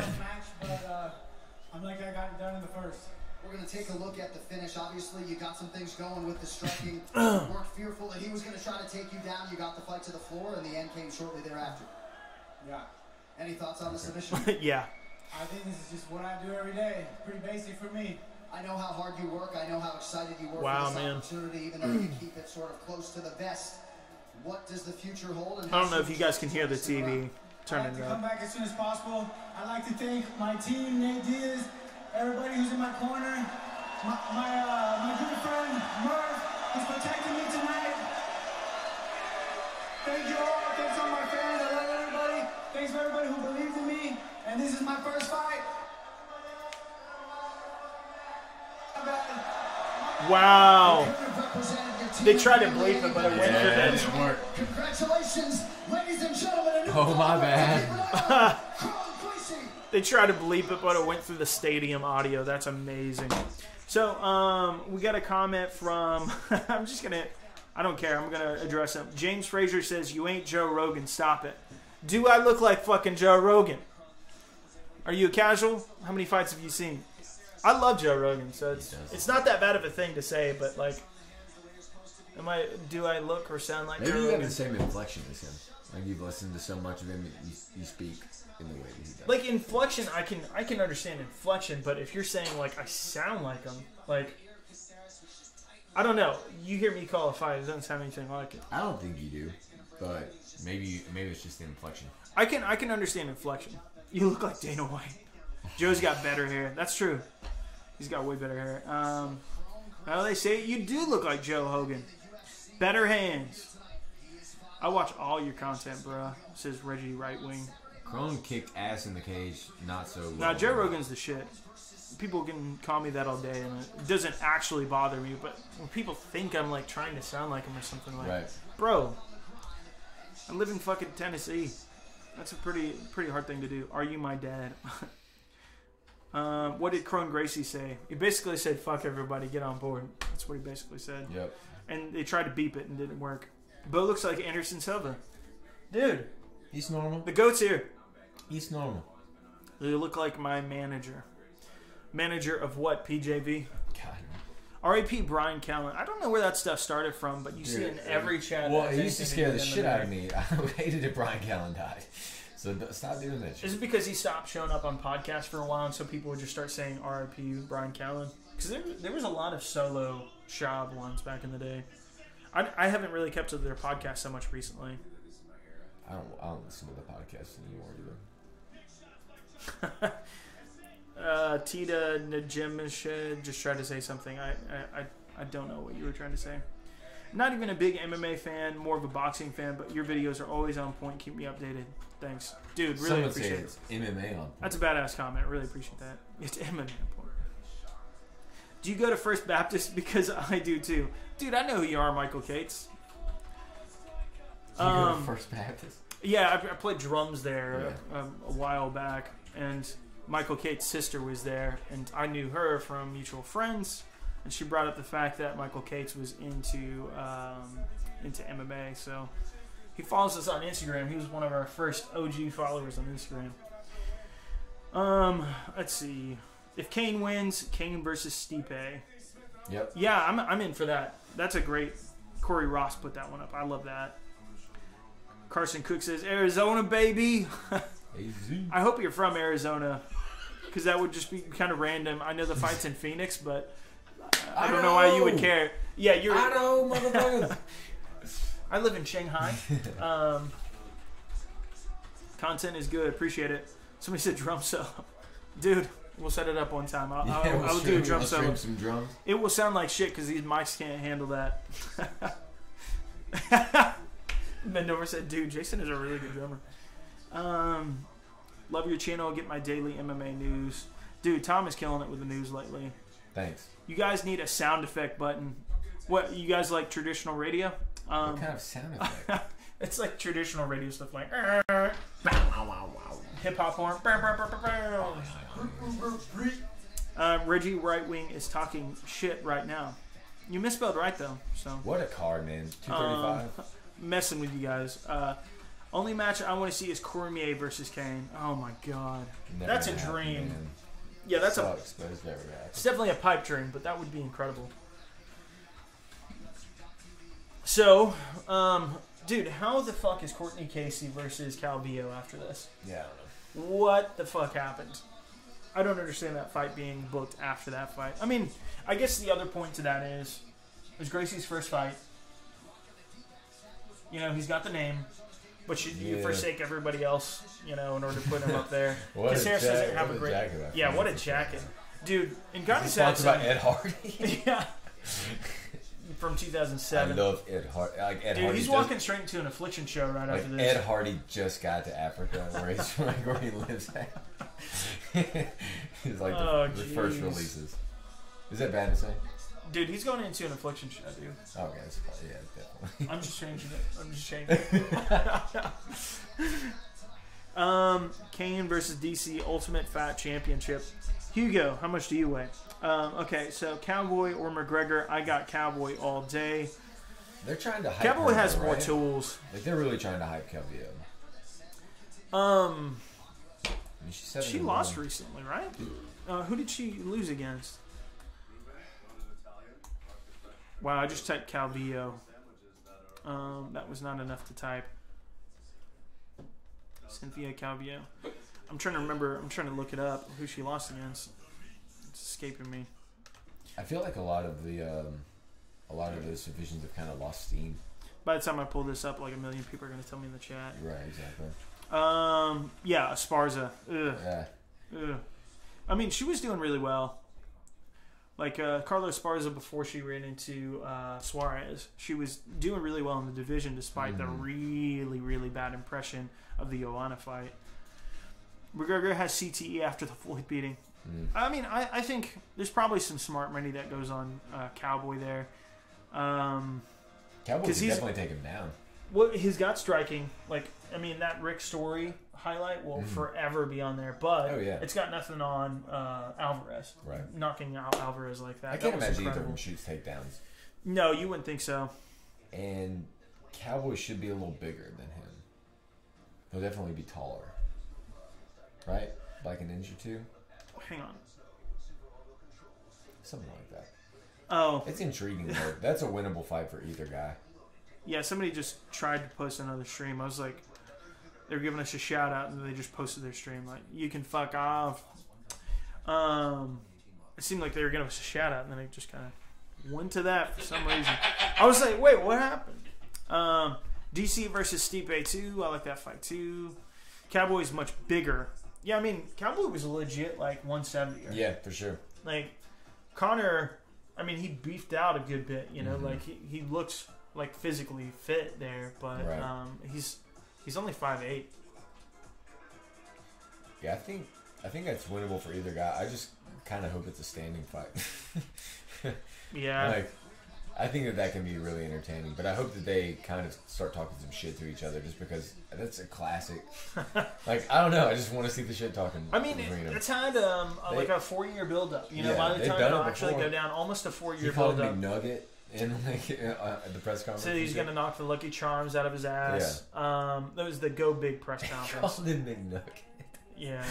I'm like I got it done in the first. We're going to take a look at the finish. Obviously, you got some things going with the striking. You weren't fearful that he was going to try to take you down. You got the fight to the floor, and the end came shortly thereafter. Yeah. Any thoughts on the submission? Yeah. I think this is just what I do every day. It's pretty basic for me. I know how hard you work. I know how excited you were Wow, for this man. opportunity, even though you keep it sort of close to the vest. What does the future hold? And I don't know if you guys can hear the TV I'd turning like to up. come back as soon as possible. I'd like to thank my team, Nate Diaz, everybody who's in my corner, my good friend, Murph, who's protecting me tonight. Thank you all. Thanks all my fans. I love everybody. Thanks for everybody who believed in me. And this is my first fight. Wow. They tried to bleep it, but it went for That this. didn't work. Congratulations, ladies and gentlemen. A new Oh, my bad. They tried to bleep it, but it went through the stadium audio. That's amazing. So, we got a comment from... I don't care. I'm going to address him. James Frazier says, you ain't Joe Rogan. Stop it. Do I look like fucking Joe Rogan? Are you a casual? How many fights have you seen? I love Joe Rogan, so it's not that bad of a thing to say, but like, do I look or sound like Maybe Joe you have Rogan? the same inflection as him. Like you've listened to so much of him, you speak in the way that he does. Like inflection, I can understand inflection, but if you're saying like I sound like him, like I don't know. You hear me call a fight, it doesn't sound anything like it. I don't think you do, but maybe it's just the inflection. I can understand inflection. You look like Dana White. Joe's got better hair. That's true. He's got way better hair. How they say it? You do look like Joe Hogan. Better hands. I watch all your content, bro. Says Reggie Right Wing. Crone kicked ass in the cage, not so well. Now Joe Rogan's the shit. People can call me that all day, and it doesn't actually bother me. But when people think I'm like trying to sound like him or something like, Right. bro, I live in fucking Tennessee. That's a pretty hard thing to do. Are you my dad? What did Crone Gracie say? He basically said, fuck everybody, get on board. That's what he basically said. Yep. And they tried to beep it and didn't work. Bo looks like Anderson Silva. Dude, He's normal. the GOAT's here. He's normal. You look like my manager. Manager of what, PJV? God. R.A.P. Brian Callen. I don't know where that stuff started from, but you see it in every chat. Well, that has it used to anything scare do the with shit out of MMA. me. I hated it Brian Callen died. So stop doing that shit. Is it because he stopped showing up on podcasts for a while, and so people would just start saying R.I.P. Brian Callen? Because there was a lot of solo Schaub ones back in the day. I haven't really kept to their podcast so much recently. I don't listen to the podcast anymore either. Tita Najimish just tried to say something. I don't know what you were trying to say. Not even a big MMA fan, more of a boxing fan, but your videos are always on point. Keep me updated. Thanks. Dude, really Someone say appreciate it. it's MMA on point. That's a badass comment. Really appreciate that. It's MMA on point. Do you go to First Baptist? Because I do too. Dude, I know who you are, Michael Cates. You go to First Baptist? Yeah, I played drums there a while back, and Michael Cates' sister was there, and I knew her from mutual friends, and she brought up the fact that Michael Cates was into MMA, so he follows us on Instagram. He was one of our first OG followers on Instagram. Let's see. If Kane wins, Kane versus Stipe. Yep. Yeah, I'm in for that. That's a great... Corey Ross put that one up. I love that. Carson Cook says, Arizona, baby. I hope you're from Arizona, because that would just be kind of random. I know the fight's in Phoenix, but I don't know why you would care. Yeah, you're... I know, motherfucker. I live in Shanghai. Content is good. Appreciate it. Somebody said drum solo. Dude, we'll set it up one time. I'll do a drum solo. Some drums. It will sound like shit because these mics can't handle that. Mendover said, dude, Jason is a really good drummer. Love your channel. Get my daily MMA news. Dude, Tom is killing it with the news lately. Thanks. You guys need a sound effect button. What, you guys like traditional radio? What kind of sound effect? It's like traditional radio stuff like hip hop horn. Reggie Right Wing is talking shit right now. You misspelled right though. So what a card, man. 235. Messing with you guys. Only match I want to see is Cormier versus Kane. Oh my god, that's a dream. Man. Yeah, that's it's definitely a pipe dream, but that would be incredible. So, dude, how the fuck is Courtney Casey versus Calvillo after this? Yeah, I don't know. What the fuck happened? I don't understand that fight being booked after that fight. I mean, I guess the other point to that is, it was Gracie's first fight. You know, he's got the name, but you forsake everybody else, you know, in order to put him up there. Because Harris doesn't have a great... Yeah, what a jacket. Dude, Ngannou said... about Ed Hardy? Yeah. From 2007. I love Ed Hardy. Like Ed Dude, Hardy he's walking straight into an affliction show right after this. Ed Hardy just got to Africa, where he lives at. He's like the first releases. Is that bad to say? Dude, he's going into an affliction show, dude. Okay, yeah, definitely. I'm just changing it. Kane versus DC Ultimate Fat Championship. Hugo, how much do you weigh? Okay, so Cowboy or McGregor, I got Cowboy all day. They're trying to hype Cowboy her, has right? more tools. Like they're really trying to hype Calvillo. I mean, she lost recently, right? Who did she lose against? Wow, I just typed Calvillo. That was not enough to type. Cynthia Calvillo. I'm trying to remember. I'm trying to look it up. Who she lost against? It's escaping me. I feel like a lot of those divisions have kind of lost steam. By the time I pull this up, like a million people are going to tell me in the chat. Right, exactly. Yeah, Esparza. Ugh. Yeah. Ugh. I mean, she was doing really well. Like Carla Esparza before she ran into Suarez, she was doing really well in the division despite the really, really bad impression of the Joanna fight. McGregor has CTE after the Floyd beating. I mean, I think there's probably some smart money that goes on Cowboy there. Cowboy can definitely take him down. Well, he's got striking. Like, I mean, that Rick Story highlight will forever be on there, but it's got nothing on Alvarez. Right. Knocking out Alvarez like that. I can't imagine either of them shoots takedowns. No, you wouldn't think so. And Cowboy should be a little bigger than him. He'll definitely be taller. Right? Like an inch or two? Hang on. Something like that. Oh. It's intriguing, though. That's a winnable fight for either guy. Yeah, somebody just tried to post another stream. I was like, they were giving us a shout out, and they just posted their stream. Like, you can fuck off. It seemed like they were giving us a shout out, and then they just kind of went to that for some reason. I was like, wait, what happened? DC versus Stipe 2. I like that fight, too. Cowboy's much bigger. Yeah, I mean, Cowboy was legit, like, 170. Yeah, for sure. Like, Connor, I mean, he beefed out a good bit, you know? Like, he looks, like, physically fit there, but he's only 5'8". Yeah, I think that's winnable for either guy. I just kind of hope it's a standing fight. Yeah. Like, I think that can be really entertaining, but I hope that they kind of start talking some shit to each other just because that's a classic. Like, I don't know. I just want to see the shit talking. I mean, it's had like a 4-year build-up. You know, by the time it'll actually go down, almost a 4-year build-up. McNugget in like, at the press conference. So he's going to knock the Lucky Charms out of his ass. Yeah. That was the Go Big press conference. Called him McNugget. Yeah.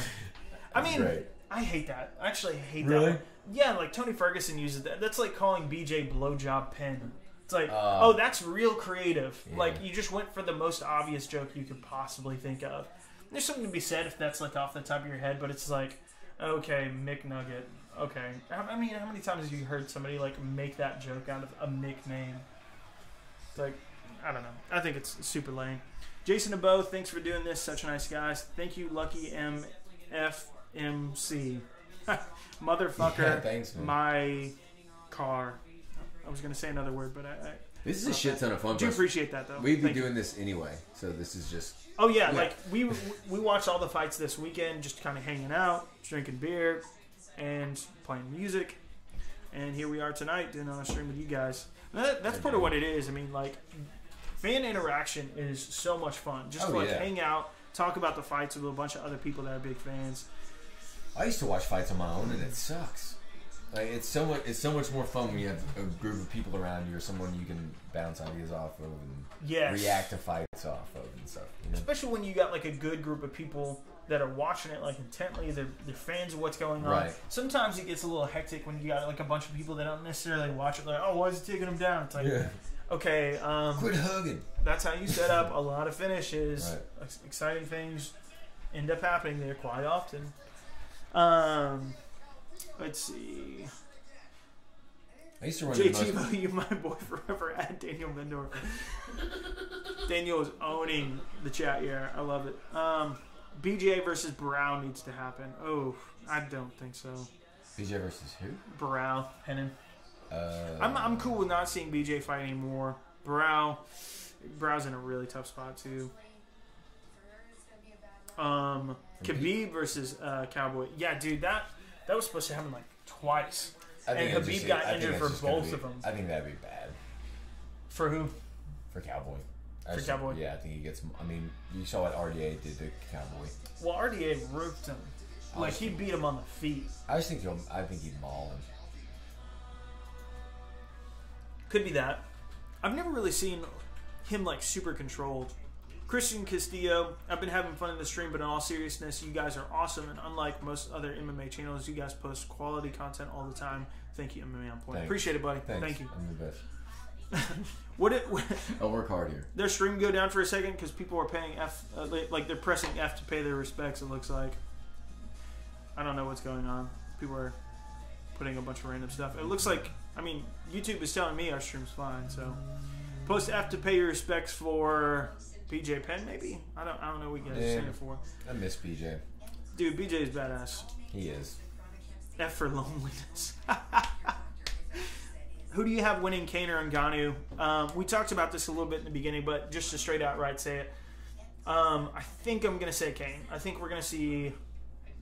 I mean, I hate that. I actually hate that. Really? Yeah, like Tony Ferguson uses that. That's like calling BJ blowjob pen. It's like, oh, that's real creative. Yeah. Like, you just went for the most obvious joke you could possibly think of. There's something to be said if that's like off the top of your head, but it's like, okay, McNugget. Okay. I mean, how many times have you heard somebody like make that joke out of a Mick name? It's like, I don't know. I think it's super lame. Jason DeBow, thanks for doing this. Such nice guys. Thank you, Lucky MFMC. Motherfucker, Yeah, thanks, man. my car. I was going to say another word, but I This is a shit ton of fun. I do appreciate that, though. We'd be Thank you. doing this anyway, so this is just... Oh, yeah, like, we watched all the fights this weekend, just kind of hanging out, drinking beer, and playing music. And here we are tonight doing a stream with you guys. That's part of what it is. I mean, like, fan interaction is so much fun. Just to, hang out, talk about the fights with a bunch of other people that are big fans. I used to watch fights on my own, and it sucks. Like, it's so much more fun when you have a group of people around you or someone you can bounce ideas off of and react to fights off of and stuff. You know? Especially when you got like a good group of people that are watching it like intently. They're fans of what's going on. Right. Sometimes it gets a little hectic when you got like a bunch of people that don't necessarily watch it. Like, oh, why is he taking them down? It's like, okay, quit hugging. That's how you set up a lot of finishes. Right. Exciting things end up happening there quite often. Let's see. I used to run JT, you my boy forever. At Daniel Mendor. Daniel is owning the chat here. I love it. BJ versus Brown needs to happen. Oh, I don't think so. BJ versus who? Brown. Hennon. I'm cool with not seeing BJ fight anymore. Brow's in a really tough spot too. Khabib versus Cowboy. Yeah, dude, that was supposed to happen like twice. And Khabib got injured for both of them. I think that'd be bad. For who? For Cowboy. For Cowboy? Yeah, I think he gets... I mean, you saw what RDA did to Cowboy. Well, RDA roofed him. Like, he beat him on the feet. I think he'd maul him. Could be that. I've never really seen him, like, super controlled. Christian Castillo, I've been having fun in the stream, but in all seriousness, you guys are awesome, and unlike most other MMA channels, you guys post quality content all the time. Thank you, MMA On Point. Thanks. Appreciate it, buddy. Thanks. Thank you. I'm the best. I'll work hard here. Their stream go down for a second because people are paying F, like they're pressing F to pay their respects. It looks like. I don't know what's going on. People are putting a bunch of random stuff. It looks like, I mean, YouTube is telling me our stream's fine. So, post F to pay your respects for BJ Penn, maybe. I don't know what you guys are saying it for. I miss BJ. Dude, BJ is badass. He is. F for loneliness. Who do you have winning, Kane or Ngannou? We talked about this a little bit in the beginning, but just to straight out right say it. I think I'm going to say Kane. I think we're going to see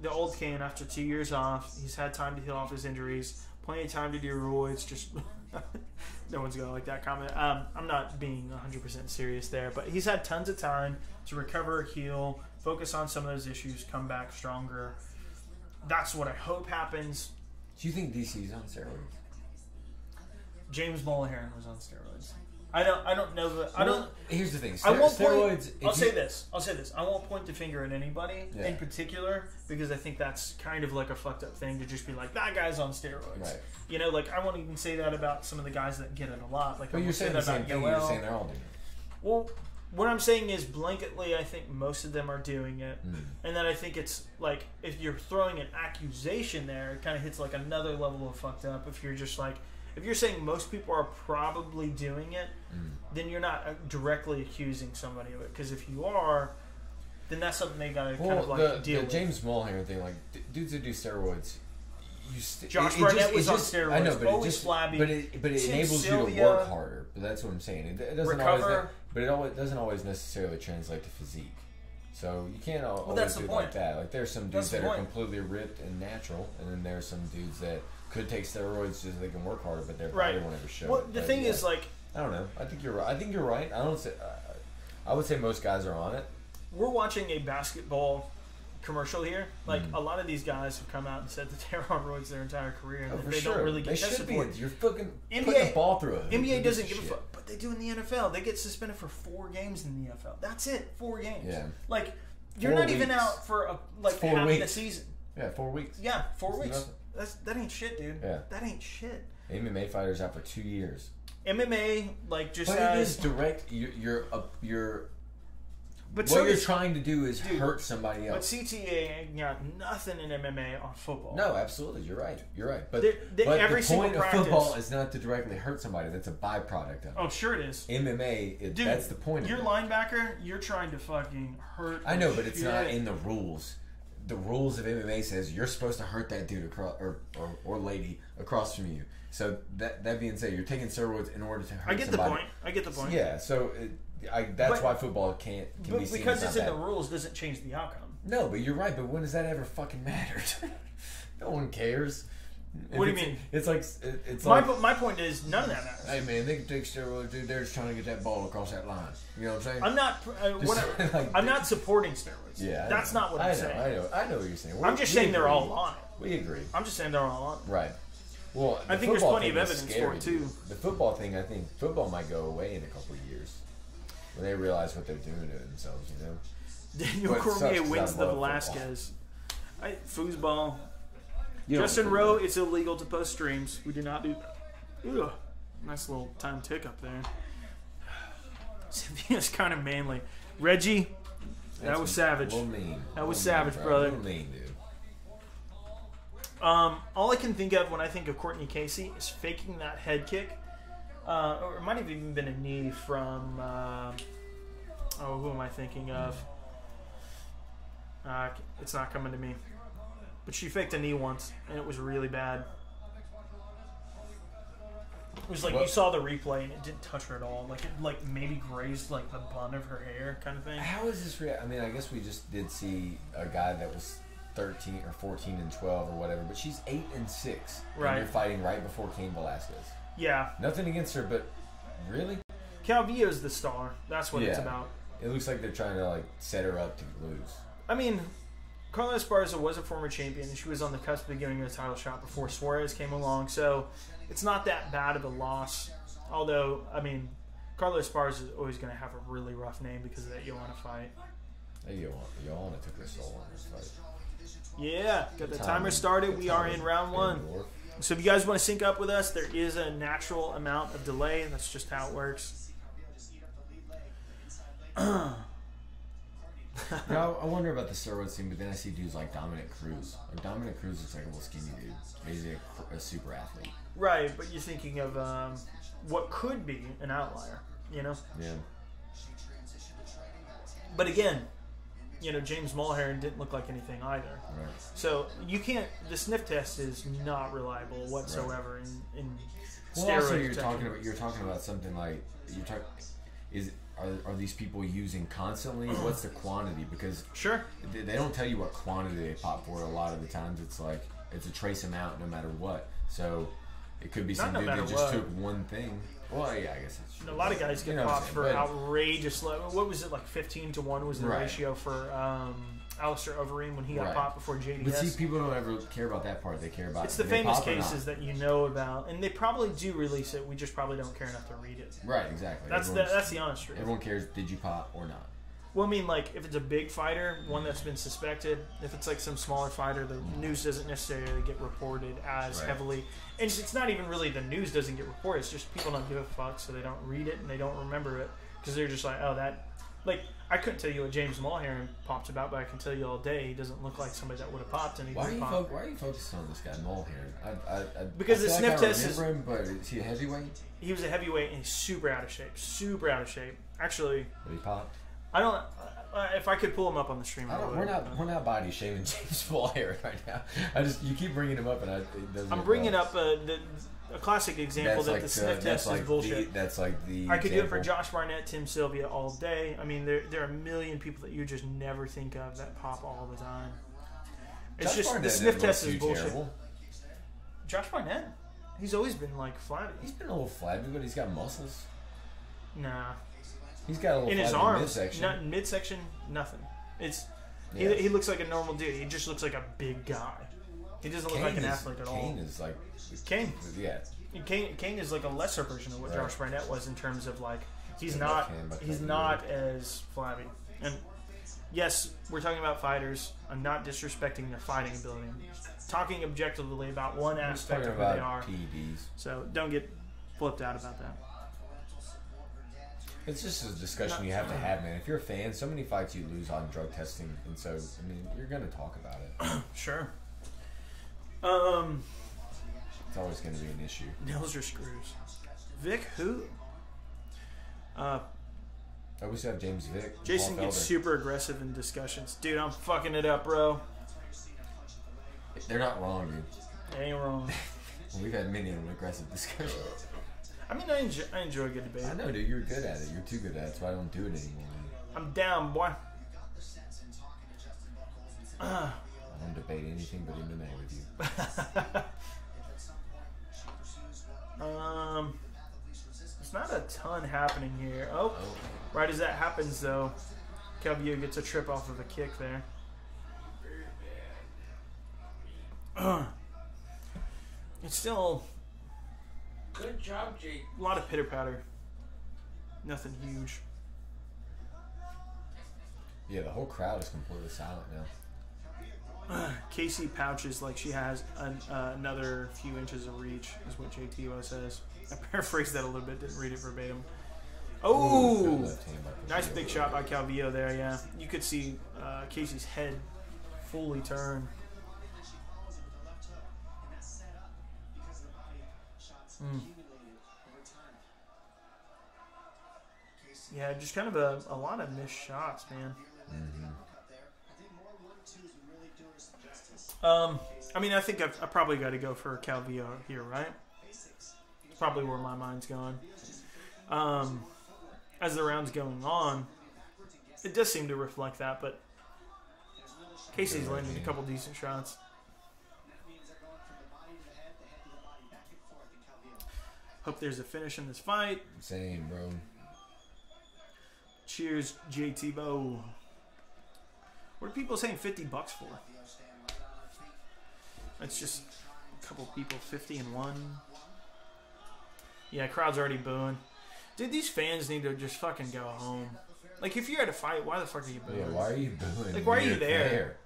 the old Kane after 2 years off. He's had time to heal off his injuries. Plenty of time to do roids. Just no one's going to like that comment. I'm not being 100% serious there, but he's had tons of time to recover, heal, focus on some of those issues, come back stronger. That's what I hope happens. Do you think DC's on steroids? James Mullihan was on steroids. I don't know that. I don't. Here's the thing. Steroids. I'll say this. I won't point the finger at anybody in particular because I think that's kind of like a fucked up thing to just be like that guy's on steroids. Right. You know, like I won't even say that about some of the guys that get it a lot. Like, but you're saying the same thing. You're saying they're all doing it. Well, what I'm saying is blanketly, I think most of them are doing it, and then I think it's like if you're throwing an accusation there, it kind of hits like another level of fucked up. If you're just like. If you're saying most people are probably doing it, then you're not directly accusing somebody of it. Because if you are, then that's something they gotta kind of like deal with. The James Mullihan thing, like dudes that do steroids, Josh Barnett was on steroids. I know, but always flabby. But it enables you to work harder. But that's what I'm saying. It doesn't recover. It doesn't always necessarily translate to physique. So you can't always do it like that. Like there's some dudes that are completely ripped and natural, and then there's some dudes that could take steroids just so they can work harder, but their body won't ever show. Well, the thing is, like, I don't know. I think you're right. I would say most guys are on it. We're watching a basketball commercial here. Like a lot of these guys have come out and said that they're on roids their entire career, and they don't really get tested for it. You're fucking putting a ball through it. NBA doesn't give a fuck, but they do in the NFL. They get suspended for 4 games in the NFL. That's it, 4 games. Yeah. Like you're not even out for half the season. Yeah, 4 weeks. Yeah, 4 weeks. That ain't shit, dude. Yeah. That ain't shit. MMA fighters out for 2 years. MMA, like, just but has... it is direct. You're But what you're trying to do is hurt somebody But else. CTA ain't got nothing in MMA on football. No, absolutely, you're right. You're right. But, every the single point of practice, football is not to directly hurt somebody. That's a byproduct of it. Oh, sure it is. MMA, Dude, that's the point. Your of it. linebacker, you're trying to fucking hurt. I know, but it's shit. not in the rules. The rules of MMA says you're supposed to hurt that dude across or lady across from you. So that being said, you're taking steroids in order to hurt somebody. I get the point. Yeah, so that's why football can be seen because as it's not in the bad. rules doesn't change the outcome. No, but you're right. But when does that ever fucking matter? No one cares. What do you mean? It's like my point is none of that matters. hey man, they can take steroids, dude. They're just trying to get that ball across that line. You know what I'm saying? I'm not. I'm not supporting steroids. Yeah, that's not what I'm saying. I know what you're saying. I'm just saying they're all on it. We agree. I'm just saying they're all on it. Right. Well, I think there's plenty of evidence for it too. The football thing, I think football might go away in a couple of years when they realize what they're doing to themselves. You know. Daniel But it Cormier sucks 'cause wins I the love Velasquez. Foosball. You don't Justin do Rowe, that. it's illegal to post streams. We do not do that. Ugh. Nice little time tick up there. Cynthia's kind of manly. Reggie, that was savage. A little mean. That was A little savage, mean, brother. A little mean, dude. All I can think of when I think of Courtney Casey is faking that head kick. Or it might have even been a knee from... who am I thinking of? It's not coming to me. But she faked a knee once, and it was really bad. It was like you saw the replay, and it didn't touch her at all. Like it maybe grazed like the bun of her hair, kind of thing. How is this real? I mean, I guess we just did see a guy that was 13 or 14 and 12 or whatever, but she's 8 and 6. Right. And you're fighting right before Cain Velasquez. Yeah. Nothing against her, but really? Calvillo's the star. That's what it's Yeah. about. It looks like they're trying to like set her up to lose. I mean, Carla Esparza was a former champion, and she was on the cusp of getting a title shot before Suarez came along, so it's not that bad of a loss. Although, I mean, Carla Esparza is always going to have a really rough name because of that Joanna fight. Hey, Joanna took her soul on this fight. Yeah, got the timer started. We are in round 1. So if you guys want to sync up with us, there is a natural amount of delay. That's just how it works. Now, I wonder about the steroids thing, but then I see dudes like Dominic Cruz. Like Dominic Cruz is like a little skinny dude. He's a super athlete. Right, but you're thinking of what could be an outlier, you know? Yeah. But again, you know, James Mulheron didn't look like anything either. Right. So you can't. The sniff test is not reliable whatsoever in Well, steroid also detection. you're talking about something like are these people using constantly? What's the quantity? Because Sure. they don't tell you what quantity they pop for. A lot of the times, it's like it's a trace amount no matter what. So it could be some no dude that matter just what. took one thing. Well, yeah, I guess it's true. A lot of guys get You know what I'm popped saying, for but- outrageous level. What was it, like 15-1 was the Right. ratio for Alistair Overeem when he got Right. popped before JDS? But see, people don't ever care about that part. They care about It's the did they famous pop or not. cases that you know about, and they probably do release it. We just probably don't care enough to read it. Right, exactly. That's the honest truth. Everyone cares. Did you pop or not? Well, I mean, like, if it's a big fighter, one that's been suspected, if it's like some smaller fighter, the news doesn't necessarily get reported as Right. heavily. And it's not even really the news doesn't get reported. It's just people don't give a fuck, so they don't read it and they don't remember it. Because they're just like, oh, that... Like, I couldn't tell you what James Mulheron popped about, but I can tell you all day he doesn't look like somebody that would have popped, and he Why are didn't you pop. why are you focusing on this guy Mulheron? Because I the feel sniff like I test is- remember him, but is he a heavyweight? He was a heavyweight, and he's super out of shape. Super out of shape. Actually, Did he pop? I don't... if I could pull him up on the stream, I would. We're not body shaming James Mulheron right now. You keep bringing him up, and it doesn't. I'm bringing up a classic example that the sniff test is bullshit. That's like the. I could do it for example. Josh Barnett, Tim Sylvia all day. I mean, there are a million people that you just never think of that pop all the time. It's Josh just Barnett the sniff didn't test look is too bullshit. terrible. Josh Barnett, he's always been like flabby. He's been a little flabby, but he's got muscles. Nah, He's got a little in his flabby arms, midsection. not midsection, nothing. It's Yeah. he looks like a normal dude. He just looks like a big guy. He doesn't look like an athlete at all. Kane is like. Kane. Yeah. Kane is like a lesser version of what Right. Josh Barnett was in terms of like he's Good not luck, Cam, but he's thank not as flabby. And yes, we're talking about fighters. I'm not disrespecting their fighting ability. I'm talking objectively about one aspect Talking of who they about are. PEDs. So don't get flipped out about that. It's just a discussion you have to have, man. If you're a fan, so many fights you lose on drug testing, and so I mean, you're gonna talk about it. Sure. It's always gonna be an issue. Nails or screws? Vic who? I always have James Vick. Jason gets super aggressive in discussions. Dude, I'm fucking it up, bro. They're not wrong, dude. They ain't wrong. We've had many aggressive discussions. I mean, I enjoy a good debate. I know, dude. You're good at it. You're too good at it, so I don't do it anymore. I'm down, boy. I don't debate anything but MMA with you. There's not a ton happening here. Oh, right as that happens, though, Calvillo gets a trip off of a kick there. It's still good job, Jake. A lot of pitter patter. Nothing huge. Yeah, the whole crowd is completely silent now. Casey pouches like she has another few inches of reach, is what JTO says. I paraphrased that a little bit, didn't read it verbatim. Oh! Nice big shot by Calvillo there, yeah. You could see Casey's head fully turn. Yeah, just kind of a lot of missed shots, man. I mean, I think I probably got to go for Calvillo here, right? It's probably where my mind's going. As the round's going on, it does seem to reflect that, but Casey's landing a couple decent shots. Hope there's a finish in this fight. Same, bro. Cheers, JT Bo. What are people saying $50 for? It's just a couple people, 50 and 1. Yeah, crowd's already booing. Dude, these fans need to just fucking go home. Like, if you're at a fight, why the fuck are you booing? Yeah, why are you booing? Like, why are you there?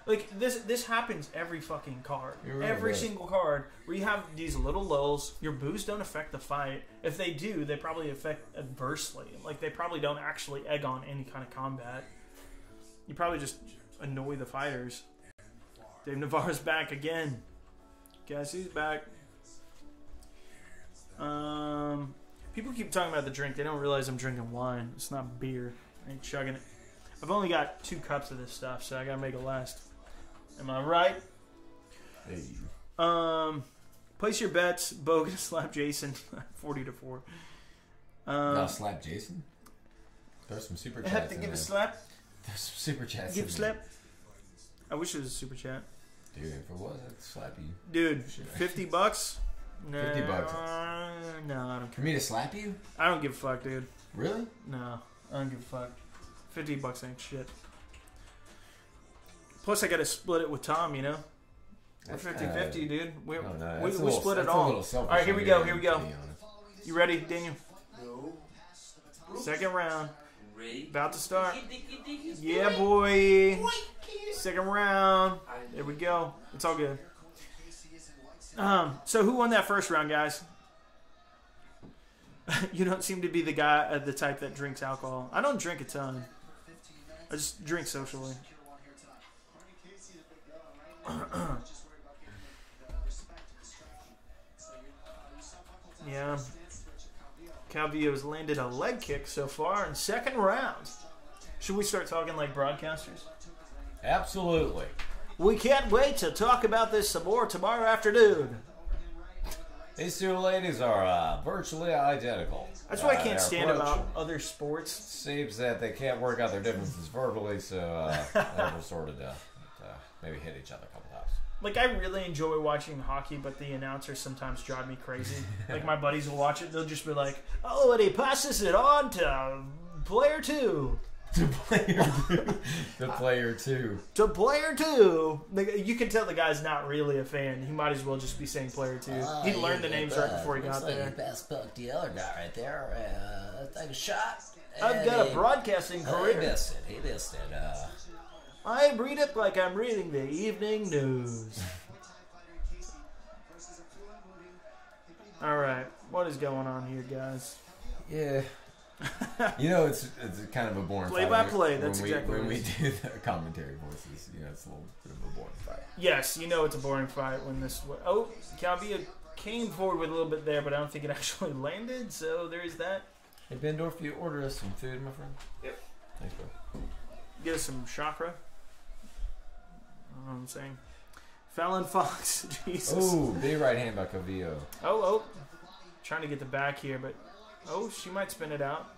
Like, this happens every fucking card. Every single card where you have these little lulls. Your boos don't affect the fight. If they do, they probably affect adversely. Like, they probably don't actually egg on any kind of combat. You probably just annoy the fighters. Dave Navarro's back again. Guess who's back? People keep talking about the drink. They don't realize I'm drinking wine. It's not beer. I ain't chugging it. I've only got 2 cups of this stuff, so I gotta make it last. Am I right? Hey. Place your bets. Bo gonna slap Jason 40-4. I'll slap Jason? Throw some super chats. I have to give a slap. Throw some super chats. Give a slap. I wish it was a super chat. Dude, if it was, I'd slap you. Dude, $50? No, $50. No, I don't care. For me to slap you? I don't give a fuck, dude. Really? No, I don't give a fuck. $50 ain't shit. Plus, I gotta split it with Tom, you know? We're 50-50, dude. We split it all. Alright, here we go, here we go. You ready, Daniel? No. Second round. Ready? About to start. Yeah, boy. Second round. There we go. It's all good. So who won that first round, guys? You don't seem to be the guy, the type that drinks alcohol. I don't drink a ton. I just drink socially. Yeah. Calvillo's landed a leg kick so far in second round. Should we start talking like broadcasters? Absolutely. We can't wait to talk about this some more tomorrow afternoon. These two ladies are virtually identical. That's what I can't stand about other sports. Seems that they can't work out their differences verbally, so they'll sort of maybe hit each other a couple times. Like, I really enjoy watching hockey, but the announcers sometimes drive me crazy. Like, my buddies will watch it, they'll just be like, oh, and he passes it on to player 2. To player 2. To player 2. To player 2. Like, you can tell the guy's not really a fan. He might as well just be saying player 2. He learned the names right before he got there. Best puck the other guy right there. Take a shot. I've got a broadcasting career. He missed it. He missed it. I read it like I'm reading the evening news. Alright, what is going on here, guys? Yeah, You know, it's kind of a boring Play fight. by play, that's when exactly when what we it do the commentary voices. You know, it's a little bit of a boring fight. Yes, you know it's a boring fight when this. Oh, Calvia came forward with a little bit there, but I don't think it actually landed. So there is that. Hey Bendorf, you order us some food, my friend? Yep. Thanks, bro. Get us some chakra. I don't know what I'm saying. Fallon Fox, Jesus. Oh, big right hand by Cavillo. Oh. Trying to get the back here, but she might spin it out.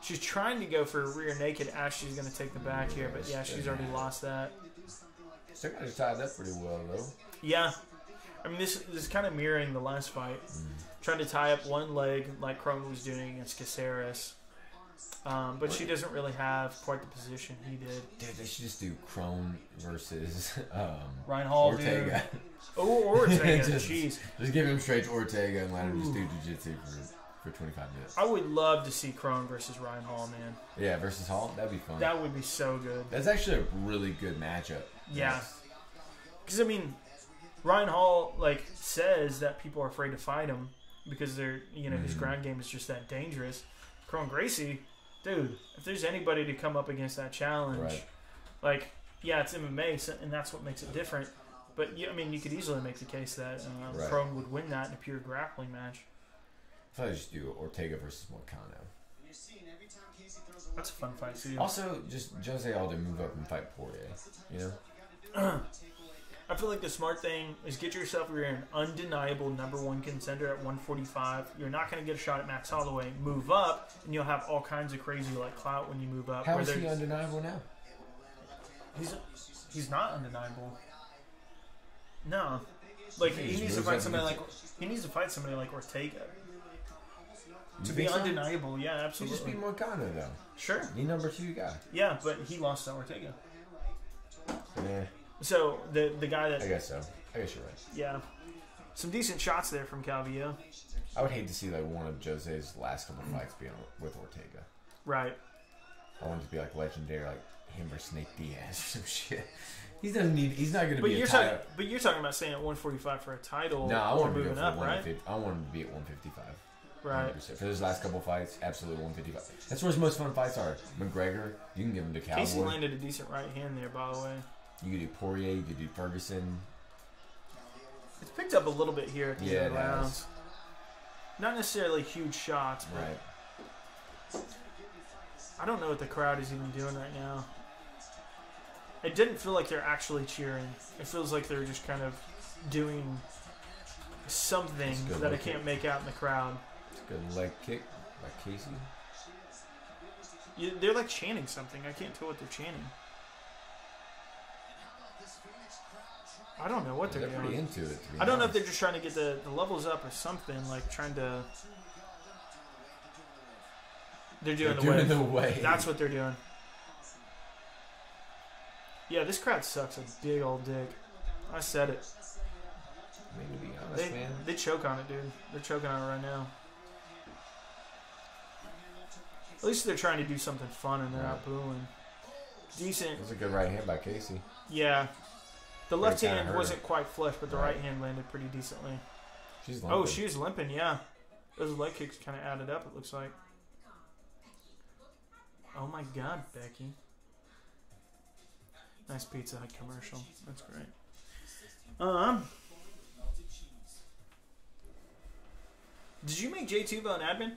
She's trying to go for a rear naked as she's going to take the back here, but yeah, she's already lost that. Still got her tied up pretty well, though. Yeah. I mean, this is kind of mirroring the last fight. Trying to tie up one leg like Crone was doing against Caceres. But she doesn't really have quite the position he did. Dude, they should just do Crone versus Ryan Hall, Ortega. Dude. Oh, Ortega, just jeez. give him straight to Ortega and let him just do jiu-jitsu for 25 minutes. I would love to see Crone versus Ryan Hall, man. Yeah, versus Hall? That'd be fun. That would be so good. That's actually a really good matchup. Yeah. Because, I mean, Ryan Hall, says that people are afraid to fight him because his ground game is just that dangerous. Crone Gracie, dude, if there's anybody to come up against that challenge, it's MMA, and that's what makes it different. But, you could easily make the case that Crone would win that in a pure grappling match. I thought I'd just do Ortega versus Moicano. That's a fun fight, too. Also, just Jose Aldo move up and fight Poirier, you know? I feel like the smart thing is get yourself, you're an undeniable #1 contender at 145. You're not going to get a shot at Max Holloway. Move up, and you'll have all kinds of crazy clout when you move up. How is he undeniable now? He's not undeniable. No. He needs to fight somebody like Ortega. To be undeniable, yeah, absolutely. You just beat Moicano, though. Sure. He #2 guy. Yeah, but he lost to Ortega. Yeah. So, the guy that... I guess so. I guess you're right. Yeah. Some decent shots there from Calvillo. I would hate to see one of Jose's last couple fights be with Ortega. Right. I want it to be legendary, him versus Nate Diaz or some shit. He's not going to be a title. But you're talking about staying at 145 for a title. No, I want him to moving go up, for right? I want him to be at 155. Right. 100%. For those last couple fights, absolutely 155. That's where his most fun fights are. McGregor, you can give him to Cowboy. Casey landed a decent right hand there, by the way. You could do Poirier, you could do Ferguson. It's picked up a little bit here at the end of the rounds. Has. Not necessarily huge shots, but right. I don't know what the crowd is even doing right now. It didn't feel like they're actually cheering. It feels like they're just kind of doing something that I can't make out in the crowd. It's a good leg kick by Casey. They're chanting something. I can't tell what they're chanting. I don't know what they're doing. They're pretty into it. I don't know if they're just trying to get the levels up or something, trying to... They're doing the wave. That's what they're doing. Yeah, this crowd sucks a big old dick. I said it. I mean, to be honest, man. They choke on it, dude. They're choking on it right now. At least they're trying to do something fun and they're not booing. Decent. That was a good right hand by Casey. Yeah. The left hand wasn't quite flush, but the right hand landed pretty decently. She's limping. Oh, she was limping, yeah. Those leg kicks kind of added up, it looks like. Oh my God, Becky. Nice Pizza Hut commercial. That's great. Did you make J-Tubo an admin?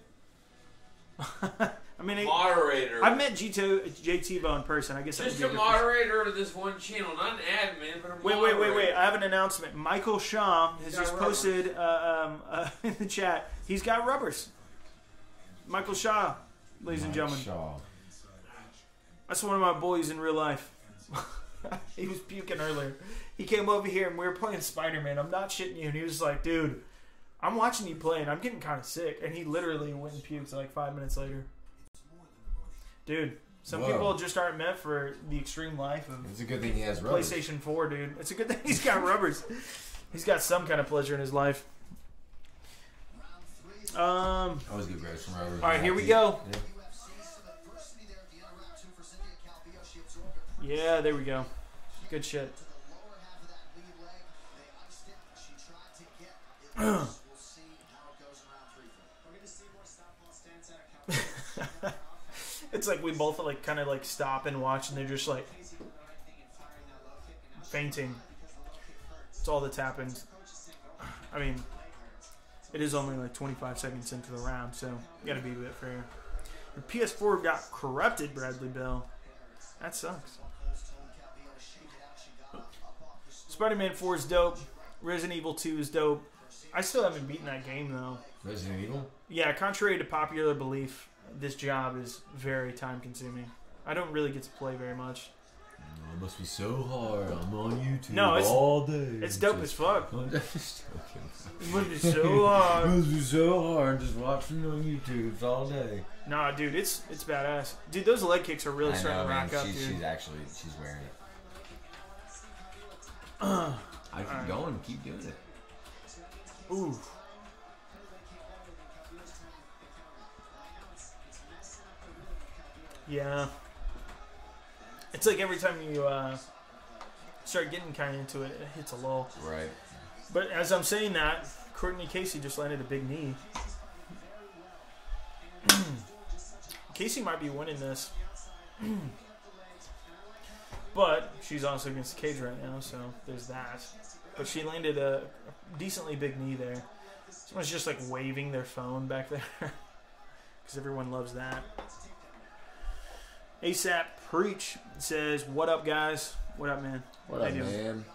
I mean, moderator. I've met J-Tubo in person. I guess just a moderator of this one channel, not an admin, but a moderator. Wait! I have an announcement. Michael Shaw has just posted in the chat. He's got rubbers. Michael Shaw, ladies and gentlemen. Shaw. That's one of my boys in real life. He was puking earlier. He came over here and we were playing Spider-Man. I'm not shitting you. And he was like, dude, I'm watching you play and I'm getting kind of sick. And he literally went and puked 5 minutes later. Dude, some people just aren't meant for the extreme life of it's a good thing he has rubbers. PlayStation 4, dude. It's a good thing he's got rubbers. He's got some kind of pleasure in his life. Always good grabs from rubbers. All right, here we go. Yeah, there we go. Good shit. It's like we both like kind of like stop and watch, and they're just like fainting. It's all that's happened. I mean, it is only like 25 seconds into the round, so you gotta be a bit fair. Your PS4 got corrupted, Bradley Bell. That sucks. Spider-Man 4 is dope. Resident Evil 2 is dope. I still haven't beaten that game, though. Resident Evil? Yeah, contrary to popular belief, this job is very time-consuming. I don't really get to play very much. It must be so hard. I'm on YouTube all day. It's dope as fuck. I'm just joking. It must be so hard. It must be so hard just watching on YouTube all day. Nah, dude, it's badass. Dude, those leg kicks are really starting to rack up, dude. She's wearing it. I keep going. Keep doing it. Ooh. Yeah. It's like every time you start getting kind of into it, it hits a lull. Right. But as I'm saying that, Courtney Casey just landed a big knee. Casey might be winning this. But she's also against the cage right now, so there's that. But she landed a decently big knee there. Someone's just like waving their phone back there. Because everyone loves that. ASAP Preach says, "What up, guys? What up, man? What up, man?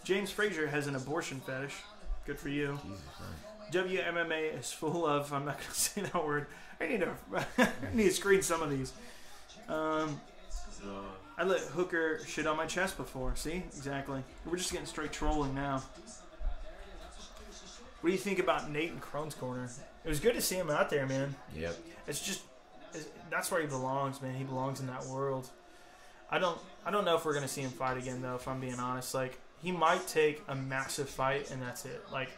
James Frazier has an abortion fetish. Good for you. Jesus, WMMA is full of..." I'm not going to say that word. I need to screen some of these. I let Hooker shit on my chest before. See? Exactly. We're just getting straight trolling now. What do you think about Nate in Crone's Corner? It was good to see him out there, man. Yep. That's where he belongs, man. He belongs in that world. I don't know if we're gonna see him fight again, though. If I'm being honest, like he might take a massive fight and that's it. Like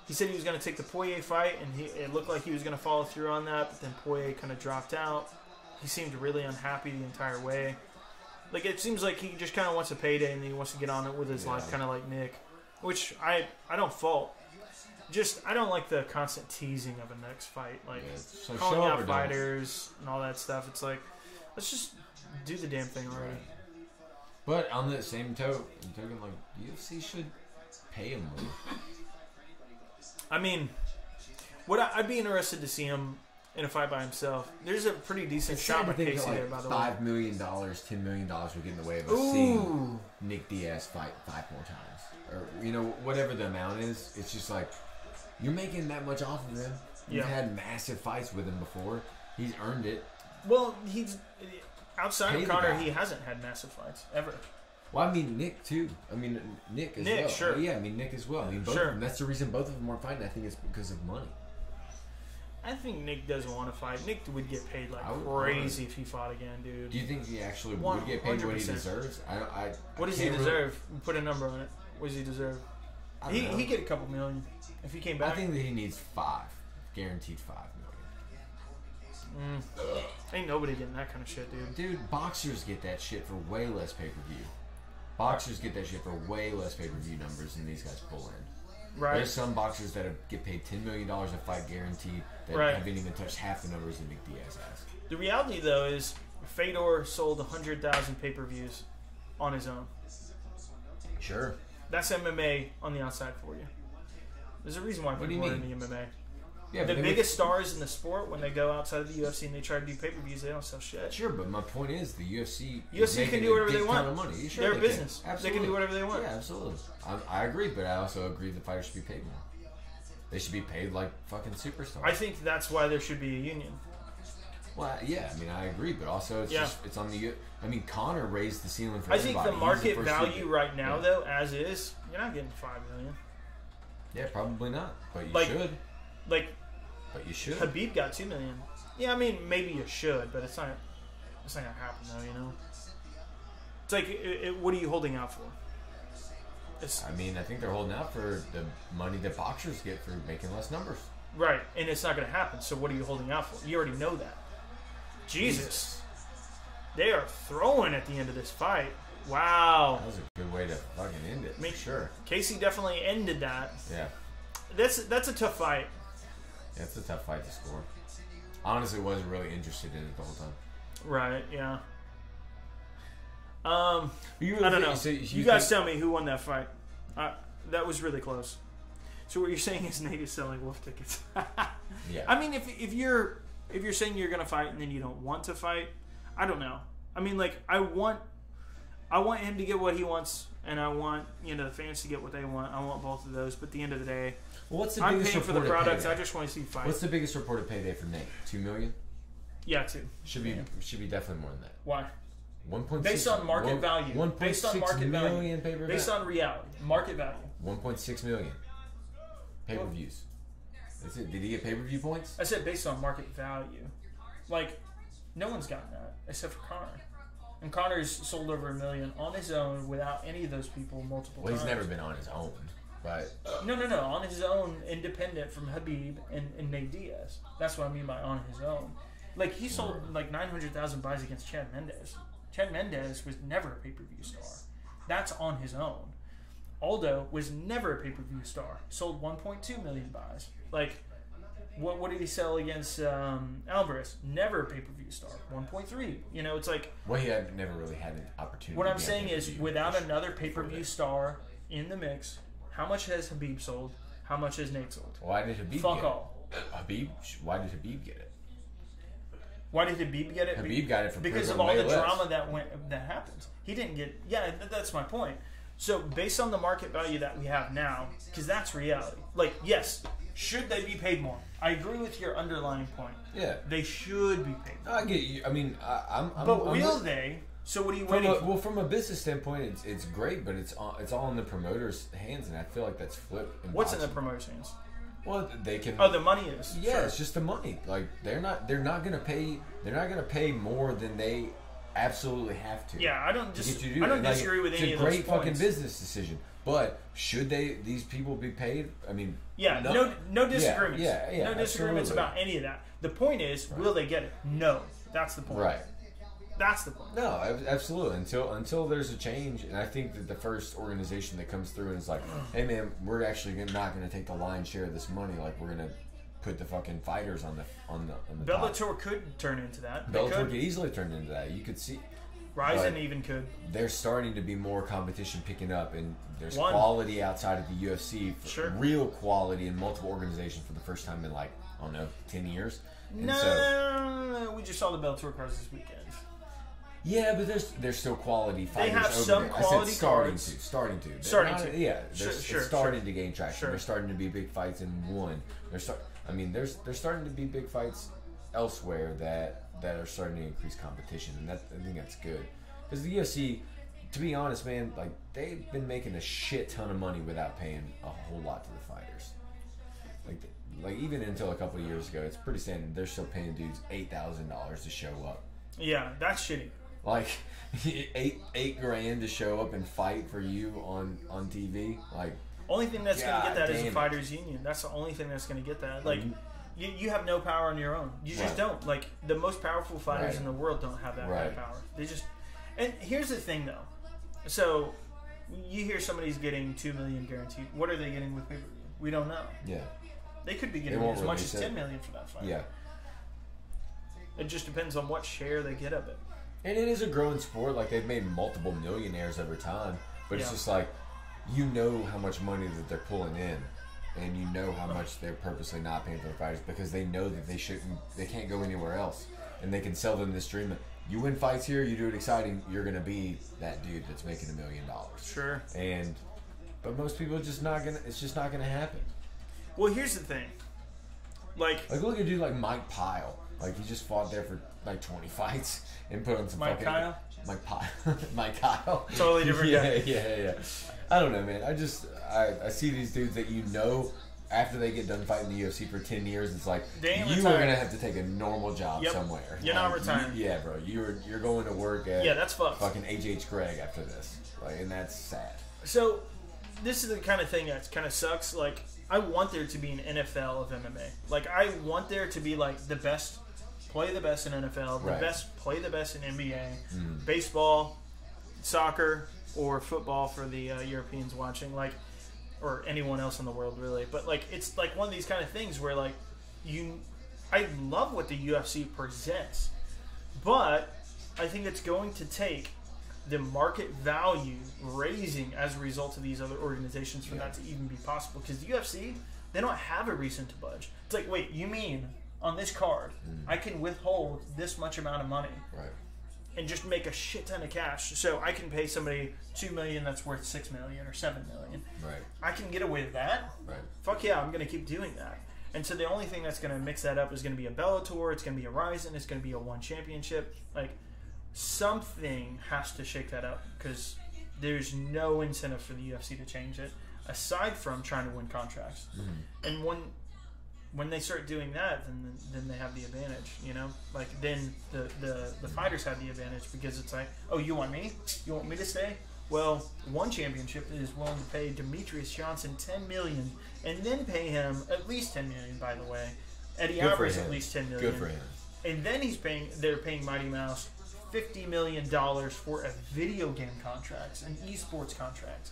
he said he was gonna take the Poirier fight, and it looked like he was gonna follow through on that. But then Poirier kind of dropped out. He seemed really unhappy the entire way. Like it seems like he just kind of wants a payday and he wants to get on it with his life, kind of like Nick, which I don't fault. Just I don't like the constant teasing of a next fight, like so calling out fighters and all that stuff. It's like let's just do the damn thing already. Right. But on the same token, like UFC should pay him more. I mean, I'd be interested to see him in a fight by himself. There's a pretty decent shot by Casey there, by the way. $5 million, $10 million would get in the way of us seeing Nick Diaz fight 5 more times, or whatever the amount is. It's just like you're making that much off of him. You've had massive fights with him before. He's earned it. Well, he's outside of Conor. He hasn't had massive fights ever. Well, I mean Nick too. I mean Nick as well. Sure. Yeah, I mean Nick as well. I mean both of them. That's the reason both of them weren't fighting. I think it's because of money. I think Nick doesn't want to fight. Nick would get paid like crazy if he fought again, dude. Do you think he actually would get paid what he deserves? What does he deserve? Put a number on it. What does he deserve? He get a couple million if he came back. I think that he needs 5, guaranteed $5 million. Ain't nobody getting that kind of shit, dude. Dude, boxers get that shit for way less pay-per-view. Boxers get that shit for way less pay-per-view numbers than these guys pull in. Right. There's some boxers that get paid $10 million a fight guaranteed that haven't even touched half the numbers that Nick Diaz has. The reality, though, is Fedor sold 100,000 pay-per-views on his own. Sure. That's MMA on the outside for you. There's a reason why people are in the MMA. Yeah, the biggest stars in the sport, when they go outside of the UFC and they try to do pay-per-views, they don't sell shit. Sure, but my point is the UFC can do whatever they want. Of money. Sure, they're a business. Absolutely. They can do whatever they want. Yeah, absolutely. I agree, but I also agree the fighters should be paid more. They should be paid like fucking superstars. I think that's why there should be a union. Well, yeah, I mean, I agree, but also it's on the. I mean, Conor raised the ceiling for everybody. I think the market value right now, though, as is, you're not getting $5 million. Yeah, probably not, but you should. But you should. Habib got $2 million. Yeah, I mean, maybe you should, but it's not gonna happen though. It's like, what are you holding out for? I mean, I think they're holding out for the money that boxers get for making less numbers. Right, and it's not gonna happen. So what are you holding out for? You already know that. Jesus. They are throwing at the end of this fight. Wow. That was a good way to fucking end it. Sure. Casey definitely ended that. Yeah. That's a tough fight. Yeah, it's a tough fight to score. honestly wasn't really interested in it the whole time. Right, yeah. You really I don't know. so you guys tell me who won that fight. That was really close. So what you're saying is Nate is selling wolf tickets. Yeah. I mean, if you're saying you're gonna fight and then you don't want to fight, I don't know. I mean, like I want him to get what he wants, and I want the fans to get what they want. I want both of those. But at the end of the day, well, what's the I'm biggest paying for the reported products. payday? I just want to see fights. What's the biggest reported payday for Nate? $2 million? Yeah, 2. Should be definitely more than that. Why? 1.6 Based on market value. 1.6 Based on market million value. pay-per-view. Based on reality. Market value. 1.6 million pay-per-views. That's it. Did he get pay-per-view points? I said based on market value. Like, no one's gotten that except for Conor. And Conor's sold over $1 million on his own without any of those people multiple times. Well, he's never been on his own, but No. On his own, independent from Habib and Nate Diaz. That's what I mean by on his own. Like, he sold like 900,000 buys against Chad Mendes. Chad Mendes was never a pay-per-view star. That's on his own. Aldo was never a pay-per-view star. Sold 1.2 million buys. Like, what did he sell against Alvarez? Never a pay-per-view star. 1.3. It's like... Well, he had never really had an opportunity. What I'm saying is, without another pay-per-view star in the mix, how much has Habib sold? How much has Nate sold? Why did Habib Fuck get all. it? Why did Habib get it? Why did Habib get it? Habib got it because of all the drama that happened. He didn't get... Yeah, that's my point. So, based on the market value that we have now, because that's reality. Like, yes, should they be paid more? I agree with your underlying point. Yeah. They should be paid more. I get you. I mean, I'm will they? So what are you waiting for? Well, from a business standpoint, it's great, but it's all in the promoter's hands, and I feel like that's flipped. What's in the promoter's hands? Well, they can. Oh, the money is. Yeah, sure. It's just the money. Like they're not gonna pay more than they absolutely have to. Yeah, I don't disagree with any of those points. It's a great fucking business decision. But should these people be paid? I mean, yeah, no disagreements. Yeah, no disagreements about any of that. The point is, will they get it? No, that's the point. Right. That's the point. No, absolutely. Until there's a change, and I think that the first organization that comes through and is like, "Hey, man, we're actually not going to take the lion's share of this money. Like, we're going to put the fucking fighters on the Bellator top." Could turn into that. Bellator could easily turn into that. You could see. Ryzen even could. There's starting to be more competition picking up, and there's quality outside of the UFC. Real quality in multiple organizations for the first time in 10 years. And no, we just saw the Bellator cards this weekend. Yeah, but there's still quality fighters. They have some quality starting cards. Starting to. Yeah, it's starting to gain traction. Sure. There's starting to be big fights in one. There's starting to be big fights elsewhere that are starting to increase competition, and I think that's good. Because the UFC, to be honest, man, like they've been making a shit ton of money without paying a whole lot to the fighters. Like even until a couple of years ago, it's pretty standard. They're still paying dudes $8,000 to show up. Yeah, that's shitty. Like $8,000 to show up and fight for you on TV. Like only thing that's going to get that is a fighters union. That's the only thing that's going to get that. Like you have no power on your own. You just don't. Like the most powerful fighters in the world don't have that kind of power. They just. And here's the thing though. So you hear somebody's getting $2 million guaranteed. What are they getting with pay-per-view? We don't know. Yeah. They could be getting as much as $10 million for that fight. Yeah. It just depends on what share they get of it. And it is a growing sport. Like, they've made multiple millionaires over time. But it's just like, you know how much money that they're pulling in. And you know how much they're purposely not paying for the fighters because they know that they can't go anywhere else. And they can sell them this dream. You win fights here, you do it exciting, you're going to be that dude that's making $1 million. Sure. But most people it's just not going to happen. Well, here's the thing. Like look at a dude like Mike Pyle. Like, he just fought there for 20 fights and put on some Mike Kyle? Mike Pyle. Mike Kyle. Totally different guy. Yeah. I don't know, man. I see these dudes that after they get done fighting the UFC for 10 years, it's like, you are going to have to take a normal job somewhere. You're not retiring. Yeah, bro. You're going to work at that's fucked. Fucking H.H. Gregg after this. Like, and that's sad. So, this is the kind of thing that kind of sucks. Like, I want there to be an NFL of MMA. Like, I want there to be, like, the best play the best in NFL, the best play the best in NBA, baseball, soccer, or football for the Europeans watching, like, or anyone else in the world really. But like, it's like one of these kind of things where like I love what the UFC presents, but I think it's going to take the market value raising as a result of these other organizations for that to even be possible. Because the UFC, they don't have a reason to budge. It's like, wait, you mean on this card, I can withhold this much amount of money and just make a shit ton of cash. So I can pay somebody $2 million that's worth $6 million or $7 million. Right. I can get away with that. Right. Fuck yeah, I'm going to keep doing that. And so the only thing that's going to mix that up is going to be a Bellator, it's going to be a Ryzen, it's going to be a One Championship. Like, something has to shake that up because there's no incentive for the UFC to change it aside from trying to win contracts. And when they start doing that, then they have the advantage, you know? Like, then the fighters have the advantage because it's like, oh, you want me? You want me to stay? Well, One Championship is willing to pay Demetrius Johnson $10 million and then pay him at least $10 million, by the way. Eddie Alvarez at least $10 million. Good for him. And then they're paying Mighty Mouse $50 million for a video game contract, an esports contract.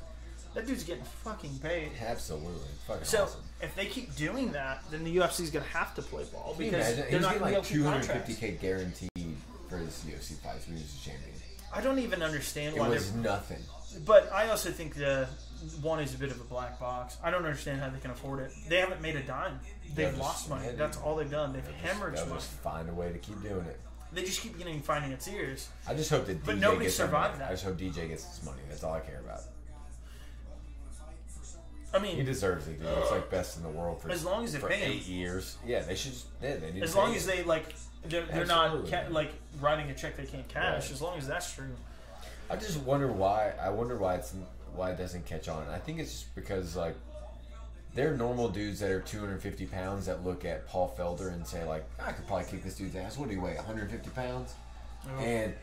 That dude's getting fucking paid. Absolutely. Fucking so awesome. if they keep doing that, then the UFC's going to have to play ball because they're not getting like contracts. $250K guaranteed for this UFC fight when he's a champion. I don't even understand why it was nothing. But I also think the one is a bit of a black box. I don't understand how they can afford it. They haven't made a dime. They've lost money. That's all they've done. They've hemorrhaged money. Just find a way to keep doing it. They just keep getting financiers. I just hope that DJ nobody gets survived that. I just hope DJ gets his money. That's all I care about. I mean, he deserves it, dude. It's like best in the world for as long as they pay 8 years. Yeah, they should. Yeah, they need as to long pay as him. they like, they're not like writing a check they can't cash. Right. As long as that's true. I just wonder why. I wonder why it doesn't catch on. I think it's just because like they're normal dudes that are 250 pounds that look at Paul Felder and say like, I could probably kick this dude's ass. What do you weigh? 150 pounds? Oh. And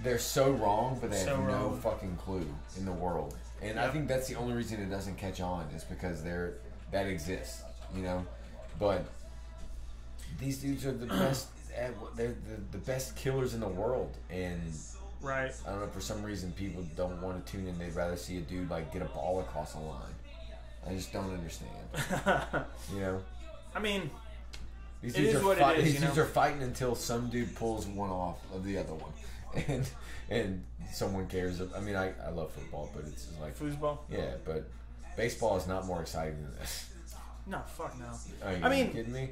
they're so wrong, but they have no fucking clue in the world. And I think that's the only reason it doesn't catch on is because that exists, you know. But these dudes are the best. They're the best killers in the world, and right. I don't know, for some reason people don't want to tune in. They'd rather see a dude like get a ball across the line. I just don't understand. You know. I mean, these it is what it is. These dudes are fighting until some dude pulls one off of the other one, and someone cares. I mean, I love football, but it's just like foosball. Yeah, but baseball is not more exciting than this. No, fuck no. Are you kidding me?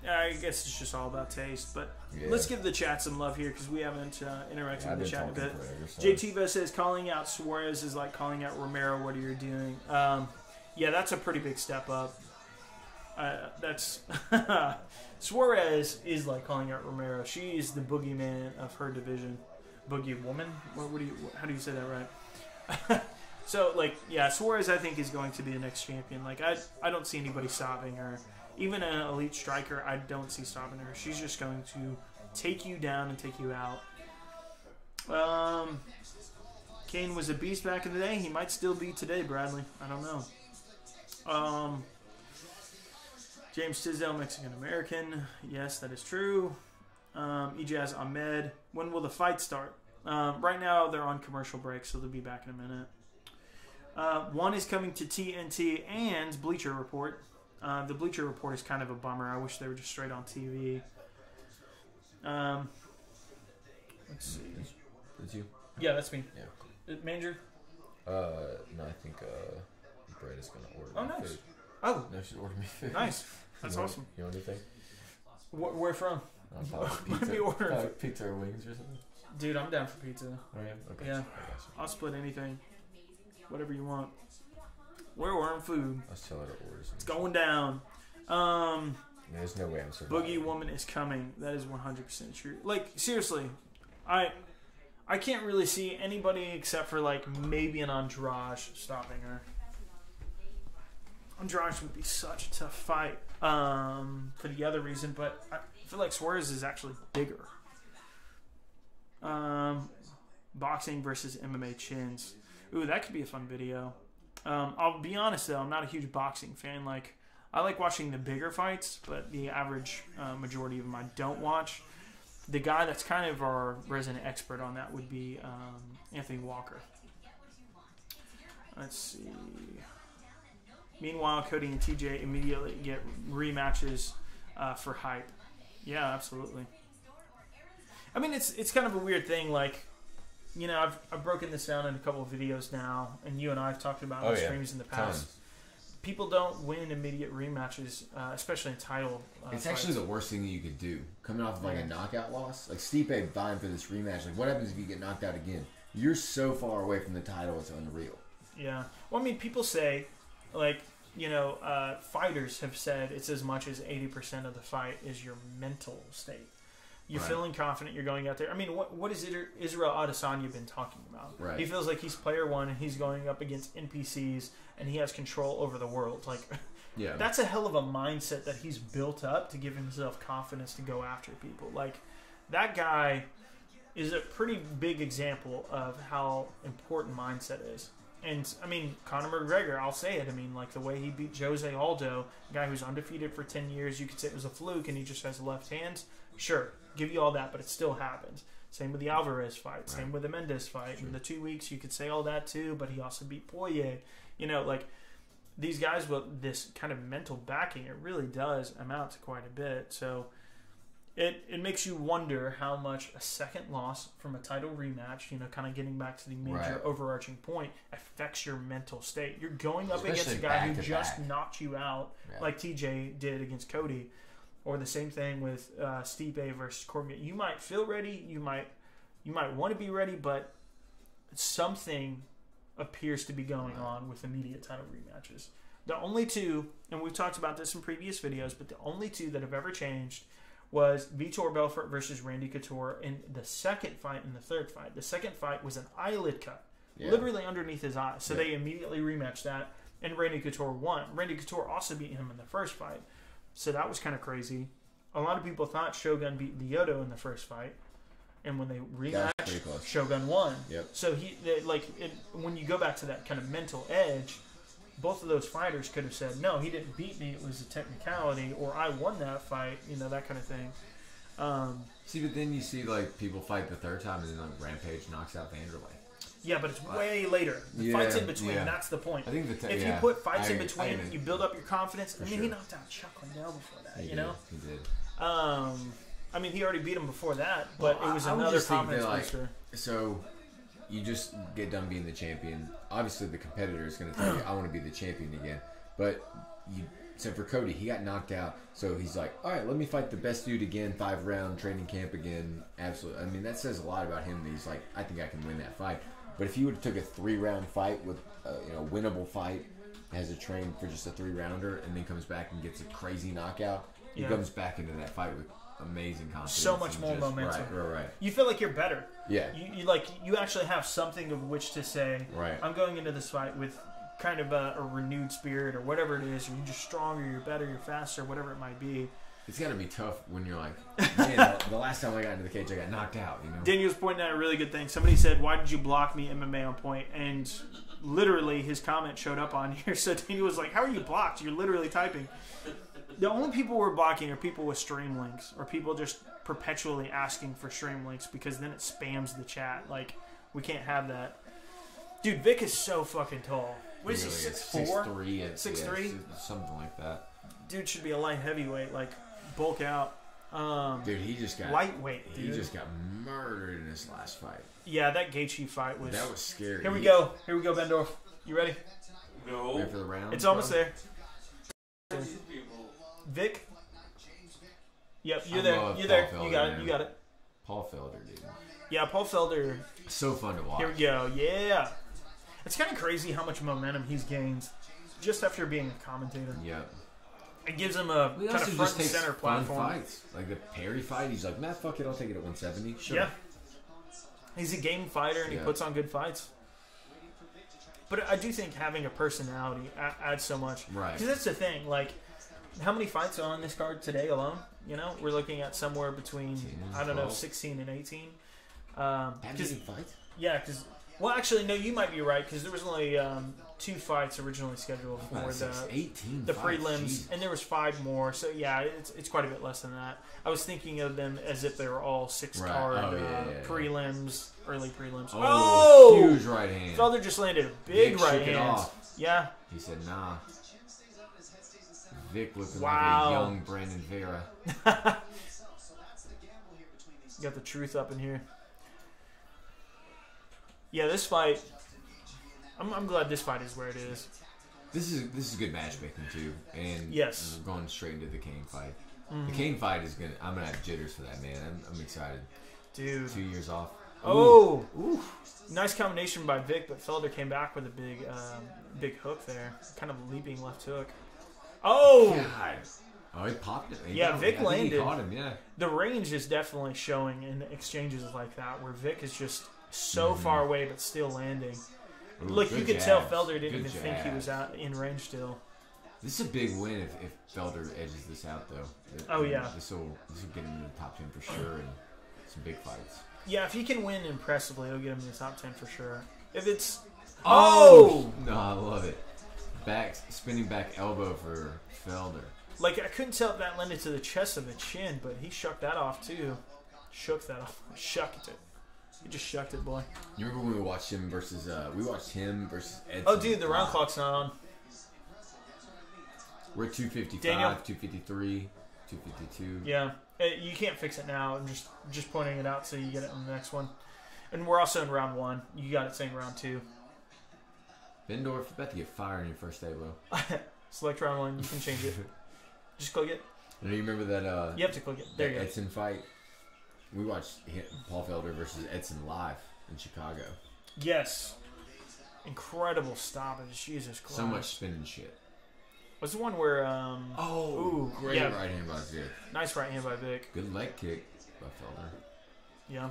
I guess it's just all about taste, but let's give the chat some love here because we haven't interacted with the chat a bit. JTVO says calling out Suarez is like calling out Romero. What are you doing? Yeah, that's a pretty big step up. That's Suarez is like calling out Romero. She is the boogeyman of her division. Boogie woman? How do you say that right? So, like, yeah, Suarez I think is going to be the next champion. Like, I don't see anybody stopping her. Even an elite striker, I don't see stopping her. She's just going to take you down and take you out. Kane was a beast back in the day. He might still be today, Bradley. I don't know. James Tisdale, Mexican-American. Yes, that is true. Ijaz Ahmed. When will the fight start? Right now, they're on commercial break, so they'll be back in a minute. One is coming to TNT and Bleacher Report. The Bleacher Report is kind of a bummer. I wish they were just straight on TV. Let's see. That's you? Yeah, that's me. Yeah. Manger? No, I think Brett is going to order me food. Oh. No, she's ordering me food. Nice. That's awesome. You want anything? Where from? Might be ordering pizza or wings or something. Dude, I'm down for pizza. Oh, yeah? Okay. Yeah. I'll split anything. Whatever you want. We're ordering food. I'll tell her to order something. It's going down. There's no way I'm surviving. Boogie Woman is coming. That is 100% true. Like, seriously, I can't really see anybody except for, like, maybe an Andrade stopping her. Andrade would be such a tough fight for the other reason, but I feel like Suarez is actually bigger. Boxing versus MMA chins. Ooh, that could be a fun video. I'll be honest, though, I'm not a huge boxing fan. Like, I like watching the bigger fights, but the average majority of them I don't watch. The guy that's kind of our resident expert on that would be Anthony Walker. Let's see. Meanwhile, Cody and TJ immediately get rematches for hype. Yeah, absolutely. I mean, it's kind of a weird thing. Like, you know, I've broken this down in a couple of videos now, and you and I have talked about it on streams in the past. Tons. People don't win immediate rematches, especially in title. It's fights. actually the worst thing that you could do. Coming off of like a knockout loss, like Stipe vying for this rematch. Like, what happens if you get knocked out again? You're so far away from the title; it's unreal. Yeah. Well, I mean, people say, like, you know, fighters have said it's as much as 80% of the fight is your mental state. You're feeling confident. You're going out there. I mean, what is Israel Adesanya been talking about? Right. He feels like he's player one, and he's going up against NPCs, and he has control over the world. Like, Yeah. that's a hell of a mindset that he's built up to give himself confidence to go after people. Like, that guy is a pretty big example of how important mindset is. And, I mean, Conor McGregor, I'll say it. I mean, like, the way he beat Jose Aldo, a guy who's undefeated for 10 years, you could say it was a fluke and he just has left hands. Sure, give you all that, but it still happens. Same with the Alvarez fight. Same with the Mendes fight. In the 2 weeks, you could say all that too, but he also beat Poirier. You know, like, these guys with this kind of mental backing, it really does amount to quite a bit. So it makes you wonder how much a second loss from a title rematch, you know, kind of getting back to the major overarching point, affects your mental state. You're going up against a guy who just knocked you out, like TJ did against Cody, or the same thing with Stipe versus Cormier. You might feel ready, you might want to be ready, but something appears to be going on with immediate title rematches. The only two, and we've talked about this in previous videos, but the only two that have ever changed was Vitor Belfort versus Randy Couture in the second fight and the third fight. The second fight was an eyelid cut, literally underneath his eye. So they immediately rematched that, and Randy Couture won. Randy Couture also beat him in the first fight. So that was kind of crazy. A lot of people thought Shogun beat Lyoto in the first fight, and when they rematched, Shogun won. Yep. So when you go back to that kind of mental edge, both of those fighters could have said, no, he didn't beat me, it was a technicality, or I won that fight, you know, that kind of thing. See, but then you see, like, people fight the third time and then, like, Rampage knocks out Vanderlei. Yeah, but it's way later. The fights in between, that's the point. I think if you put fights in between, you build up your confidence. I mean, he knocked out Chuck Liddell before that, you know? He did. I mean, he already beat him before that, but it was another confidence booster. So, you just get done being the champion. Obviously, the competitor is going to tell you, I want to be the champion again. But, so for Cody, he got knocked out. So, he's like, all right, let me fight the best dude again, 5-round training camp again. Absolutely. I mean, that says a lot about him. That he's like, I think I can win that fight. But if he would have took a 3-round fight with winnable fight, has a train for just a 3-rounder, and then comes back and gets a crazy knockout, he comes back into that fight with amazing confidence. So much more momentum. Right. You feel like you're better. Yeah. You actually have something of which to say, I'm going into this fight with kind of a renewed spirit, or whatever it is. You're just stronger, you're better, you're faster, whatever it might be. It's got to be tough when you're like, man, the last time I got into the cage, I got knocked out, you know? Daniel's pointing out a really good thing. Somebody said, why did you block me, MMA on Point? And literally his comment showed up on here. So Daniel was like, how are you blocked? You're literally typing. The only people we're blocking are people with stream links, or people just perpetually asking for stream links, because then it spams the chat. Like, we can't have that. Dude, Vic is so fucking tall. What is he, 6'4"? 6'3". 6'3"? Something like that. Dude should be a light heavyweight, like, bulk out. Dude, he just got lightweight. Dude. He just got murdered in his last fight. Yeah, that Gaethje fight was. That was scary. Here we go, Bendorf. You ready? No. Ready for the round? It's almost there. Vic. Yep, you're there. You're there. Felder, you got it. man. You got it. Paul Felder, dude. Yeah, Paul Felder. So fun to watch. Here we go. Yeah. It's kind of crazy how much momentum he's gained just after being a commentator. Yep. It gives him a kind of front and center platform. Fights. Like the Perry fight, he's like, man, fuck it, I'll take it at 170. Sure. Yeah. He's a game fighter, and he puts on good fights. But I do think having a personality adds so much. Right. Because that's the thing. Like, how many fights are on this card today alone? You know, we're looking at somewhere between, 16 and 18. That many fights? Yeah, because... Well, actually, no, you might be right, because there was only 2 fights originally scheduled for the prelims, and there was 5 more. So, yeah, it's quite a bit less than that. I was thinking of them as if they were all 6-card prelims, early prelims. Oh! Huge right hand. Felder just landed a big right hand. Off. Yeah. He said, nah. Vic looking Wow. like a young Brandon Vera. Got the truth up in here. Yeah, this fight. I'm glad this fight is where it is. This is good matchmaking too, and Yes. we're going straight into the Kane fight. The Kane fight is gonna. I'm gonna have jitters for that, man. I'm excited. Dude. 2 years off. Oh, ooh. Nice combination by Vic, but Felder came back with a big hook there. Kind of leaping left hook. Oh! God. Oh, he popped it. Yeah, Vic landed. He caught him, yeah. The range is definitely showing in exchanges like that, where Vic is just so far away but still landing. Ooh, Look, you good could tell jabs. Felder didn't Good even think he jabs. was out in range still. This is a big win if Felder edges this out, though. Oh, yeah. This will get him in the top 10 for sure, and some big fights. Yeah, if he can win impressively, he'll get him in the top 10 for sure. If it's... Oh! No, I love it. Spinning back elbow for Felder. Like, I couldn't tell if that landed to the chest or the chin, but he shucked that off, too. Shook that off. Shucked it. He just shucked it, boy. You remember when we watched him versus... we watched him versus Edson. Oh, dude, the round clock's not on. We're at 255, Daniel? 253, 252. Yeah. You can't fix it now. I'm just pointing it out so you get it on the next one. And we're also in round 1. You got it saying round 2. Bendorf, about to get fired on your first day, bro. Select round 1. You can change it. Just click it. You remember that... You have to click it. There you go. Edson fight? We watched Paul Felder versus Edson live in Chicago. Yes. Incredible stoppage. Jesus Christ. So much spinning shit. Was the one where... Ooh, great yeah. right hand by Vic. Nice right hand by Vic. Good leg kick by Felder. Yeah.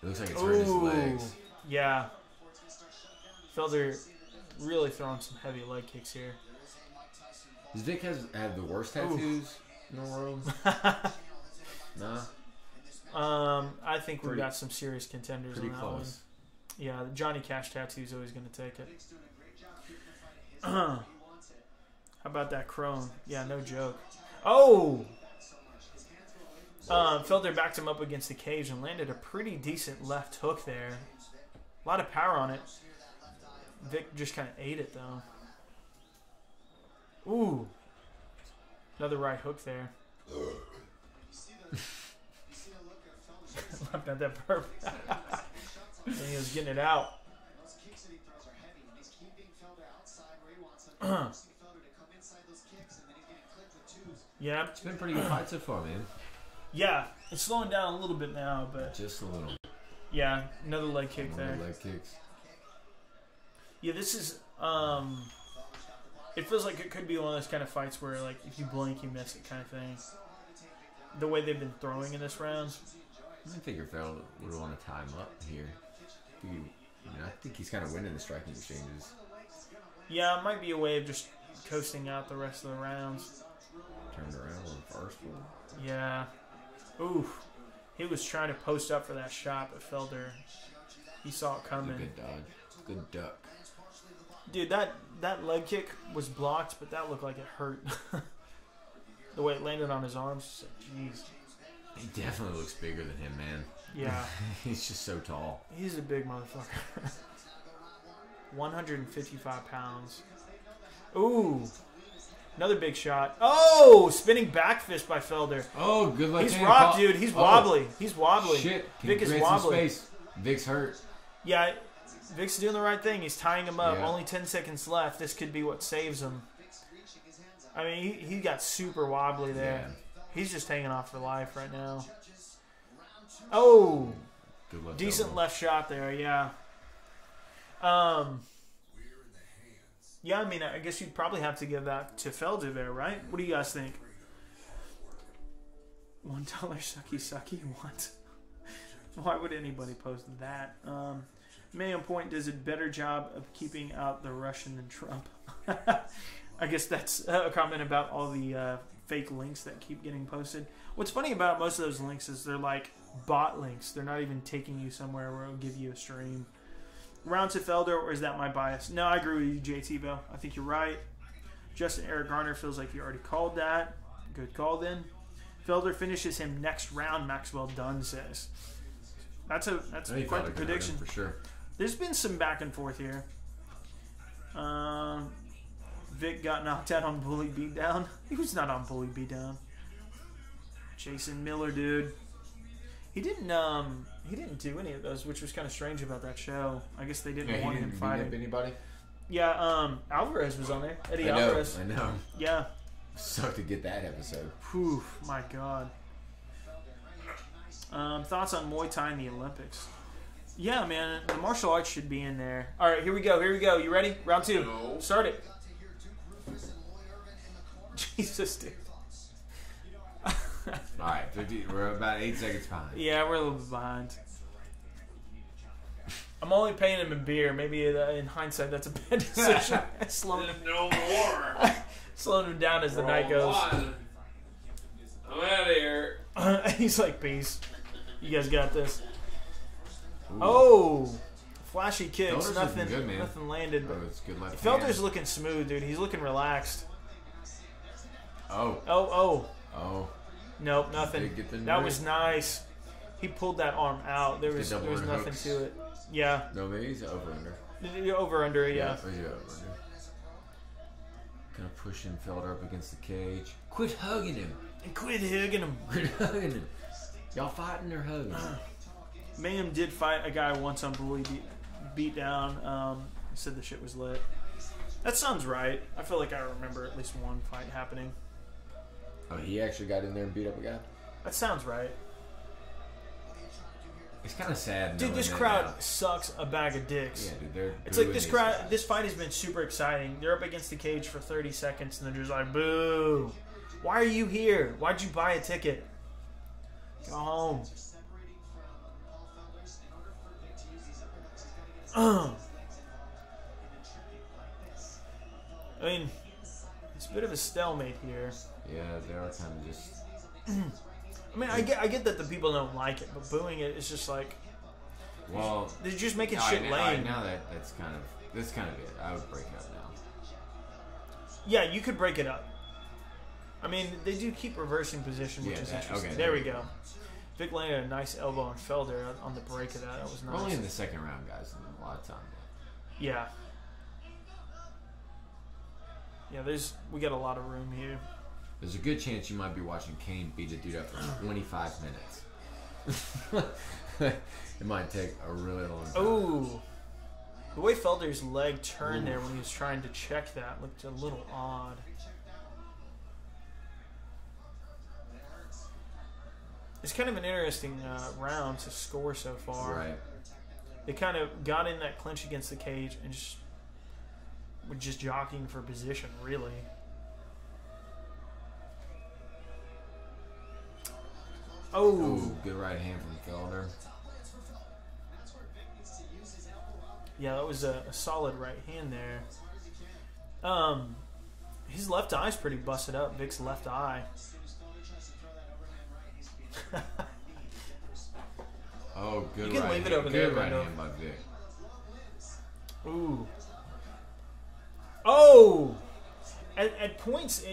It looks like it's hurting his Ooh. legs. Yeah. Felder really throwing some heavy leg kicks here. Does Vic have the worst tattoos in the world? Nah. I think we've got some serious contenders Pretty on that close. one. Yeah, the Johnny Cash tattoo's always going to take it. How about that crone? Yeah, no joke. Oh! Felder backed him up against the cage and landed a pretty decent left hook there. A lot of power on it. Vic just kind of ate it, though. Ooh. Another right hook there. Left at that burp. And he was getting it out. Yeah. It's been a pretty good fight so far, man. Yeah. It's slowing down a little bit now, but Just a little. yeah, another leg kick there. Leg kicks. Yeah, this is it feels like it could be one of those kind of fights where like if you blink you miss it kind of thing. The way they've been throwing in this round. I figure Felder would want to time up here. I think he's kind of winning the striking exchanges. Yeah, it might be a way of just coasting out the rest of the rounds. Turned around on the first one. Yeah. Oof. He was trying to post up for that shot, but Felder, he saw it coming. Good dodge. Good duck. Dude, that leg kick was blocked, but that looked like it hurt. The way it landed on his arms. Jeez. He definitely looks bigger than him, man. Yeah. He's just so tall. He's a big motherfucker. 155 pounds. Ooh. Another big shot. Oh! Spinning back fist by Felder. Oh, good luck. He's rocked, dude. He's wobbly. He's wobbly. Shit. Vic is Create some wobbly. space. Vic's hurt. Yeah, Vic's doing the right thing. He's tying him up. Yeah. Only 10 seconds left. This could be what saves him. I mean, he got super wobbly there. Yeah. He's just hanging off for life right now. Oh! Good luck. Decent left shot there, yeah. Yeah, I mean, I guess you'd probably have to give that to Felder there, right? What do you guys think? $1 sucky sucky? What? Why would anybody post that? Mayo Point does a better job of keeping out the Russian than Trump. I guess that's a comment about all the fake links that keep getting posted. What's funny about most of those links is they're like bot links. They're not even taking you somewhere where it'll give you a stream. Round to Felder, or is that my bias? No, I agree with you, JT-Bo. I think you're right. Justin Eric Garner feels like you already called that. Good call then. Felder finishes him next round, Maxwell Dunn says. That's quite the prediction. For sure. There's been some back and forth here. Vic got knocked out on Bully Beatdown. He was not on Bully Beatdown. Jason Miller, dude. He didn't do any of those, which was kind of strange about that show. I guess they didn't want him fighting. Beat up anybody? Yeah, Alvarez was on there. Eddie Alvarez. I know. Yeah. Sucked to get that episode. Whew, my God. Thoughts on Muay Thai in the Olympics? Yeah, man, the martial arts should be in there. All right, here we go. You ready? Round 2. No. Start it. Jesus, dude. All right, 50, we're about 8 seconds behind. Yeah, we're a little bit behind. I'm only paying him in beer. Maybe in hindsight, that's a bad decision. Slowing him, No more. slowing him down as the night goes. I'm out of here. He's like, peace. You guys got this. Ooh. Oh, flashy kicks. Felder's Nothing, good, man. nothing landed. Oh, it's good left Felder's hand. looking smooth, dude. He's looking relaxed. Oh. Nope, nothing. That was nice. He pulled that arm out. There was nothing hooks. to it. Yeah. No, maybe he's over under. Over under, yeah. He's over under. Kind of pushing Felder up against the cage. Quit hugging him. Quit hugging him. Quit hugging him. Y'all fighting or hugging? Mayhem did fight a guy once on Bully beat down. He said the shit was lit. That sounds right. I feel like I remember at least one fight happening. Oh, he actually got in there and beat up a guy? That sounds right. It's kind of sad. Dude, this crowd sucks a bag of dicks. Yeah, dude, it's like this crowd. This fight has been super exciting. They're up against the cage for 30 seconds, and they're just like, "Boo! Why are you here? Why'd you buy a ticket? Go home." I mean, it's a bit of a stalemate here. Yeah, they are kind of just. I mean, I get that the people don't like it, but booing it is just like. Well, they're just making shit lame. Right, now that's kind of it. I would break it up now. Yeah, you could break it up. I mean, they do keep reversing position, which is interesting. Okay, there we go. Vic landed a nice elbow on Felder on the break of that. That was nice. We're only in the second round, guys. A lot of time. Yeah. Yeah, we got a lot of room here. There's a good chance you might be watching Kane beat a dude up for 25 minutes. It might take a really long time. Ooh. The way Felder's leg turned there when he was trying to check that looked a little odd. It's kind of an interesting round to score so far. Right. They kind of got in that clinch against the cage and were just jockeying for position, really. Oh. Ooh, good right hand from Felder. Yeah, that was a solid right hand there. His left eye's pretty busted up. Vic's left eye. Oh, good you can right leave hand. it over there, Good right Randall. hand by Vic. Ooh. Oh! At points,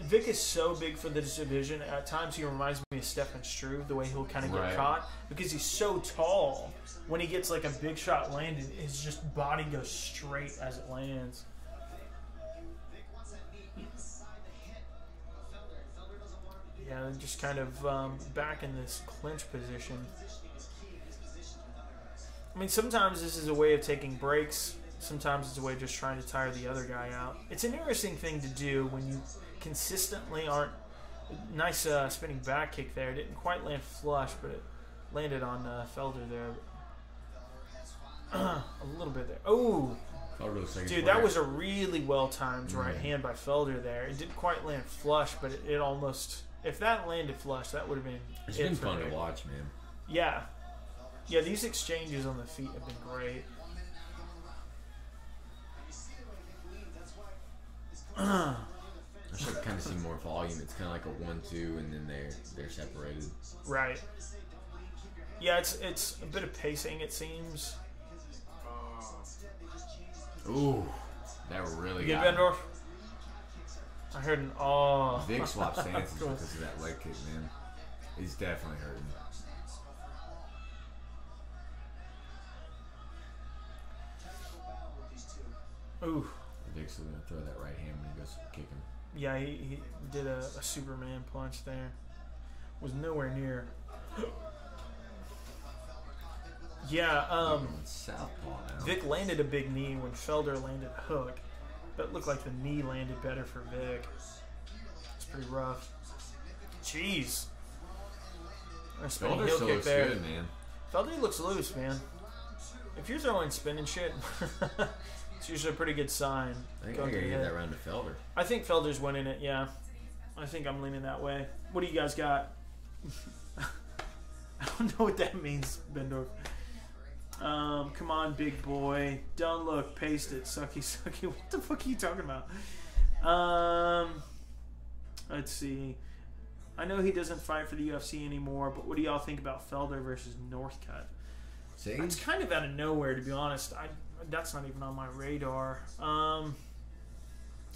Vic is so big for this division. At times, he reminds me of Stefan Struve, the way he'll kind of get caught. Because he's so tall, when he gets like a big shot landed, his just body goes straight as it lands. Yeah, they're just kind of back in this clinch position. I mean, sometimes this is a way of taking breaks. Sometimes it's a way of just trying to tire the other guy out. It's an interesting thing to do when you consistently aren't... Nice spinning back kick there. It didn't quite land flush, but it landed on Felder there. A little bit there. Oh! Dude, that was a really well-timed right hand by Felder there. It didn't quite land flush, but it almost... If that landed flush, that would have been... It's been fun to watch, man. Yeah. Yeah, these exchanges on the feet have been great. I should kind of see more volume. It's kind of like a 1-2, and then they're separated. Right. Yeah, it's a bit of pacing, it seems. Ooh, that really you got get Bendorf? I heard an Vic swapped stances because of that leg kick, man. He's definitely hurting. Ooh. Vic's going to throw that right hand when he goes kick him. Yeah, he did a Superman punch there. Was nowhere near. Yeah, Southpaw now. Vic landed a big knee when Felder landed a hook. But it looked like the knee landed better for Vic. It's pretty rough. Jeez. A spinning Felder heel still kick looks there. good, man. Felder looks loose, man. If you're throwing spinning shit, it's usually a pretty good sign. I think I gotta get that round to Felder. I think Felder's winning it, yeah. I think I'm leaning that way. What do you guys got? I don't know what that means, Bendorf. Come on, big boy. Don't look. Paste it. Sucky, sucky. What the fuck are you talking about? Let's see. I know he doesn't fight for the UFC anymore, but what do y'all think about Felder versus Northcutt? See? It's kind of out of nowhere, to be honest. That's not even on my radar. I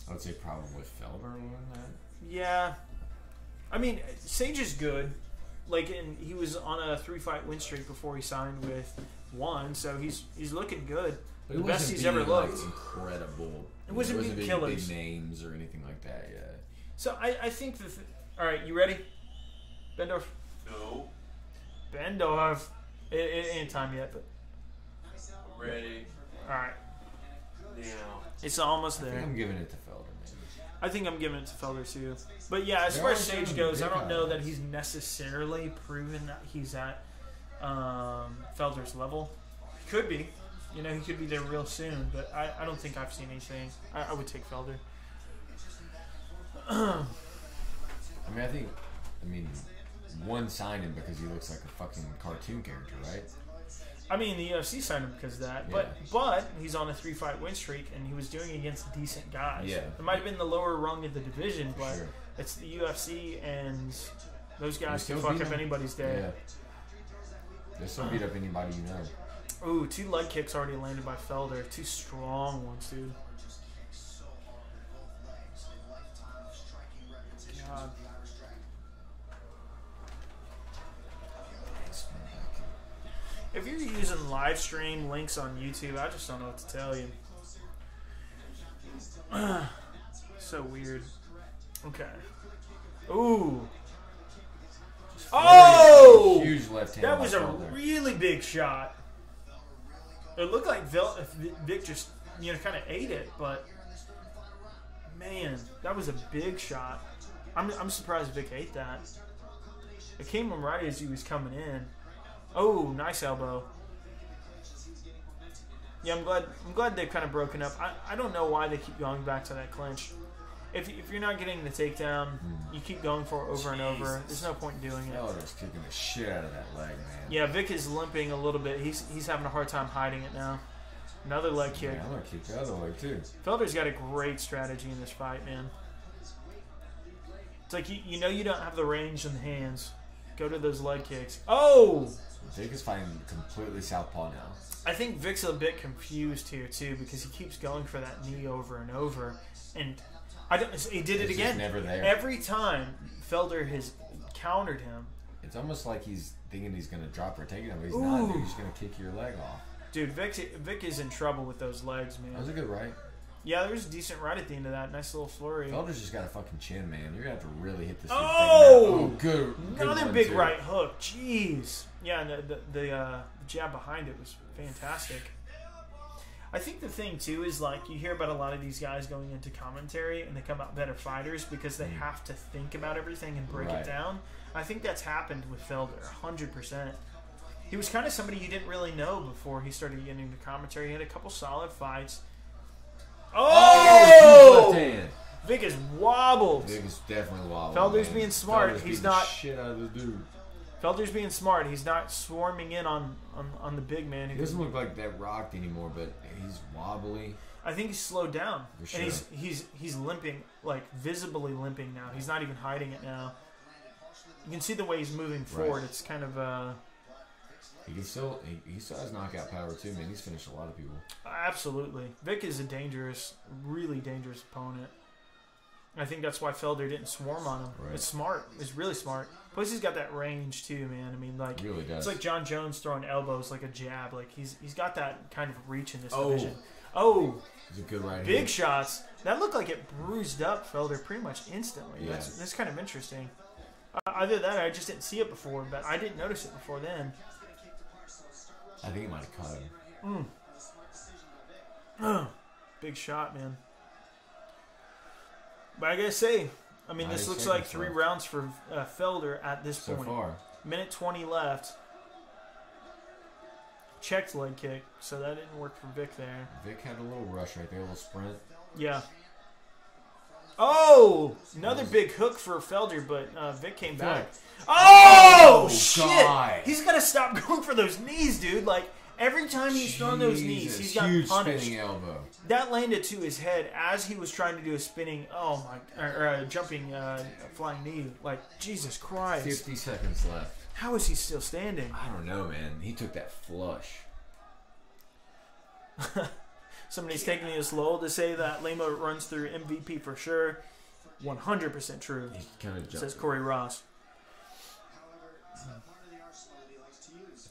would say probably Felder won that. Yeah. I mean, Sage is good. Like, and he was on a 3-fight win streak before he signed with one, so he's looking good. But the best he's ever looked. Like, incredible. It wasn't beating killers. Big names or anything like that, yeah. So I think all right, you ready, Bendorf? No. Bendorf. It ain't time yet, but I'm ready. all right. Now. It's almost I there. think I'm giving it to Felder, man. I think I'm giving it to Felder too. But yeah, as far as Sage goes, I don't know that he's necessarily proven that he's at Felder's level. He could be. You know, he could be there real soon, but I don't think I've seen anything. I would take Felder. I mean, one signed him because he looks like a fucking cartoon character, right? I mean, the UFC signed him because of that, but he's on a 3-fight win streak, and he was doing it against decent guys. Yeah. It might have been the lower rung of the division, but sure. It's the UFC, and those guys They can still fuck beat up him. anybody's day. Yeah. They still beat up anybody you know. Ooh, 2 leg kicks already landed by Felder. 2 strong ones, dude. God. If you're using live stream links on YouTube, I just don't know what to tell you. So weird. Okay. Ooh. Oh! Huge left hand. That was a Felder. really big shot. It looked like Vic just, kind of ate it, but man, that was a big shot. I'm surprised Vic ate that. It came him right as he was coming in. Oh, nice elbow. Yeah, I'm glad they've kind of broken up. I don't know why they keep going back to that clinch. If you're not getting the takedown, you keep going for it over and over. There's no point in doing it. Felder's kicking the shit out of that leg, man. Yeah, Vic is limping a little bit. He's having a hard time hiding it now. Another leg kick. Yeah, I'm gonna kick the other leg too. Felder's got a great strategy in this fight, man. It's like you know you don't have the range in the hands. Go to those leg kicks. Oh! Vic is fighting completely southpaw now. I think Vic's a bit confused here too because he keeps going for that knee over and over, and he did it It's again. just never there. Every time Felder has countered him. It's almost like he's thinking he's gonna drop or take it, but he's not. Dude, he's gonna kick your leg off. Dude, Vic is in trouble with those legs, man. That was a good right. Yeah, there was a decent right at the end of that. Nice little flurry. Felder's just got a fucking chin, man. You're gonna have to really hit this. Oh! Good. Another one, big too. right hook. Jeez. Yeah, and the jab behind it was fantastic. I think the thing, too, is like you hear about a lot of these guys going into commentary and they come out better fighters because they have to think about everything and break it down. I think that's happened with Felder, 100%. He was kind of somebody you didn't really know before he started getting into commentary. He had a couple solid fights. Oh! Left hand. Vic is wobbled. Vic is definitely wobbled. Felder's man. being smart. Felder's He's beating not. the shit out of the dude. Felder's being smart. He's not swarming in on the big man. He doesn't look like that rocked anymore, but he's wobbly. I think he's slowed down, For sure. and he's limping, like visibly limping now. He's not even hiding it now. You can see the way he's moving forward. It's kind of He still has knockout power too, man. He's finished a lot of people. absolutely. Vic is a really dangerous opponent. I think that's why Felder didn't swarm on him. Right. It's smart. It's really smart. Plus, he's got that range too, man. I mean, like He really does. it's like John Jones throwing elbows like a jab. Like he's got that kind of reach in this division. Oh, It's a good right big hand. shots. That looked like it bruised up Felder pretty much instantly. Yeah. That's kind of interesting. Either that, or I just didn't see it before, but I didn't notice it before then. I think it might have caught him. Big shot, man. But I gotta say, I mean, this looks like 3 rounds for Felder at this So point. far. Minute 20 left. Checked leg kick, so that didn't work for Vic there. Vic had a little rush right there, a little sprint. Yeah. Oh! Another big hook for Felder, but Vic came back. Oh, shit! God. He's got to stop going for those knees, dude. Like, every time he's thrown those knees, he's got huge punished. spinning elbow. That landed to his head as he was trying to do a spinning, jumping, flying knee. Like, Jesus Christ. 50 seconds left. How is he still standing? I don't know, man. He took that flush. Somebody's taking it slow to say that Lima runs through MVP for sure. 100% true, He kind of jumped. says Corey Ross.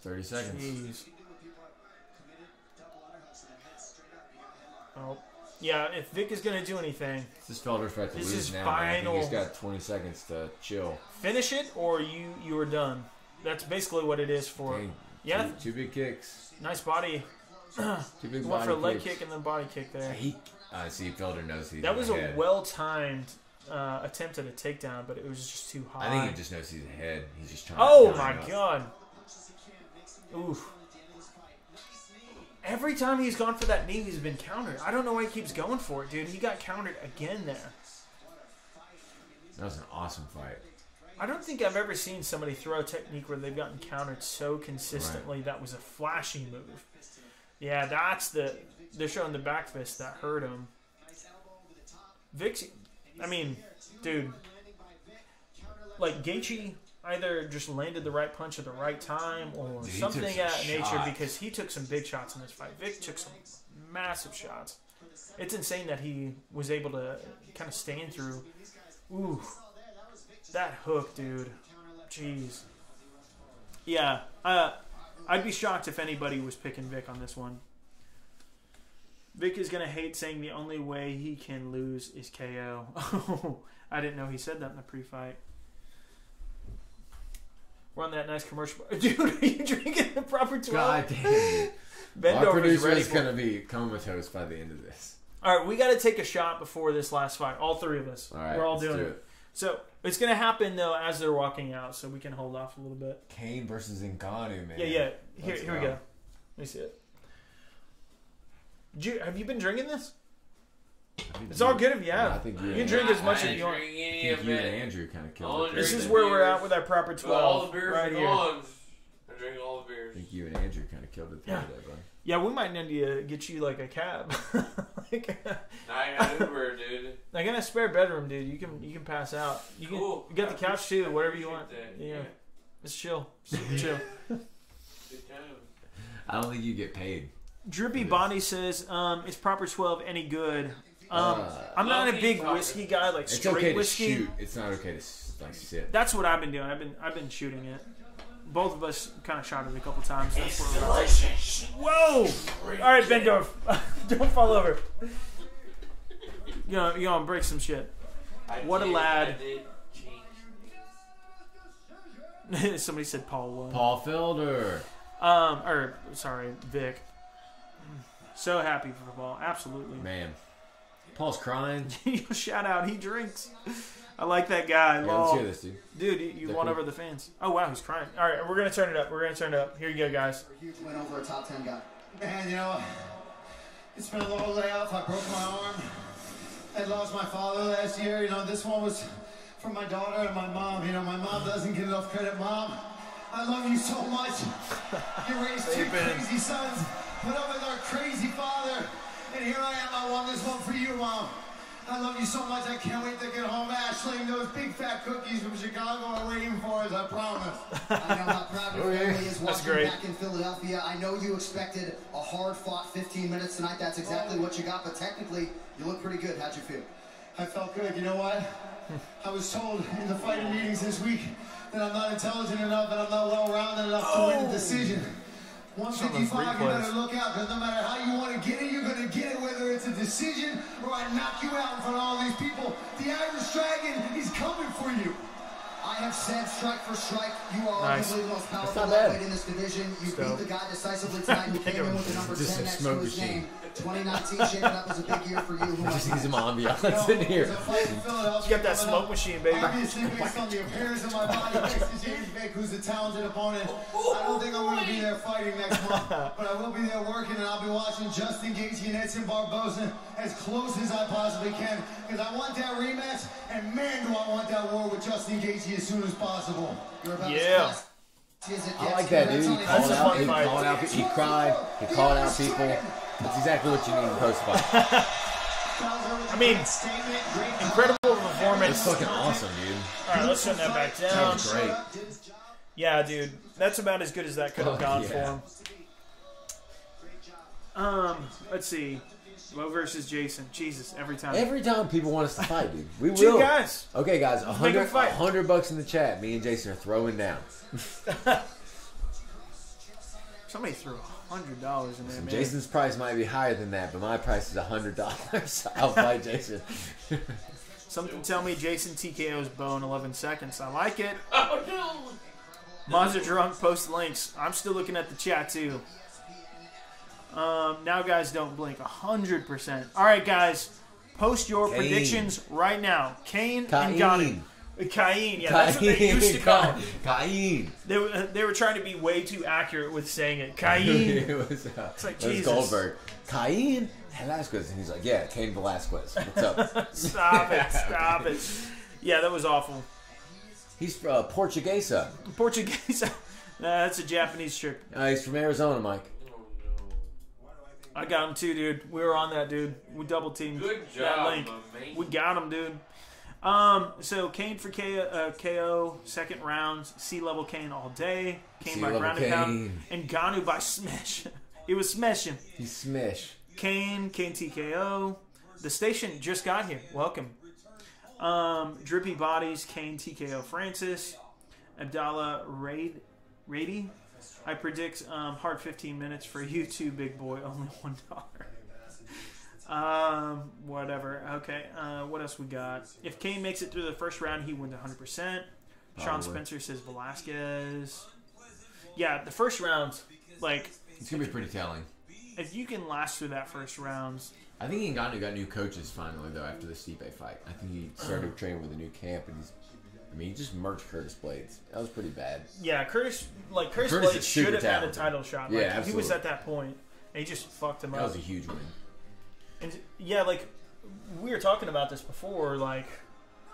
30 seconds. Jeez. Oh. Yeah, if Vic is going to do anything, This is Felder's right to This lose is now. Man. I final. think he's got 20 seconds to chill. finish it or you are done. That's basically what it is for. Dang. Yeah, Two big kicks. nice body. Two big Went body for a leg kicks. kick and then body kick there. See, Felder knows he's That was ahead. a well-timed attempt at a takedown, but it was just too high. I think he just knows he's ahead. He's just trying Oh to my line up. god. Oof. Every time he's gone for that knee, he's been countered. I don't know why he keeps going for it, dude. He got countered again there. That was an awesome fight. I don't think I've ever seen somebody throw a technique where they've gotten countered so consistently. That was a flashy move. Yeah, that's they're showing the back fist that hurt him. Vic's, I mean, dude, like Gaethje either just landed the right punch at the right time or Dude, he something took of some that nature shots. because he took some big shots in this fight. Vic took some massive shots. It's insane that he was able to kind of stand through. Ooh, that hook, dude. Jeez. Yeah, I'd be shocked if anybody was picking Vic on this one. Vic is going to hate saying the only way he can lose is KO. Oh, I didn't know he said that in the pre-fight. We're on that nice commercial. Dude, are you drinking the proper 12? God damn it. Our Bendorf is producer ready is going to be comatose by the end of this. All right, we got to take a shot before this last fight. All 3 of us. All right, We're all let's doing do it. it. So it's going to happen, though, as they're walking out, so we can hold off a little bit. Kane versus Ngannou, man. Yeah. Here Let's we go. Let me see it. Have you been drinking this? It's all good if you have. I think You can drink as much I as you want. drink I any think of you and it. Andrew kind of I'll killed it. This drink is the where we're beers. at with our proper 12. Well, all the beers right are here. gone. I drink all the beers. I think you and Andrew kind of killed it the Yeah. other day, bro. Yeah, we might need to get you like a cab. Like, I got Uber, dude. I got a spare bedroom, dude. You can pass out. You can. Cool. You got the couch too. Whatever you want. Appreciate that. Yeah, it's chill. Super chill. Good time. I don't think you get paid. Drippy Bonnie says, "Is proper 12 any good?" I'm not a Well, big he- whiskey guy, like It's straight okay to whiskey. shoot. It's not okay to like sit. That's what I've been doing. I've been shooting it. Both of us kind of shot it a couple times. That's where we're at. Whoa! All right, Bendorf, don't fall over. You're gonna break some shit. What a lad. I did change. Somebody said Paul won. Paul Felder. Sorry, Vic. So happy for Paul. Absolutely. Man. Paul's crying. Shout out. He drinks. I like that guy. Yeah, Lol. let's hear this, dude. Dude, you They're won cool. over the fans. Oh, wow, he's crying. All right, we're going to turn it up. Here you go, guys. Huge win over a top 10 guy. Man, you know, it's been a long layoff. I broke my arm. I lost my father last year. You know, this one was for my daughter and my mom. You know, my mom doesn't get enough credit. Mom, I love you so much. You raised 2 crazy sons, put up with our crazy father. And here I am. I won this one for you, Mom. I love you so much. I can't wait to get home. Ashley, and those big fat cookies from Chicago are waiting for us, I promise. I know how proud your family is That's watching great. back in Philadelphia. I know you expected a hard-fought 15 minutes tonight. That's exactly what you got, but technically, you look pretty good. How'd you feel? I felt good. You know what? I was told in the fighting meetings this week that I'm not intelligent enough and I'm not well-rounded enough to win the decision. 155, you better look out, because no matter how you want to get it, you're going to get it, whether it's a decision or I knock you out in front of all these people. The Irish Dragon, he's coming for you. I have said strike for strike, you are arguably the most powerful not bad. lightweight in this division. You beat the guy decisively tonight who came in with the number 10 next to his name. 2019 shaping up as a big year for you. Just need some ambiance in here. You got that smoke machine, baby. Obviously, based on the appearance of my body next to James Vick, who's a talented opponent, I don't think I'm going to be there fighting next month. But I will be there working, and I'll be watching Justin Gaethje and Edson Barboza as close as I possibly can. Because I want that rematch, and man, do I want that war with Justin Gaethje as soon as possible. Yeah. I like that, dude. He called out. He cried. He called out people. That's exactly what you need in post-fight. I mean, incredible performance. It's fucking awesome, dude. All right, let's send that back down. That was great. Yeah, dude. That's about as good as that could have gone for him. Let's see. Mo versus Jason. Jesus, every time. Every time people want us to fight, dude. We will. Two guys. Okay, guys. Make a fight. $100 in the chat. Me and Jason are throwing down. Somebody threw $100 in there, man. Jason's price might be higher than that, but my price is $100. I'll fight Jason. Something tell me Jason TKO's Bo in 11 seconds. I like it. Oh, no. Monster Drunk post links. I'm still looking at the chat, too. Now, guys, don't blink. 100%. All right, guys. Post your predictions right now. Kane and Ngannou. Cain, yeah, that's what they used to call him. Cain. They were trying to be way too accurate with saying it. Cain. It's like, Jesus. Goldberg. Cain Velasquez. And he's like, yeah, Cain Velasquez. What's up? Stop it. Stop it. Yeah, that was awful. He's Portuguesa. Portuguesa. That's a Japanese trick. He's from Arizona, Mike. I got him too, dude. We were on that, dude. We double teamed. Good that job, link. man. We got him, dude. So Kane for KO, second round, C-level Kane all day. Kane by ground and pound. And Ngannou by smash. He was smashing. He's smash. Kane TKO. The station just got here. Welcome. Drippy Bodies, Kane TKO Francis. Abdallah Rady. I predict hard 15 minutes for you too, big boy. Only $1. Whatever. Okay. What else we got? If Kane makes it through the first round, he wins 100%. Sean Spencer says Velasquez. Yeah, the first round, like... It's going to be pretty telling. If you can last through that first round... I think Ngannou got new coaches finally, though, after the Stipe fight. I think he started training with a new camp, and he just murked Curtis Blades. That was pretty bad. Yeah, Curtis Blades should have had a title shot. Yeah, like, absolutely. He was at that point, and he just fucked him up. That was a huge win. And yeah, like we were talking about this before, like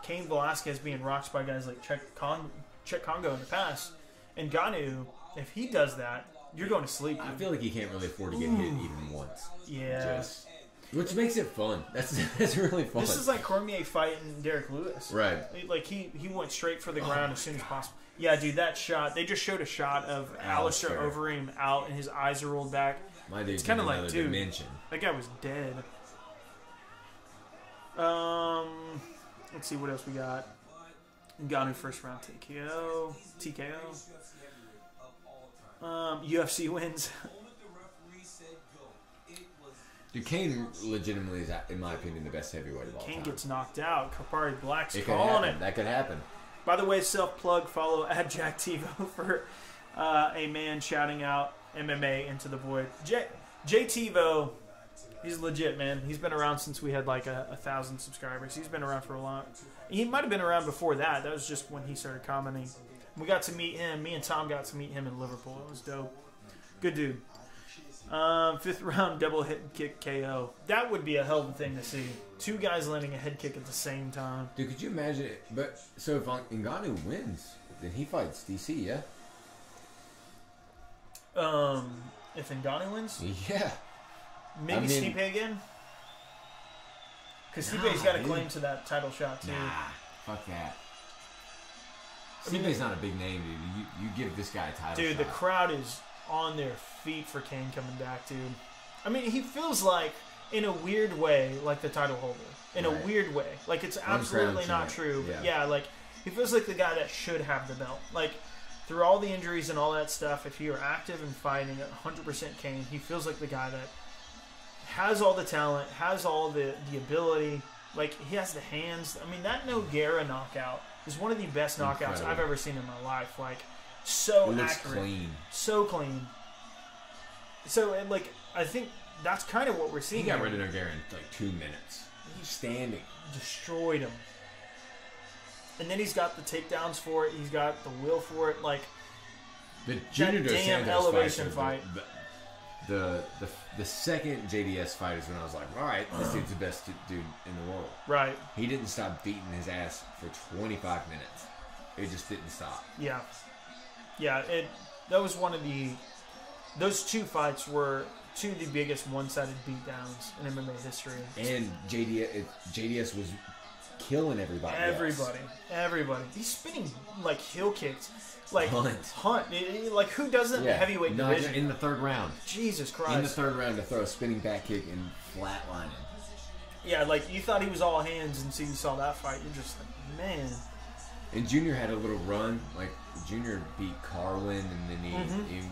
Cain Velasquez being rocked by guys like Czech Congo in the past, and Ngannou, if he does that, you're going to sleep. Dude. I feel like he can't really afford to get hit even once. Yeah. Which makes it fun. That's really fun. This is like Cormier fighting Derek Lewis. Right. Like he went straight for the ground as soon as possible. Yeah, dude, that shot. They just showed a shot of Alistair Overeem out, and his eyes are rolled back. My dude's it's kind of like, dude, dimension. That guy was dead. Let's see what else we got. Ngannou first round TKO. UFC wins. Dude, Kane legitimately is, in my opinion, the best heavyweight of all time. Kane gets knocked out. Kapari Black's it calling it. That could happen. By the way, self-plug, follow @JackTivo for a man shouting out MMA into the void. JTivo, he's legit, man. He's been around since we had like 1,000 subscribers. He's been around for a long. He might have been around before that. That was just when he started commenting. We got to meet him. Me and Tom got to meet him in Liverpool. It was dope. Good dude. 5th round double head kick KO. That would be a hell of a thing to see. Two guys landing a head kick at the same time. Dude, could you imagine it? But so if Ngannou wins, then he fights DC, yeah? If Ngannou wins? Yeah. Maybe Stipe again? Because Stipe's got a claim to that title shot, too. Nah, fuck that. Stipe's not a big name, dude. You give this guy a title shot. Dude, the crowd is on their feet for Kane coming back, dude. I mean, he feels like, in a weird way, like the title holder. In a weird way. Like, it's absolutely not true. But yeah, like, he feels like the guy that should have the belt. Like, through all the injuries and all that stuff, if you're active and fighting at 100% Kane, he feels like the guy that has all the talent, has all the ability. Like, he has the hands. I mean, that Nogueira knockout is one of the best knockouts I've ever seen in my life. Like, so it looks accurate. clean. So clean. So, and like, I think that's kind of what we're seeing. He got rid of Nogueira in like 2 minutes. He's standing. Destroyed him. And then he's got the takedowns for it. He's got the will for it. Like, the Junior that Dos damn Santos elevation fight. The second JDS fight is when I was like, all right, this dude's the best dude in the world. Right. He didn't stop beating his ass for 25 minutes. It just didn't stop. Yeah. Yeah, that was one of the... Those two fights were two of the biggest one-sided beatdowns in MMA history. And JDS was killing everybody. Everybody. He's spinning like heel kicks. Like Hunt. Like, who does that in the heavyweight division? In the third round. Jesus Christ. In the third round to throw a spinning back kick and flatline him. Yeah, like, you thought he was all hands until you saw that fight. You're just like, man. And Junior had a little run. Like, Junior beat Carlin, and then he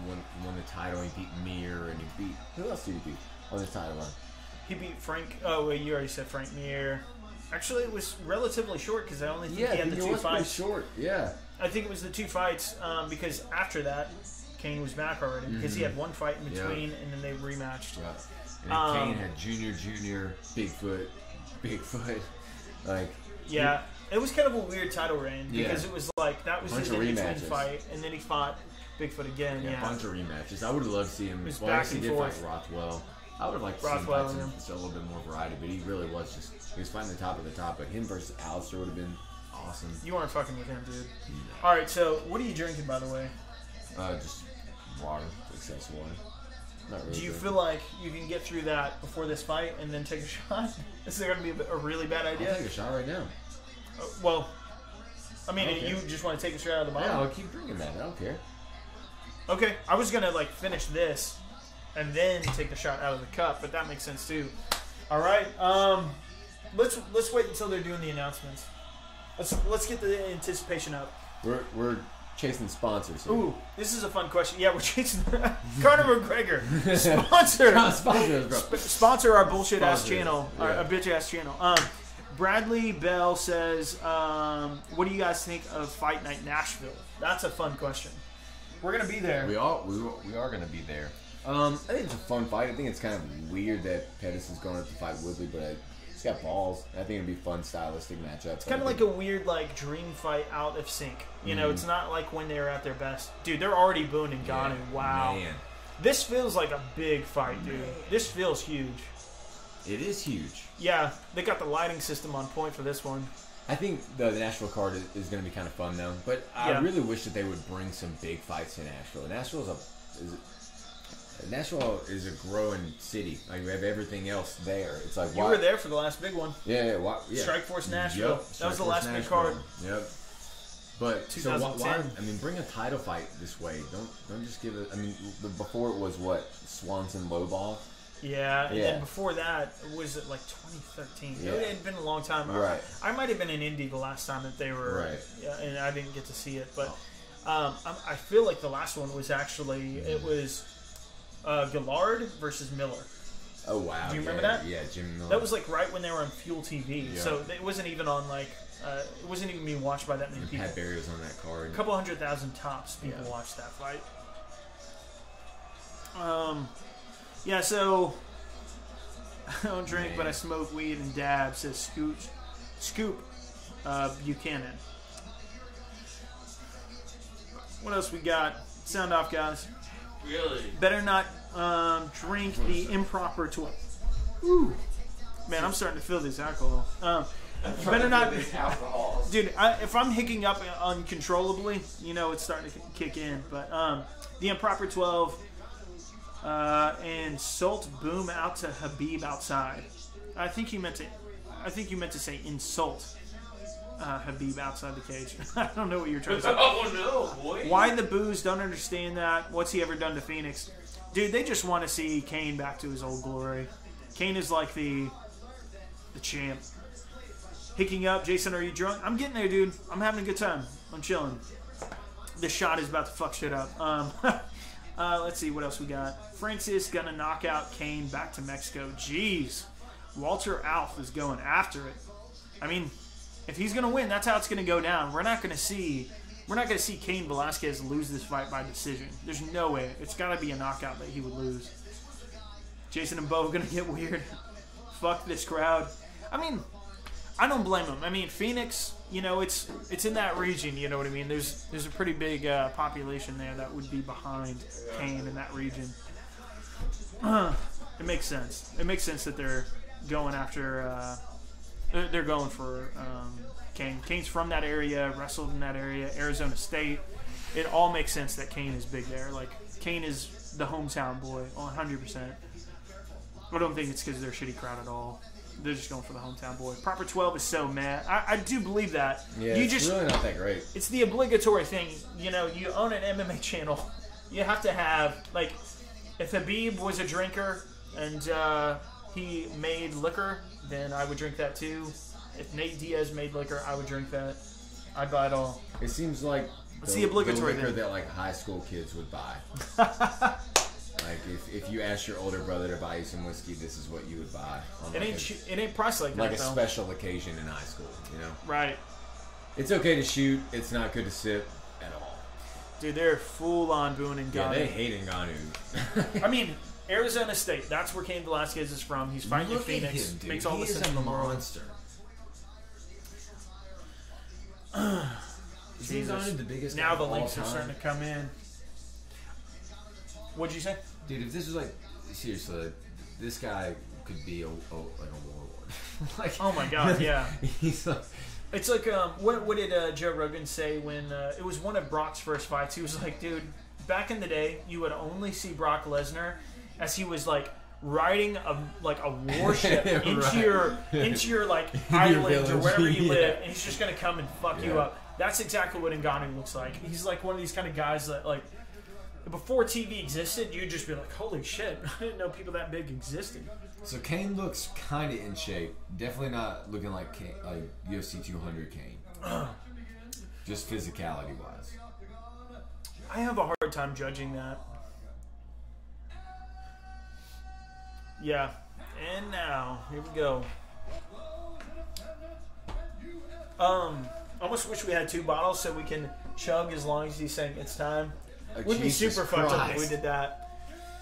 won the title. He beat Mir, and he beat... Who else did he beat on the title run? He beat Frank... Oh, well, you already said Frank Mir. Actually, it was relatively short because I only think he had the 2 fights. Short, yeah. I think it was the 2 fights because after that, Kane was back already because he had 1 fight in between and then they rematched. Yeah. And Kane had Junior, Bigfoot. Like, yeah, it was kind of a weird title reign because it was like that was his in-between fight, and then he fought Bigfoot again. Yeah, a bunch of rematches. I would have loved to see him. He did fight Rothwell. I would have liked to see him fight a little bit more variety, but he really was just... He was fighting the top of the top, but him versus Alistair would have been awesome. You weren't fucking with him, dude. No. All right, so what are you drinking, by the way? Just water, excess water. Not really. Do you feel like you can get through that before this fight and then take a shot? Is there going to be a really bad idea? I'll take a shot right now. Well, I mean, you just want to take a shot out of the bottle? Yeah, I'll keep drinking that. I don't care. Okay, I was going to like finish this and then take the shot out of the cup, but that makes sense too. All right, let's wait until they're doing the announcements. Let's get the anticipation up. We're chasing sponsors here. Ooh, this is a fun question. Yeah, we're chasing Conor McGregor. Sponsor our bullshit ass channel, our bitch ass channel. Bradley Bell says, "What do you guys think of Fight Night Nashville?" That's a fun question. We're gonna be there. We are gonna be there. I think it's a fun fight. I think it's kind of weird that Pettis is going up to fight Woodley, but he's got balls. I think it'd be fun, stylistic matchup. It's kind of like a weird, like, dream fight out of sync. You know, it's not like when they were at their best. Dude, they're already booing Ngannou. Yeah, wow. Man. This feels like a big fight, dude. This feels huge. It is huge. Yeah, they got the lighting system on point for this one. I think the Nashville card is going to be kind of fun, though. But I really wish that they would bring some big fights to Nashville. Nashville is a growing city. Like, we have everything else there. It's like you were there for the last big one. Yeah. Strikeforce Nashville. Yep. That was the last big card. Yep. But so why? I mean, bring a title fight this way. Don't just give it. I mean, before it was what, Swanson Lobov. Yeah, and then before that, was it like 2013? Yeah. It had been a long time. Right. I might have been in Indy the last time that they were. Right. Yeah, and I didn't get to see it, but I feel like the last one was actually it was Gillard versus Miller. Oh wow! Do you remember that? Yeah, Jim Miller. That was like right when they were on Fuel TV, so it wasn't even on like it wasn't even being watched by that many people. Pat Barry was on that card. A couple 100,000 tops people watched that fight. Yeah, so I don't drink, but I smoke weed and dab, says Scoop Buchanan. What else we got? Sound off, guys. Really? Better not drink the improper 12. Ooh. Man, I'm starting to feel this alcohol. Better not. Dude, if I'm hicking up uncontrollably, you know it's starting to kick in. But the improper 12 and Salt Boom out to Habib outside. I think you meant to say insult Habib outside the cage. I don't know what you're trying to say. Oh no, boy! Why the booze? Don't understand that. What's he ever done to Phoenix? Dude, they just want to see Kane back to his old glory. Kane is like the champ. Hicking up, Jason, are you drunk? I'm getting there, dude. I'm having a good time. I'm chilling. This shot is about to fuck shit up. Let's see what else we got. Francis gonna knock out Kane back to Mexico. Jeez. Walter Alf is going after it. I mean, if he's gonna win, that's how it's gonna go down. We're not gonna see Cain Velasquez lose this fight by decision. There's no way. It's gotta be a knockout that he would lose. Jason and Bo are gonna get weird. Fuck this crowd. I mean, I don't blame him. I mean, Phoenix, you know, it's in that region. You know what I mean? There's a pretty big population there that would be behind Kane in that region. It makes sense. It makes sense that they're going after. They're going for Kane. Kane's from that area, wrestled in that area, Arizona State. It all makes sense that Kane is big there. Like, Kane is the hometown boy, 100%. I don't think it's because they're a shitty crowd at all. They're just going for the hometown boy. Proper 12 is so mad. I do believe that. Yeah, it's really not that great. It's the obligatory thing. You know, you own an MMA channel. You have to have, like, if Habib was a drinker and he made liquor, then I would drink that too. If Nate Diaz made liquor, I would drink that. I'd buy it all. It seems like it's the obligatory liquor thing that like high school kids would buy. Like if you asked your older brother to buy you some whiskey, this is what you would buy. It ain't priced like that. Like a special occasion in high school, you know? Right. It's okay to shoot. It's not good to sip at all. Dude, they're full on booing Ngannou. Yeah, they hate Ngannou. I mean, Arizona State. That's where Cain Velasquez is from. He's fighting in Phoenix. Him, dude. Makes all he the is sense a in the world. monster. Is Ngannou the biggest? Now the all links are time? starting to come in. What'd you say? Dude, if this was like seriously, like, this guy could be like a warlord. Like, oh my god, yeah. He's like, it's like what did Joe Rogan say when it was one of Brock's first fights? He was like, dude, back in the day, you would only see Brock Lesnar as he was like riding a warship into your like island or wherever you live, and he's just gonna come and fuck you up. That's exactly what Ngannou looks like. He's like one of these kind of guys that like before TV existed, you'd just be like, holy shit, I didn't know people that big existed. So Kane looks kind of in shape. Definitely not looking like UFC 200 Kane. Just physicality wise. I have a hard time judging that. Yeah. And now, here we go. Almost wish we had 2 bottles so we can chug as long as he's saying it's time. Wouldn't be super fucked up if we did that.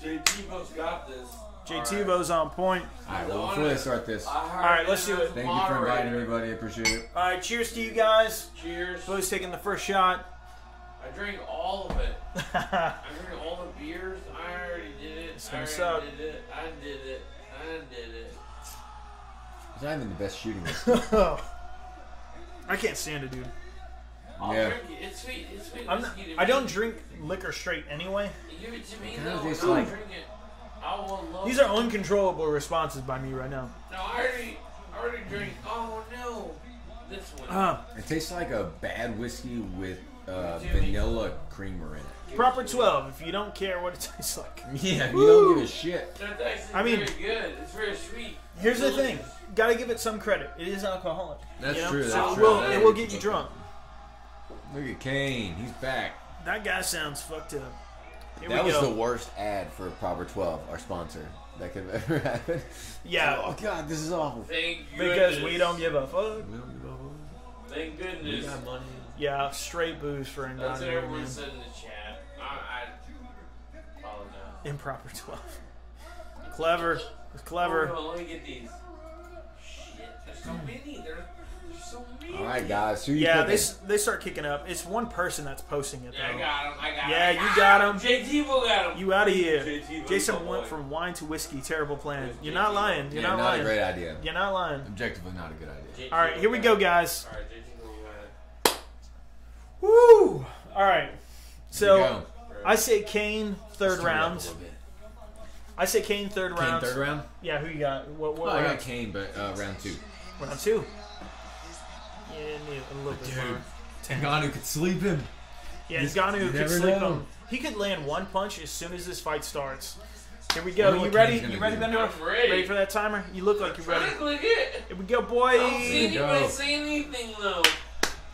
JT-Bo's got this. JT-Bo's on point. Alright, well, before they start this. Alright, let's do it. Thank you for inviting everybody. I appreciate it. Alright, cheers to you guys. Cheers. Bo's taking the first shot. I drank all of it. I drank all the beers. I already did it. It's gonna suck. I did it. He's not even the best shooting. I can't stand it, dude. I'll drink it. It's sweet. It's sweet. I don't drink liquor straight anyway. Give it to me. Kinda No, tastes I'll like- drink it. I will love These are uncontrollable responses by me right now. No, I already drank. Oh no, this one. It tastes like a bad whiskey with vanilla creamer in it. Proper 12. If you don't care what it tastes like. Yeah, if you don't give a shit. That's actually I mean, very good. It's very sweet. Here's the thing. Gotta give it some credit. It is alcoholic. That's you know? true. So That's it true. will, it will get you drunk. Look at Kane. He's back. That guy sounds fucked up. Here That we was go. the worst ad for Proper 12, our sponsor, that could have ever happened. Yeah. Oh, God, this is awful. Thank Because goodness. we don't give a fuck. Thank goodness. We got money. Yeah, straight booze for That's what Ngannou. everyone man. said in the chat. I apologize. Improper 12. Clever. It's clever. Oh, no, let me get these. Shit, there's so many. There's so many. All right, guys. Who you Yeah, picking? they start kicking up. It's one person that's posting it, Yeah, I though. got him. I got him. Yeah, you got him. JT-Bo got him. You out of here. JT-Bo's Jason my went boy. from wine to whiskey. Terrible plan. Yes, You're not JT-Bo. lying. You're Yeah, not not lying. a great idea. You're not lying. Objectively, not a good idea. All right, here we go, guys. All right, JT-Bo got it. Woo! All right. Here we So go. I say Kane third Let's turn it up a round. little bit. I say Kane third Kane round. third round? Yeah, who you got? What Oh, I got round? Kane, but round 2. Round 2. Yeah, need a little bit Dude, more. Ngannou could sleep him. Yeah, you Ngannou could never sleep know. him. He could land one punch as soon as this fight starts. Here we Wonder go. You what ready? Kane's gonna You ready, do. Bender? I'm ready. For that timer? You look like you're ready. Trying to click it. Here we go, I don't see boy. Go. anybody say anything though.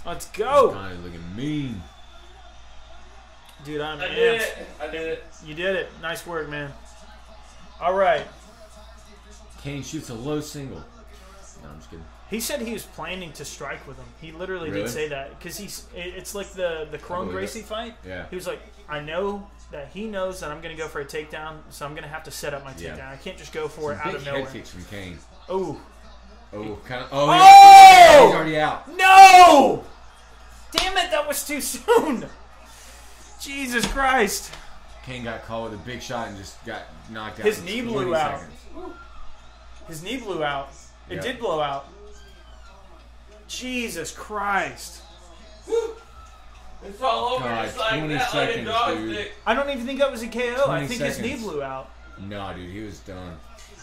Let's go. Ngannou looking mean. Dude, I'm I did amped. it. I did it. You did it. Nice work, man. All right. Kane shoots a low single. No, I'm just kidding. He said he was planning to strike with him. He literally Really? did say that because it's like the Crone Gracie fight. Yeah. He was like, I know that he knows that I'm going to go for a takedown, so I'm going to have to set up my takedown. Yeah. I can't just go for it out Big of nowhere. head kicks from Kane. Oh. Oh, kind of. Oh! Yeah, he's already out. No! Damn it, that was too soon. Jesus Christ. Kane got caught with a big shot and just got knocked out. His in knee 20 blew out. seconds. His knee blew out. It Yeah. did blow out. Jesus Christ. It's all over. God, It's like 20 that, like a seconds, dog dude. stick. I don't even think that was a KO. I 20 think his knee seconds. blew out. No, dude, he was done.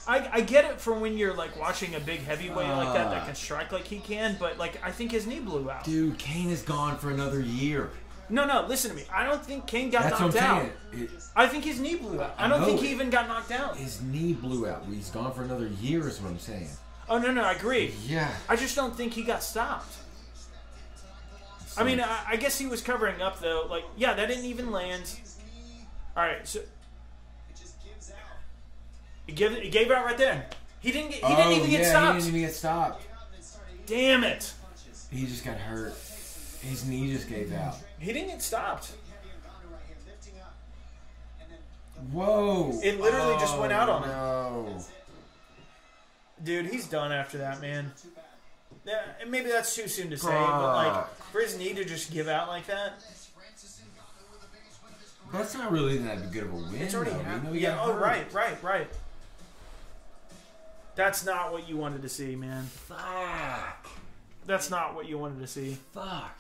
I get it for when you're like watching a big heavyweight like that can strike like he can, but like I think his knee blew out. Dude, Kane is gone for another year. No, listen to me. I don't think Kane got That's what knocked I'm out. saying. I think his knee blew out. I don't know think he it. even got knocked down. His knee blew out. He's gone for another year is what I'm saying. Oh no, I agree. Yeah. I just don't think he got stopped. I mean, I guess he was covering up though. Like, yeah, that didn't even land. All right, so he gave out right there. He didn't get. He didn't even get stopped. He didn't even get stopped. Damn it! He just got hurt. His knee just gave out. He didn't get stopped. Whoa! It literally just went out on him. No. Dude, he's done after that, man. Yeah, and maybe that's too soon to say, but like for his knee to just give out like that, That's not really that good of a win. it's already though. happened. You know, he Yeah. got Oh, hurt. right. That's not what you wanted to see, man. Fuck. That's not what you wanted to see. Fuck.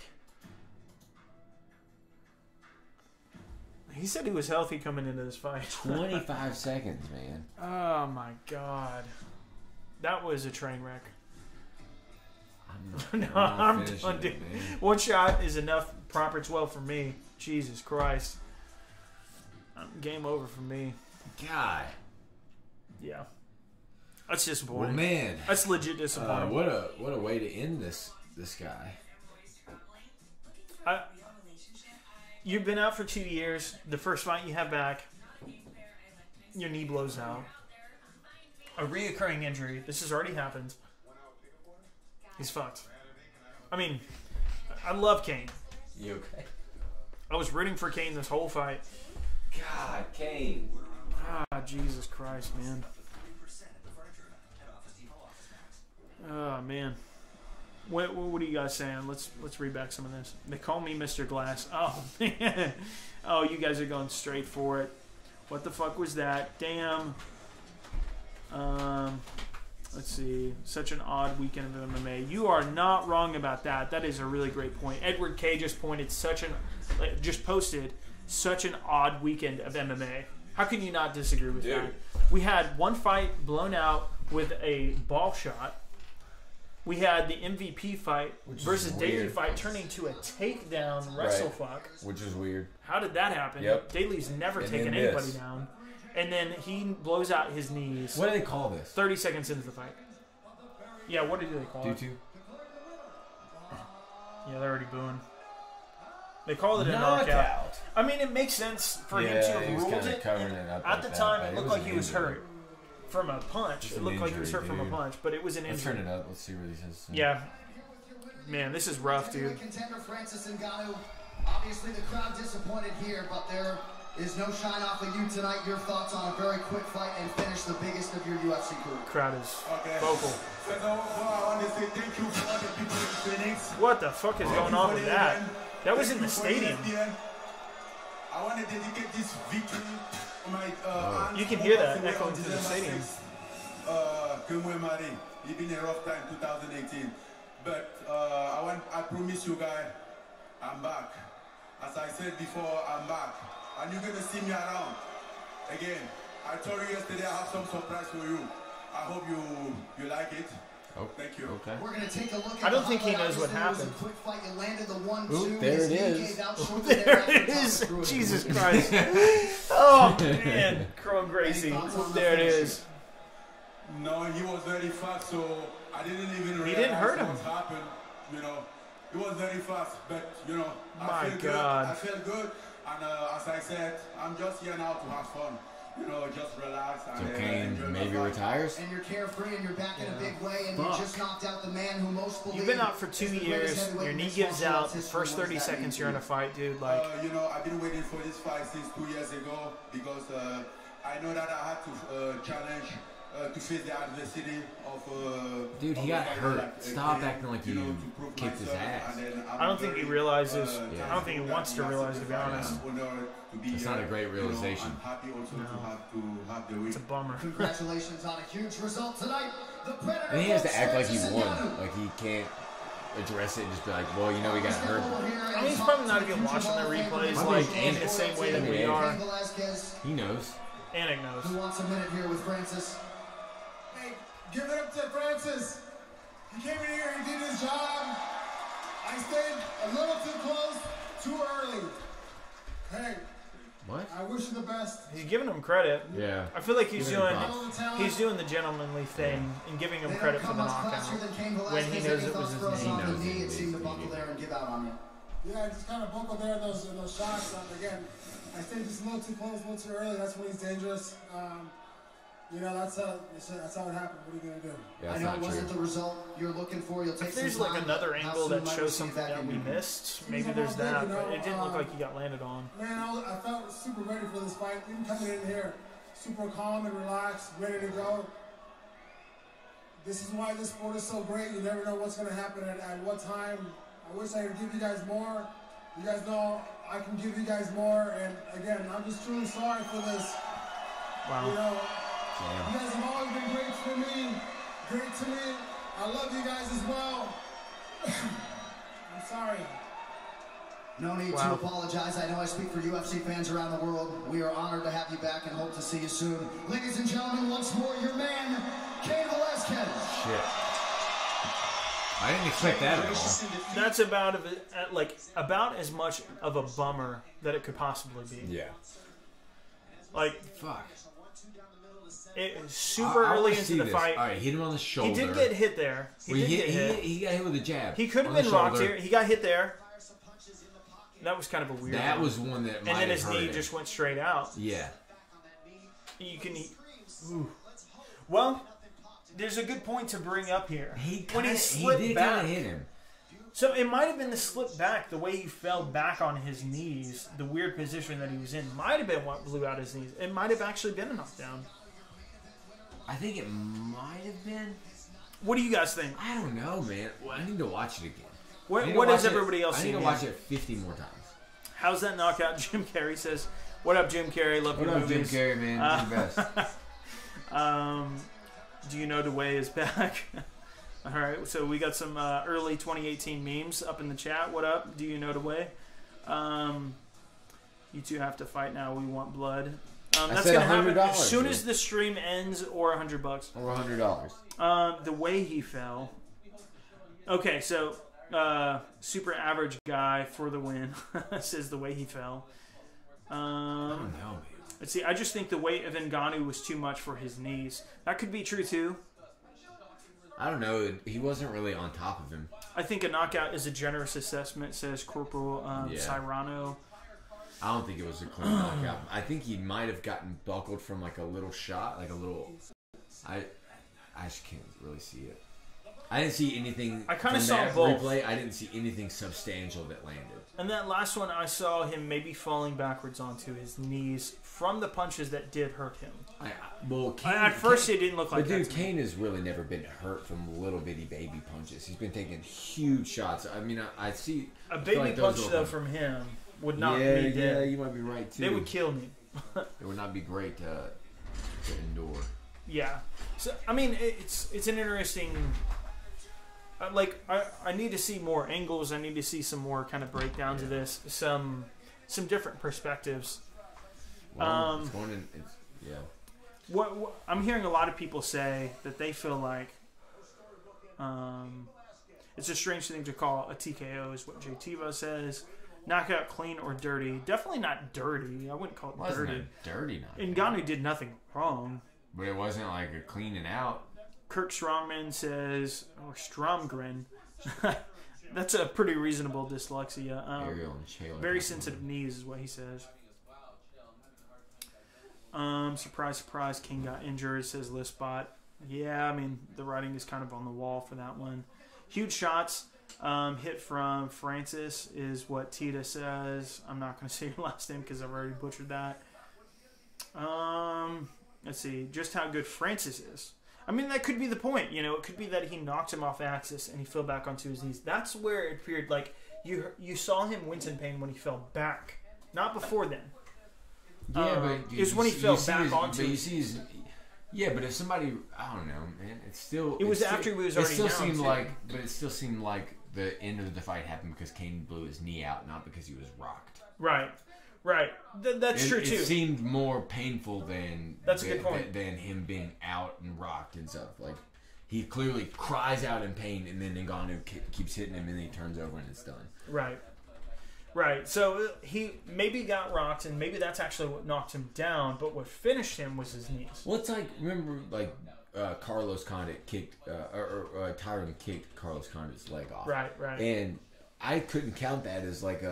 He said he was healthy coming into this fight. 25 seconds, man. Oh my god, that was a train wreck. No, I'm finishing done, it, dude. man. One shot is enough proper 12 for me. Jesus Christ. Game over for me. God. Yeah. That's disappointing. Well, man. That's legit disappointing. What a way to end this guy. You've been out for 2 years. The first fight you have back, your knee blows out. A reoccurring injury. This has already happened. He's fucked. I mean, I love Kane. You okay? I was rooting for Kane this whole fight. God, Kane. Ah, Jesus Christ, man. Oh, man. What are you guys saying? Let's read back some of this. They call me Mr. Glass. Oh, man. Oh, you guys are going straight for it. What the fuck was that? Damn. Let's see. Such an odd weekend of MMA. You are not wrong about that. That is a really great point. Edward K just posted such an odd weekend of MMA. How can you not disagree with that? We had one fight blown out with a ball shot. We had the MVP fight versus Daly fight turning to a takedown wrestle fuck. Which is weird. How did that happen? Yep. Daly's never taken anybody down. And then he blows out his knees. What do they call this? 30 seconds into the fight. Yeah, what do they call it? Due to? Yeah, they're already booing. They called it a knockout. I mean, it makes sense for him to have ruled it. At the time, it looked like he was hurt from a punch. It looked like he was hurt from a punch, but it was an injury. Let's turn it up. Let's see where this is. Yeah. Man, this is rough, dude. Contender Francis Ngannou. Obviously, the crowd disappointed here, but there is no shine off of you tonight. Your thoughts on a very quick fight and finish the biggest of your UFC career. Crowd is vocal. First of all, I want to say thank you for all the people in Phoenix. What the fuck is going on with that? That was in the stadium. I want to dedicate this victory to my aunt. You can hear that echoing through the stadium. It's been a rough time, 2018. But I promise you guys, I'm back. As I said before, I'm back. And you're going to see me around. Again, I told you yesterday I have some surprise for you. I hope you like it. Oh, thank you. Okay. We're going to take a look at I don't think he knows what happened. Quick fight. You landed the 1-2. There it is. There it is. Jesus Christ. Oh, man. Crone Gracie. There it is. No, he was very fast, so I didn't even realize He didn't hurt him. what happened. You know, he was very fast, but you know, My I feel God. good. I feel good. And as I said, I'm just here now to have fun. You know, just relax. So And, Kane maybe retires? And you're carefree and you're back in a big way, and you just knocked out the man who most believe. You've been out for 2 years. Your knee gives out. The first 30 seconds you're in a fight, dude. Like, you know, I've been waiting for this fight since 2 years ago because I know that I had to challenge to face the adversity of. Dude, he got hurt. Stop acting like you kicked his ass. I don't think he realizes. I don't think he wants to realize, to be honest. It's not a great realization. It's a bummer. Congratulations on a huge result tonight. The Predator. And he has to act like he won. Like he can't address it and just be like, well, you know, he got hurt. I mean, he's probably not even watching the replays like in the same way that we are. He knows. Anik knows. Who wants a minute here with Francis? Hey, give it up to Francis. He came in here, he did his job. I stayed a little too close, too early. Hey. What? I wish you the best. He's giving him credit. Yeah. I feel like he's doing the gentlemanly thing and giving him credit for the knockout when he knows it was his knee. It seemed to buckle there and give out on you. Yeah, I just kind of buckled there in those shots. Again, I stayed just a little too close, a little too early. That's when he's dangerous. You know, that's how it happened. What are you gonna do? Yeah, I know it wasn't the result you're looking for. You'll take If there's like another angle that shows something that we missed, maybe there's that. But it didn't look like he got landed on. Man, I felt super ready for this fight. Even coming in here, super calm and relaxed, ready to go. This is why this sport is so great. You never know what's gonna happen at what time. I wish I could give you guys more. You guys know I can give you guys more. And again, I'm just truly sorry for this. Wow. You know, you guys have always been great for me, great to me. I love you guys as well. I'm sorry. No need to apologize. I know I speak for UFC fans around the world. We are honored to have you back and hope to see you soon. Ladies and gentlemen, once more, your man, Cain Velasquez. Shit. I didn't expect that at all. That's about as much of a bummer that it could possibly be. Yeah. Like, fuck. It was super early into the fight. All right, hit him on the shoulder. He did get hit there. He got hit with a jab. He could have been rocked here. He got hit there. That was kind of a weird. That was one that. And then his knee just went straight out. Yeah. You can. Well, there's a good point to bring up here. When he slipped back, hit him. So it might have been the slip back, the way he fell back on his knees, the weird position that he was in, might have been what blew out his knees. It might have actually been a knockdown. I think it might have been. What do you guys think? I don't know, man. Well, I need to watch it again. What does everybody else see? I need to watch it 50 more times. How's that knockout? Jim Carrey says, "What up, Jim Carrey? Love your movies." What up, Jim Carrey, man? You're the best. Do you know DeWay is back? All right, so we got some early 2018 memes up in the chat. What up? Do you know DeWay? You two have to fight now. We want blood. That's going to happen as soon as the stream ends, or $100. Or $100. The way he fell. Okay, so super average guy for the win says the way he fell. I don't know, man. Let's see. I just think the weight of Ngannou was too much for his knees. That could be true too. I don't know. He wasn't really on top of him. I think a knockout is a generous assessment, says Corporal Cyrano. I don't think it was a clean knockout. I think he might have gotten buckled from like a little shot, like a little. I just can't really see it. I didn't see anything. I kind of saw that both. Replay. I didn't see anything substantial that landed. And that last one, I saw him maybe falling backwards onto his knees from the punches that did hurt him. At first, it didn't look like that. But dude, Cain has really never been hurt from little bitty baby punches. He's been taking huge shots. I mean, I see a baby punch though from him would not be dead. Yeah, you might be right too. They would kill me. It would not be great to endure. Yeah. So I mean, it's an interesting. I need to see more angles. I need to see some more kind of breakdowns of this. Some different perspectives. Well, it's going in. What I'm hearing a lot of people say that they feel like it's a strange thing to call a TKO is what JTivo says. Knockout clean or dirty. Definitely not dirty. I wouldn't call it dirty. Dirty knockout. Ngannou did nothing wrong. But it wasn't like a clean and out. Kirk Strongman says, or Stromgren, That's a pretty reasonable dyslexia. Ariel and Shayla. Very sensitive knees is what he says. Surprise, surprise, King got injured, says Listbot. Yeah, I mean, the writing is kind of on the wall for that one. Huge shots. Hit from Francis is what Tita says. I'm not going to say your last name because I've already butchered that. Let's see. Just how good Francis is. I mean, that could be the point. You know, it could be that he knocked him off axis and he fell back onto his knees. That's where it appeared like you saw him wince in pain when he fell back. Not before then. Yeah, but it was when he fell back onto his knees. Yeah, but if somebody, I don't know, man, it's still. It was after he was already down. It still seemed like the end of the fight happened because Kane blew his knee out, not because he was rocked. Right. That's true too. It seemed more painful than a good point. than him being out and rocked and stuff. Like he clearly cries out in pain, and then Ngannou keeps hitting him, and then he turns over and it's done. Right. So he maybe got rocked, and maybe that's actually what knocked him down. But what finished him was his knees. Well, it's like, remember, like Carlos Condit kicked, or Tyron kicked Carlos Condit's leg off. Right. And I couldn't count that as like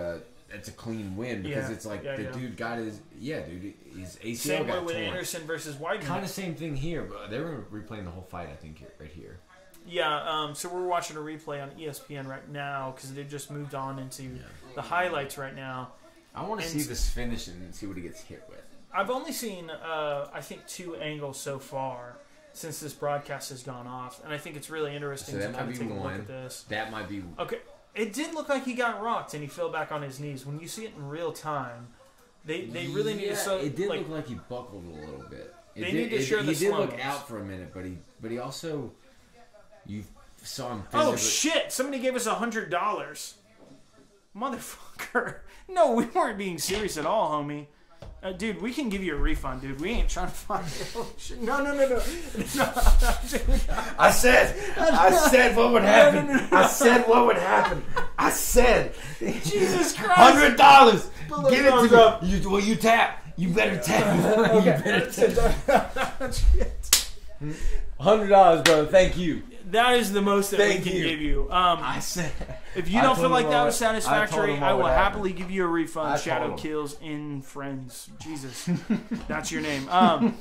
it's a clean win because it's like dude got his his ACL same got way with torn. Anderson versus Weidman. Kind of same thing here, but they were replaying the whole fight. I think right here. Yeah, so we're watching a replay on ESPN right now because they just moved on into the highlights right now. I want to see this finish and see what he gets hit with. I've only seen, I think, 2 angles so far since this broadcast has gone off, and I think it's really interesting to kind of take a look at this. That might be... Okay, it did look like he got rocked and he fell back on his knees. When you see it in real time, they really need to... it did look like he buckled a little bit. They need to show the He did look out for a minute, but he also... You saw him physically. Oh, shit! Somebody gave us $100. Motherfucker. No, we weren't being serious at all, homie. Dude, we can give you a refund, dude. We ain't trying to find it. No. I said what would happen. No. I said what would happen. I said. Jesus Christ. $100. Give it to me. You tap. You better tap. Okay. You better tap. $100, bro. Thank you. That is the most that we can give you. I said. If you don't feel like that was satisfactory, I will happily happened. give you a refund. Shadow Kills in Friends. Jesus. That's your name. I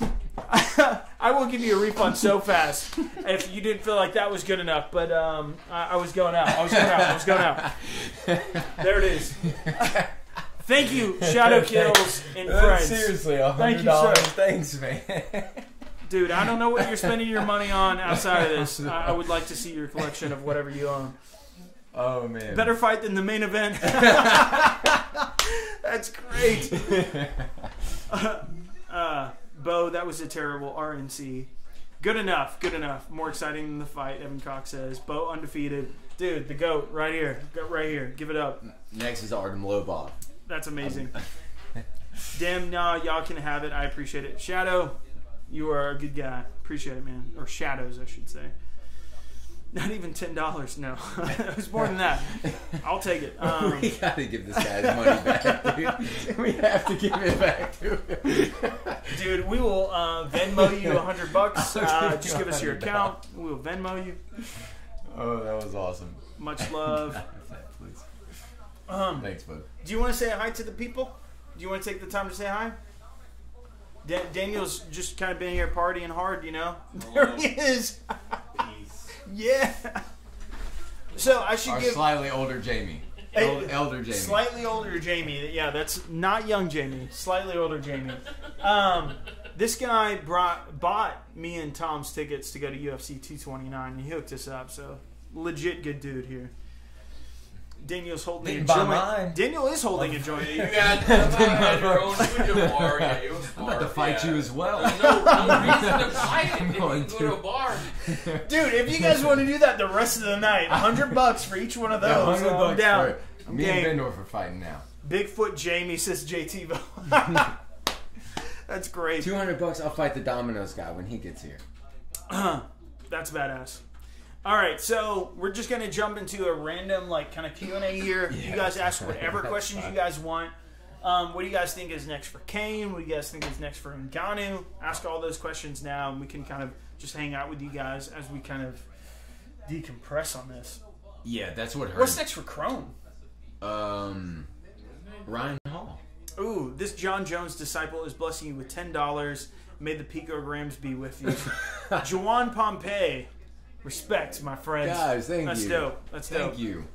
will give you a refund so fast if you didn't feel like that was good enough. But I was going out. There it is. Thank you, Shadow Kills in Friends. Seriously, $100. Thank you, sir. Thanks, man. Dude, I don't know what you're spending your money on outside of this. I would like to see your collection of whatever you own. Oh, man. Better fight than the main event. That's great. Bo, that was a terrible RNC. Good enough. More exciting than the fight, Evan Cox says. Bo undefeated. Dude, the GOAT right here. Give it up. Next is Artem Lobov. That's amazing. Damn, nah, y'all can have it. I appreciate it. Shadow, you are a good guy. Appreciate it, man. Or Shadows, I should say. Not even $10. No. It was more than that. I'll take it. We got to give this guy his money back, dude. We have to give it back to him. Dude, we will Venmo you $100. Just give us your account. We will Venmo you. Oh, that was awesome. Much love. Please. Thanks, bud. Do you want to say hi to the people? Do you want to take the time to say hi? Daniel's just kind of been here partying hard, you know? There he is. Yeah. So I should give slightly older Jamie. Elder Jamie. Slightly older Jamie. Yeah, that's not young Jamie. Slightly older Jamie. This guy bought me and Tom's tickets to go to UFC 229, and he hooked us up. So legit good dude here. Daniel's holding a joint. Daniel is holding a joint. You got your own bar. Yeah, you I'm about to fight you as well. No reason to fight it. You can go to a bar. Dude, if you guys want to do that the rest of the night, $100 for each one of those. $100 I'm down. Me and Bendorf are fighting now. Bigfoot Jamie says JT. That's great. $200. I'll fight the Domino's guy when he gets here. That's badass. All right, so we're just going to jump into a random kind of Q&A here. Yeah, you guys ask whatever questions you guys want. What do you guys think is next for Kane? What do you guys think is next for Ngannou? Ask all those questions now, and we can kind of just hang out with you guys as we kind of decompress on this. Yeah, that's what hurt. What's next for Chrome? Ryan Hall. Ooh, this John Jones disciple is blessing you with $10. May the picograms be with you. Juwan Pompey. Respect, my friends. Guys, thank That's you. dope. That's dope. Thank you.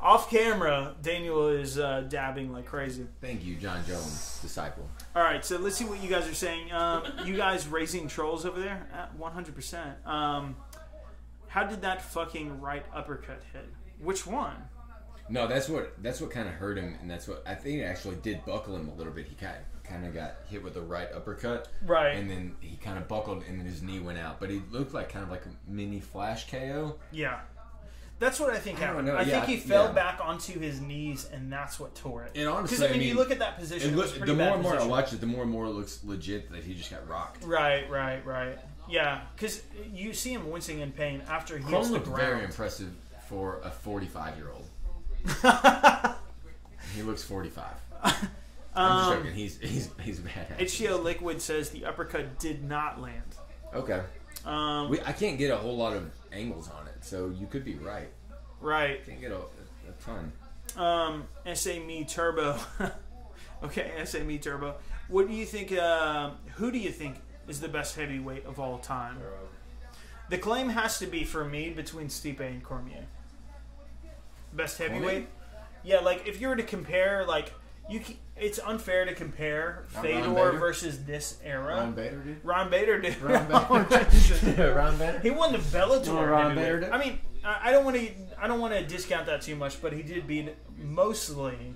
Off camera, Daniel is dabbing like crazy. Thank you, John Jones, disciple. All right, so let's see what you guys are saying. You guys raising trolls over there? 100%. How did that fucking right uppercut hit? Which one? No, that's what kind of hurt him, and that's what I think it actually did buckle him a little bit. He kind of got hit with a right uppercut, right, and then he kind of buckled, and then his knee went out. But he looked like kind of like a mini flash KO. Yeah, that's what I think happened. I think he fell back onto his knees, and that's what tore it. And honestly, because I mean, you look at that position. The more and more I watch it, the more and more it looks legit that he just got rocked. Right. Yeah, because you see him wincing in pain after he hits the ground. Very impressive for a 45-year-old. He looks 45. I'm just joking. He's badass. HCO Liquid says the uppercut did not land. Okay. I can't get a whole lot of angles on it, so you could be right. Right. Can't get a ton. SAME Turbo. Okay, SAME Turbo. What do you think? Who do you think is the best heavyweight of all time? The claim has to be for me between Stipe and Cormier. Best heavyweight? Cormier? Yeah, like if you were to compare, like it's unfair to compare Fedor versus this era. Ron Bader did. Ron Bader did. Ron Bader. Ron Bader. He won the Bellator. Ron Bader did. I mean, I don't want to discount that too much, but he did beat mostly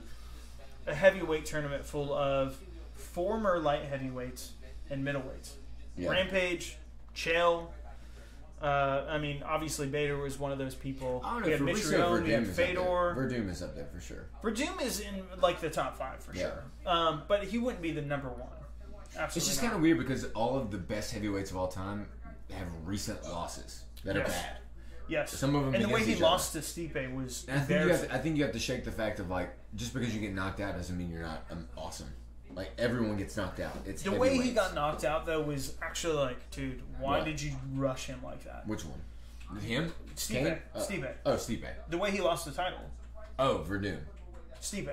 a heavyweight tournament full of former light heavyweights and middleweights. Yeah. Rampage, Chael. I mean, obviously Bader was one of those people. I don't know. We had Mitrione, we had Fedor. Verdum is up there for sure. Verdum is in like the top 5 for sure. But he wouldn't be the number 1. Absolutely. It's just kind of weird because all of the best heavyweights of all time have recent losses that are bad. Yes. Some of them. And the way he lost to Stipe was. I think you have to shake the fact of like just because you get knocked out doesn't mean you're not awesome. Like everyone gets knocked out. It's the way he got knocked out though was actually like, dude, why did you rush him like that? Which one? Him? Stipe. Stipe. Oh, Stipe. The way he lost the title. Oh, Verdum. Stipe.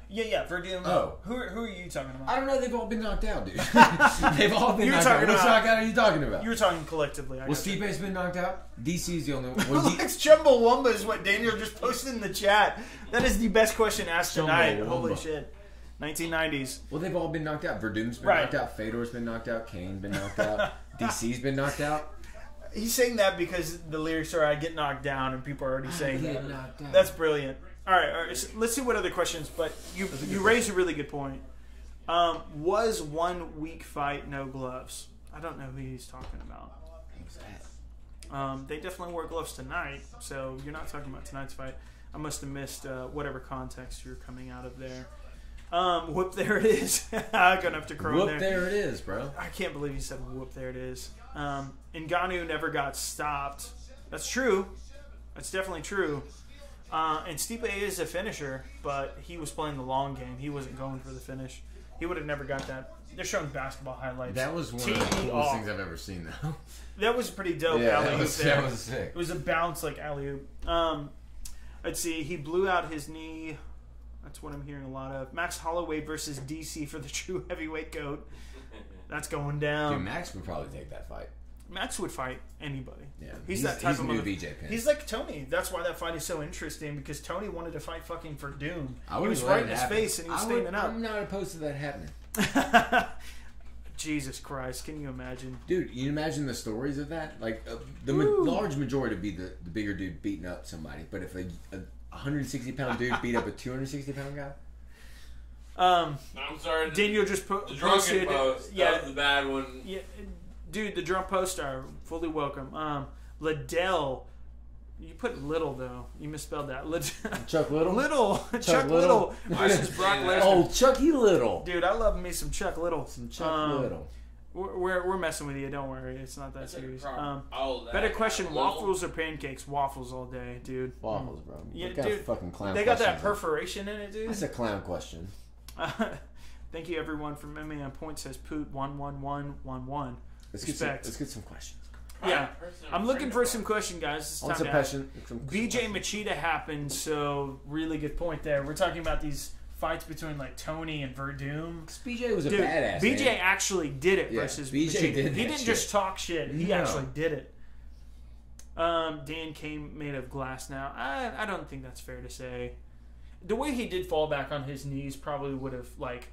Yeah, Verdum. Oh. Who are you talking about? I don't know. They've all been knocked out, dude. They've all been knocked out. Which knockout are you talking about? You were talking collectively. Well, Stipe's been knocked out. DC's the only one. Lex Chumbawamba is what Daniel just posted in the chat. That is the best question asked tonight. Holy shit. 1990s. Well, they've all been knocked out. Verdum's been knocked out. Fedor's been knocked out. Kane's been knocked out. DC's been knocked out. He's saying that because the lyrics are "I get knocked down" and people are already saying that. That's brilliant. All right. So let's see what other questions. But you raised a really good point. Was 1 week fight no gloves? I don't know who he's talking about. What's that? They definitely wore gloves tonight, so you're not talking about tonight's fight. I must have missed whatever context you're coming out of there. Whoop, there it is. I'm gonna have to crow there. Whoop, there it is, bro. I can't believe you said whoop, there it is. Ngannou never got stopped. That's true. That's definitely true. And Stipe is a finisher, but he was playing the long game. He wasn't going for the finish. He would have never got that. They're showing basketball highlights. That was one of the coolest things I've ever seen, though. That was pretty dope. That was sick. It was a bounce like alley-oop. Let's see. He blew out his knee. That's what I'm hearing a lot of. Max Holloway versus DC for the true heavyweight GOAT. That's going down. Dude, Max would probably take that fight. Max would fight anybody. Yeah, he's that type of new BJ Penn. He's like Tony. That's why that fight is so interesting because Tony wanted to fight fucking for Doom. He was right in his face and he was standing up. I'm not opposed to that happening. Jesus Christ, can you imagine? Dude, you imagine the stories of that? Like, the large majority would be the bigger dude beating up somebody. But if a 160-pound dude beat up a 260-pound guy? I'm sorry. Daniel just the drunken post. Yeah, that was the bad one. Yeah, dude, the drunk posts are fully welcome. Liddell. You put Little, though. You misspelled that. Chuck Little? Chuck Little versus Brock Lesnar. Oh, Chucky Little. Dude, I love me some Chuck Little. Little. We're messing with you. Don't worry. It's not that serious. Better question, waffles or pancakes? Waffles all day, dude. Waffles, bro. Yeah, what kind of fucking clown they got that perforation in it, dude. That's a clown question. Thank you, everyone, for memory on point. Says Poot 11111. Let's get some questions. Yeah, I'm looking for some question, guys. It's time to ask. BJ Machida happened, so really good point there. We're talking about these fights between like Tony and Verdum. BJ was a badass. BJ man. actually did it versus BJ Machida. did He didn't shit. just talk shit. He actually did it. Dan came made of glass now. I don't think that's fair to say. The way he did fall back on his knees probably would have like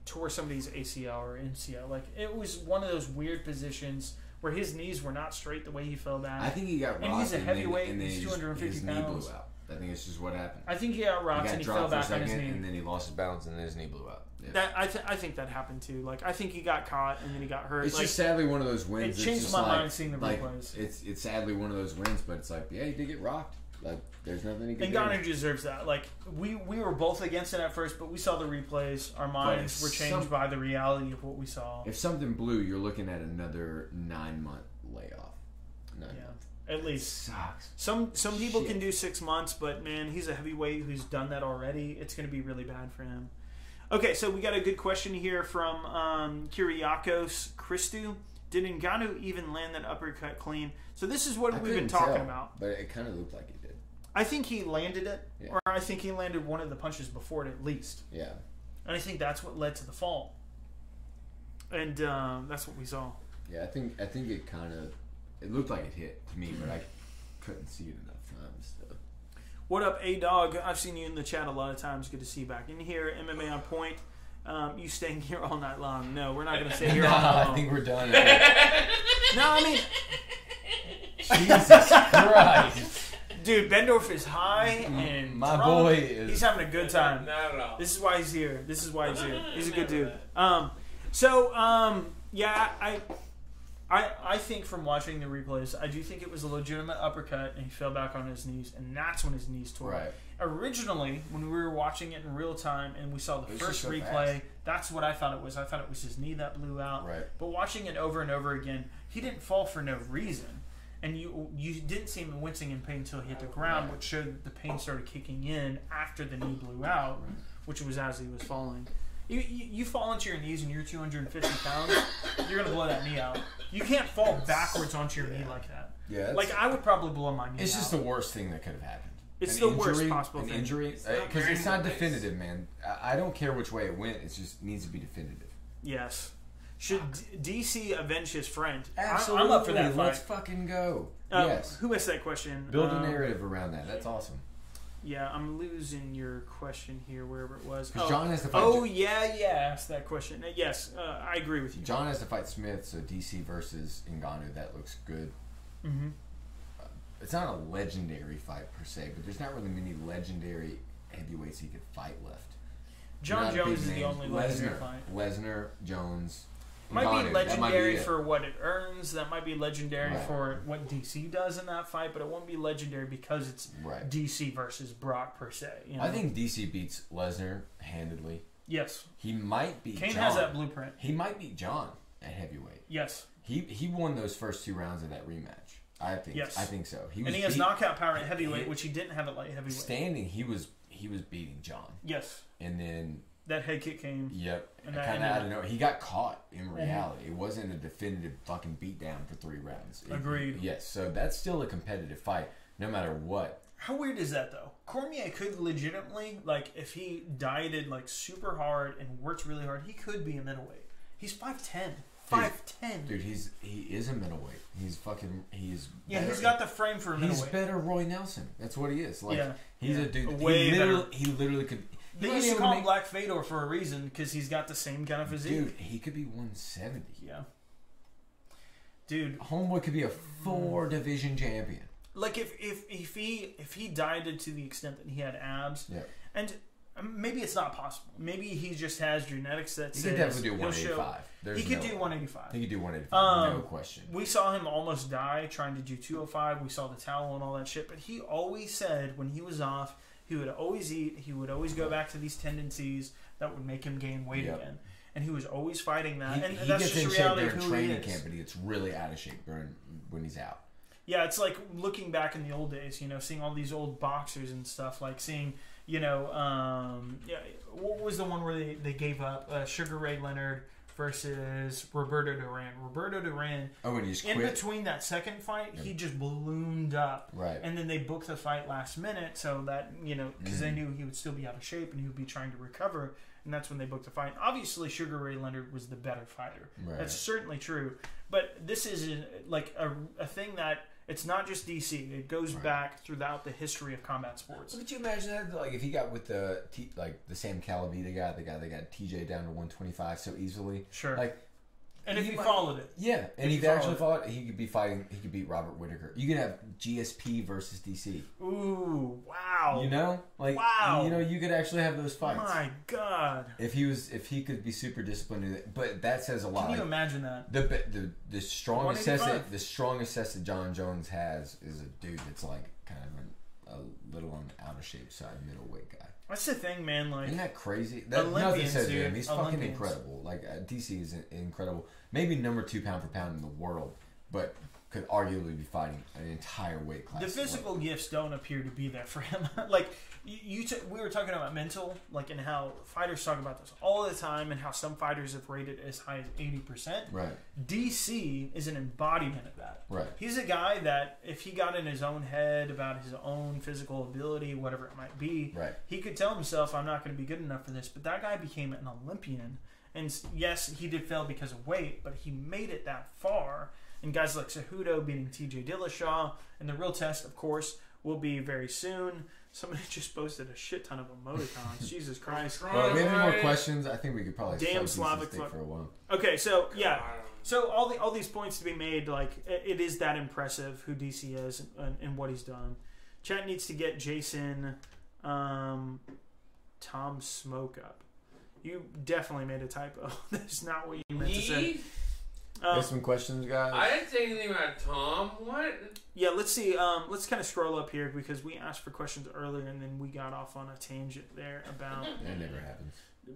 tore somebody's ACL or MCL. Like it was one of those weird positions where his knees were not straight the way he fell back. I think he got rocked. And he's a heavyweight. And then He's 250 his pounds. knee blew out. I think it's just what happened. I think he got rocked and he fell back on his knee. And then he lost his balance and then his knee blew out. Yeah. That I think that happened too. Like I think he got caught and then he got hurt. It's like, just sadly one of those wins. It changed it's my just mind seeing the replays. It's sadly one of those wins, but it's like, yeah, he did get rocked. Like there's nothing he can do. And Ngannou deserves that. Like we were both against it at first, but we saw the replays. Our minds were changed by the reality of what we saw. If something blew, you're looking at another 9-month layoff. 9 months. At least sucks. Some people can do 6 months, but man, he's a heavyweight who's done that already. It's going to be really bad for him. Okay, so we got a good question here from Kyriakos Christou. Did Ngannou even land that uppercut clean? So this is what we've been talking about. But it kind of looked like he did. I think he landed it, or I think he landed one of the punches before it at least. Yeah. And I think that's what led to the fall. And that's what we saw. Yeah, I think it kind of... It looked like it hit to me, but I couldn't see it enough times. So. What up, A-Dog? I've seen you in the chat a lot of times. Good to see you back in here. MMA on point. You staying here all night long? No, we're not going to stay here all night long. I think we're done. No, I mean... Jesus Christ. Dude, Bendorf is high, and my boy is... He's having a good time. Not at all. This is why he's here. He's a good dude. Yeah, I think from watching the replays, I do think it was a legitimate uppercut, and he fell back on his knees, and that's when his knees tore. Right. Originally, when we were watching it in real time, and we saw the first replay, fast. that's what I thought it was. I thought it was his knee that blew out. Right. But watching it over and over again, he didn't fall for no reason. And you didn't see him wincing in pain until he hit the ground, which showed that the pain started kicking in after the knee blew out, which was as he was falling. You fall onto your knees and you're 250 pounds, you're going to blow that knee out. You can't fall backwards onto your knee like that. Yeah, like, I would probably blow my knee out. It's just the worst thing that could have happened. It's the worst possible thing. thing. An injury, because it's not definitive, man. I don't care which way it went. It just needs to be definitive. Yes. Should DC avenge his friend? Absolutely. I'm up for that fight. Let's fucking go. Yes. Who missed that question? Build a narrative around that. That's awesome. Yeah, I'm losing your question here, wherever it was. John has to fight. Asked that question. Yes, I agree with you. John has to fight Smith, so DC versus Ngannou. That looks good. Mm-hmm. It's not a legendary fight per se, but there's not really many legendary heavyweights he could fight left. John Jones is the only legendary fight. Lesnar, Jones. Might be legendary for what it earns. That might be legendary for what DC does in that fight, but it won't be legendary because it's DC versus Brock per se. You know? I think DC beats Lesnar handedly. Yes. He might beat Kane John. has that blueprint. He might beat John at heavyweight. Yes. He won those first 2 rounds of that rematch. I think. Yes. I think so. He has knockout power at heavyweight, which he didn't have at light heavyweight. Standing, he was beating John. Yes. And then that head kick came. Yep. And kind of out of nowhere. He got caught in reality. It wasn't a definitive fucking beatdown for 3 rounds. Agreed. Yes. So that's still a competitive fight, no matter what. How weird is that though? Cormier could legitimately, like, if he dieted like super hard and worked really hard, he could be a middleweight. He's 5'10". 5'10". Dude, he is a middleweight. He's he's got the frame for a middleweight. He's better Roy Nelson. That's what he is. Like he's a dude. Way better. He literally could. They used to call him Black Fedor for a reason because he's got the same kind of physique. Dude, he could be 170. Yeah. Dude, homeboy could be a 4-division champion. Like if he dieted to the extent that he had abs, and maybe it's not possible. Maybe he just has genetics that says he could definitely do 185. He could do 185. He could do 185. No question. We saw him almost die trying to do 205. We saw the towel and all that shit. But he always said when he was off, he would always eat. He would always go back to these tendencies that would make him gain weight again. And he was always fighting that. And that's gets just in the shape reality during of who he training is. camp, but he gets really out of shape when he's out. Yeah, it's like looking back in the old days, seeing all these old boxers and stuff, like seeing, what was the one where they gave up? Sugar Ray Leonard versus Roberto Duran. Roberto Duran, when he just in quit? between that second fight, he just ballooned up. Right. And then they booked the fight last minute so that, because they knew he would still be out of shape and he would be trying to recover. And that's when they booked the fight. Obviously, Sugar Ray Leonard was the better fighter. Right. That's certainly true. But this is like a thing that it's not just DC. It goes back throughout the history of combat sports. Could you imagine that? Like if he got with the Sam Calavita guy, the guy that got TJ down to 125 so easily. Sure. Like, and if he followed it. Yeah, and if he actually followed it, he could be fighting. He could beat Robert Whittaker. You could have GSP versus DC. Ooh, wow. Wow. You could actually have those fights. My God. If he could be super disciplined, but that says a lot. Can you imagine that? The strongest test that John Jones has is a dude that's like kind of a little on the out of shape side, middleweight guy. That's the thing, man. Like, isn't that crazy? That nothing says to him. He's fucking incredible. Like DC is incredible. Maybe number 2 pound for pound in the world, but could arguably be fighting an entire weight class. The physical gifts don't appear to be there for him. Like we were talking about mental, like, and how fighters talk about this all the time, and how some fighters have rated as high as 80%. Right. DC is an embodiment of that. Right. He's a guy that if he got in his own head about his own physical ability, whatever it might be, right, he could tell himself, "I'm not going to be good enough for this." But that guy became an Olympian, and yes, he did fail because of weight, but he made it that far. And guys like Cejudo beating TJ Dillashaw, and the real test, of course, will be very soon. Somebody just posted a shit ton of emoticons. Jesus Christ. Well, we have any more questions? I think we could probably damn Slavic for a while. Okay, so yeah, so all these points to be made, like it is that impressive who DC is and what he's done. Chat needs to get Jason Tom Smoke up. You definitely made a typo. That's not what you meant to say. There's some questions, guys. I didn't say anything about Tom. What? Yeah, let's see. Let's kind of scroll up here because we asked for questions earlier and then we got off on a tangent there about. That never happens.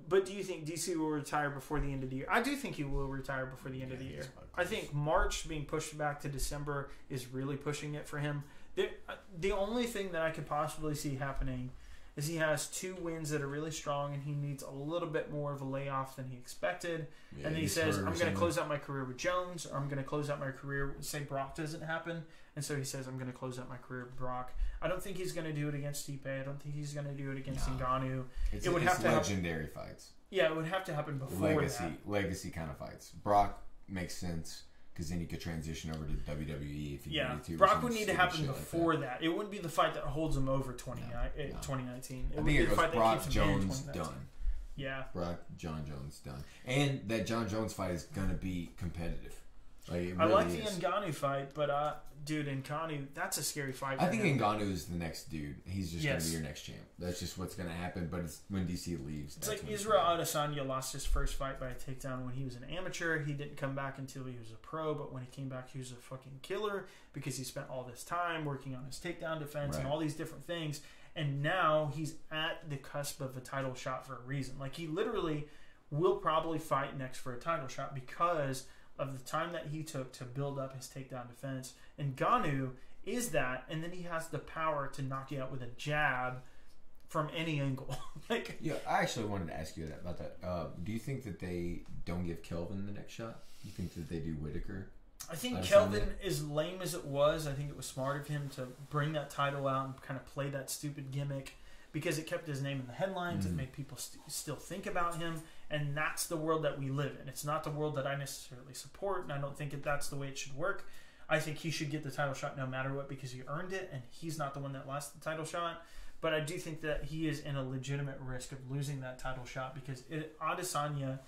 But do you think DC will retire before the end of the year? I do think he will retire before the end of the year. I think March being pushed back to December is really pushing it for him. The only thing that I could possibly see happening is he has 2 wins that are really strong and he needs a little bit more of a layoff than he expected. And then he says, I'm going to close out my career with Jones, or I'm going to close out my career, say Brock doesn't happen. And so he says, I'm going to close out my career with Brock. I don't think he's going to do it against Stipe. I don't think he's going to do it against Ngannou. It would have to legendary fights. Yeah, it would have to happen before legacy kind of fights. Brock makes sense. Because then you could transition over to WWE if you needed to. Brock would need to happen before that. It wouldn't be the fight that holds him over 2019. I think it goes Brock Jones done. Yeah. Brock John Jones done. And that John Jones fight is going to be competitive. Like, it really I like the Ngannou fight, but dude, Ngannou, that's a scary fight. I think Ngannou is the next dude. He's just going to be your next champ. That's just what's going to happen. But it's when DC leaves. It's like Israel Adesanya lost his first fight by a takedown when he was an amateur. He didn't come back until he was a pro. But when he came back, he was a fucking killer because he spent all this time working on his takedown defense and all these different things. And now he's at the cusp of a title shot for a reason. Like, he literally will probably fight next for a title shot because of the time that he took to build up his takedown defense. And Ngannou is that, and then he has the power to knock you out with a jab from any angle. Like, yeah, I actually wanted to ask you about that. Do you think that they don't give Kelvin the next shot? You think that they do Whittaker? I think Kelvin, as lame as it was, I think it was smart of him to bring that title out and kind of play that stupid gimmick because it kept his name in the headlines. It made people still think about him. And that's the world that we live in. It's not the world that I necessarily support, and I don't think that's the way it should work. I think he should get the title shot no matter what because he earned it, and he's not the one that lost the title shot. But I do think that he is in a legitimate risk of losing that title shot because Adesanya